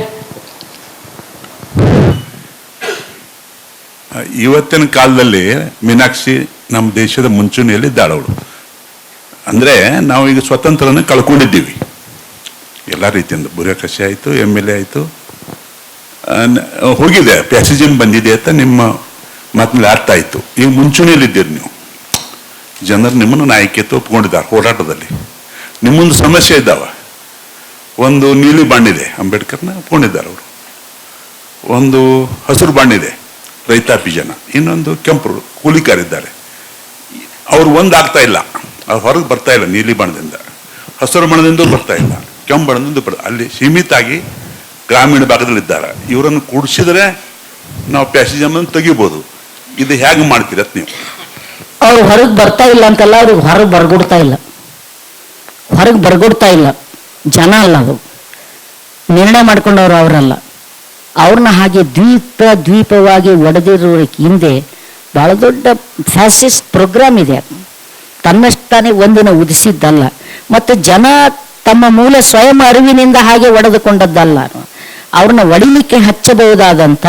ಇವತ್ತಿನ ಕಾಲದಲ್ಲಿ ಮೀನಾಕ್ಷಿ ನಮ್ಮ ದೇಶದ ಮುಂಚೂಣಿಯಲ್ಲಿ ಇದ್ದಾಳವಳು. ಅಂದರೆ ನಾವೀಗ ಸ್ವತಂತ್ರನ ಕಳ್ಕೊಂಡಿದ್ದೀವಿ ಎಲ್ಲ ರೀತಿಯಿಂದ. ಬ್ಯೂರೋಕ್ರಸಿ ಆಯಿತು, MLA ಆಯಿತು, ಹೋಗಿದೆ, ಪ್ಯಾಸೇಜಿಂಗ್ ಬಂದಿದೆ ಅಂತ ನಿಮ್ಮ ಮಾತಿನಲ್ಲಿ ಅರ್ಥ ಆಯಿತು. ಈಗ ಮುಂಚೂಣಿಯಲ್ಲಿದ್ದೀರಿ ನೀವು. ಜನರು ನಿಮ್ಮನ್ನು ನಾಯಕತ್ವ ಒಪ್ಕೊಂಡಿದ್ದಾರೆ ಹೋರಾಟದಲ್ಲಿ. ನಿಮ್ಮೊಂದು ಸಮಸ್ಯೆ ಇದ್ದಾವ. ಒಂದು ನೀಲಿ ಬಾಂಡಿದೆ, ಅಂಬೇಡ್ಕರ್ನ ಒಪ್ಕೊಂಡಿದ್ದಾರೆ ಅವರು. ಒಂದು ಹಸಿರು ಬಾಂಡಿದೆ, ರೈತಾಪಿ ಜನ. ಇನ್ನೊಂದು ಕೆಂಪು ಕೂಲಿಕಾರಿದ್ದಾರೆ. ಅವ್ರು ಒಂದಾಗ್ತಾ ಇಲ್ಲ, ಅವ್ರು ಹೊರಗೆ ಬರ್ತಾ ಇಲ್ಲ. ನೀಲಿ ಬಣ್ಣದಿಂದ, ಹಸಿರು ಬಣ್ಣದಿಂದ ಬರ್ತಾ ಇಲ್ಲ, ಕೆಂಪು ಬಣ್ಣದಿಂದ ಅಲ್ಲಿ ಸೀಮಿತ ಆಗಿ ಗ್ರಾಮೀಣ ಭಾಗದಲ್ಲಿದ್ದಾರೆ. ಇವರನ್ನು ಕೂಡಿಸಿದ್ರೆ ನಾವು ಪ್ಯಾಸೇಜ್ ತೆಗಿಬೋದು. ಇದು ಹೇಗೆ ಮಾಡ್ತೀರತ್ ನೀವು?
ಅವ್ರು ಹೊರಗೆ ಬರ್ತಾ ಇಲ್ಲ ಅಂತಲ್ಲ, ಅವ್ರಿಗೆ ಹೊರಗೆ ಬರ್ಗೊಡ್ತಾ ಇಲ್ಲ. ಜನ ಅಲ್ಲ, ಅದು ನಿರ್ಣಯ ಮಾಡ್ಕೊಂಡವ್ರು ಅವರಲ್ಲ. ಅವ್ರನ್ನ ಹಾಗೆ ದ್ವೀಪವಾಗಿ ಒಡೆದಿರೋದಕ್ಕೆ ಹಿಂದೆ ಬಹಳ ದೊಡ್ಡ ಫ್ಯಾಸಿಸ್ಟ್ ಪ್ರೋಗ್ರಾಮ್ ಇದೆ. ತನ್ನಷ್ಟಾನೇ ಒಂದಿನ ಉದಿಸಿದ್ದಲ್ಲ, ಮತ್ತು ಜನ ತಮ್ಮ ಮೂಲ ಸ್ವಯಂ ಅರಿವಿನಿಂದ ಹಾಗೆ ಒಡೆದುಕೊಂಡದ್ದಲ್ಲ. ಅವ್ರನ್ನ ಒಡಿಲಿಕ್ಕೆ ಹಚ್ಚಬಹುದಾದಂಥ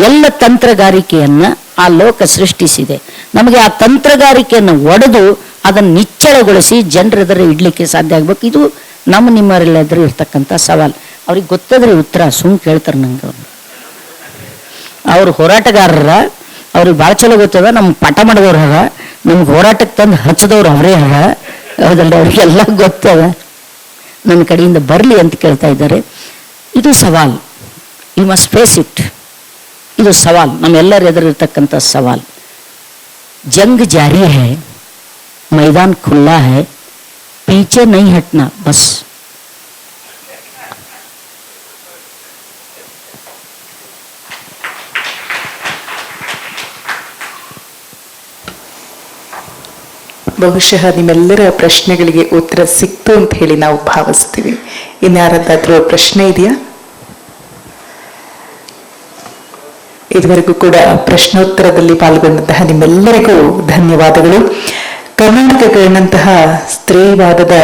ಎಲ್ಲ ತಂತ್ರಗಾರಿಕೆಯನ್ನ ಆ ಲೋಕ ಸೃಷ್ಟಿಸಿದೆ. ನಮಗೆ ಆ ತಂತ್ರಗಾರಿಕೆಯನ್ನು ಒಡೆದು ಅದನ್ನು ನಿಚ್ಚಳಗೊಳಿಸಿ ಜನರೆದುರು ಇಡ್ಲಿಕ್ಕೆ ಸಾಧ್ಯ ಆಗ್ಬೇಕು. ಇದು ನಿಮ್ಮರೆಲ್ಲರೂ ಇರ್ತಕ್ಕಂಥ ಸವಾಲು. ಅವ್ರಿಗೆ ಗೊತ್ತಾದ್ರೆ ಉತ್ತರ ಸುಮ್ಮನೆ ಕೇಳ್ತಾರೆ ನಂಗೆ. ಅವ್ರು ಹೋರಾಟಗಾರರ, ಅವ್ರಿಗೆ ಭಾಳ ಚಲೋ ಗೊತ್ತದ. ನಮ್ಗೆ ಪಾಠ ಮಾಡಿದವ್ರು ಹರ, ನಮ್ಗೆ ಹೋರಾಟಕ್ಕೆ ತಂದು ಹಚ್ಚಿದವ್ರು ಅವರೇ ಹರ. ಹೌದಲ್ಲ, ಅವ್ರಿಗೆಲ್ಲ ಗೊತ್ತದ. ನನ್ನ ಕಡೆಯಿಂದ ಬರಲಿ ಅಂತ ಕೇಳ್ತಾ ಇದ್ದಾರೆ. ಇದು ಸವಾಲ್. You must face it. ಇದು ಸವಾಲ್, ನಮ್ಮೆಲ್ಲರ ಎದುರಿರ್ತಕ್ಕಂಥ ಸವಾಲ್. जंग जारी है, मैदान खुला है, पीछे नहीं हटना बस.
ಬಹುಶಃ ನಿಮ್ಮೆಲ್ಲರ ಪ್ರಶ್ನೆಗಳಿಗೆ ಉತ್ತರ ಸಿಕ್ತು ಅಂತ ಹೇಳಿ ನಾವು ಭಾವಿಸ್ತೀವಿ. ಇನ್ಯಾರದ್ದಾದ್ರೂ ಪ್ರಶ್ನೆ ಇದೆಯಾ? ಇದುವರೆಗೂ ಕೂಡ ಪ್ರಶ್ನೋತ್ತರದಲ್ಲಿ ಪಾಲ್ಗೊಂಡಂತಹ ನಿಮ್ಮೆಲ್ಲರಿಗೂ ಧನ್ಯವಾದಗಳು. ಕರ್ನಾಟಕಗಳಂತಹ ಸ್ತ್ರೀವಾದದ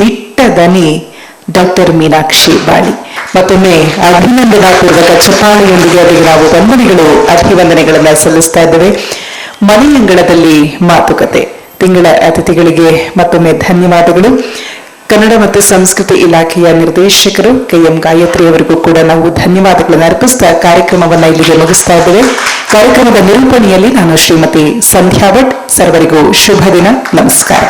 ದಿಟ್ಟ ದನಿ ಡಾಕ್ಟರ್ ಮೀನಾಕ್ಷಿ ಬಾಳಿ. ಮತ್ತೊಮ್ಮೆ ಅಭಿನಂದನಾಪೂರ್ವಕ ಚಪ್ಪಾಳೆಯೊಂದಿಗೆ ಅವರಿಗೆ ನಾವು ಅಭಿವಂದನೆಗಳನ್ನು ಸಲ್ಲಿಸ್ತಾ ಇದ್ದೇವೆ. ಮನೆಯಂಗಳದಲ್ಲಿ ಮಾತುಕತೆ ತಿಂಗಳ ಅತಿಥಿಗಳಿಗೆ ಮತ್ತೊಮ್ಮೆ ಧನ್ಯವಾದಗಳು. ಕನ್ನಡ ಮತ್ತು ಸಂಸ್ಕೃತಿ ಇಲಾಖೆಯ ನಿರ್ದೇಶಕರು KM ಗಾಯತ್ರಿ ಅವರಿಗೂ ಕೂಡ ನಾವು ಧನ್ಯವಾದಗಳನ್ನು ಅರ್ಪಿಸ್ತಾ ಕಾರ್ಯಕ್ರಮವನ್ನು ಇಲ್ಲಿಗೆ ಮುಗಿಸ್ತಾ ಇದ್ದೇವೆ. ಕಾರ್ಯಕ್ರಮದ ನಿರೂಪಣೆಯಲ್ಲಿ ನಾನು ಶ್ರೀಮತಿ ಸಂಧ್ಯಾ ಭಟ್. ಸರ್ವರಿಗೂ ಶುಭ ದಿನ. ನಮಸ್ಕಾರ.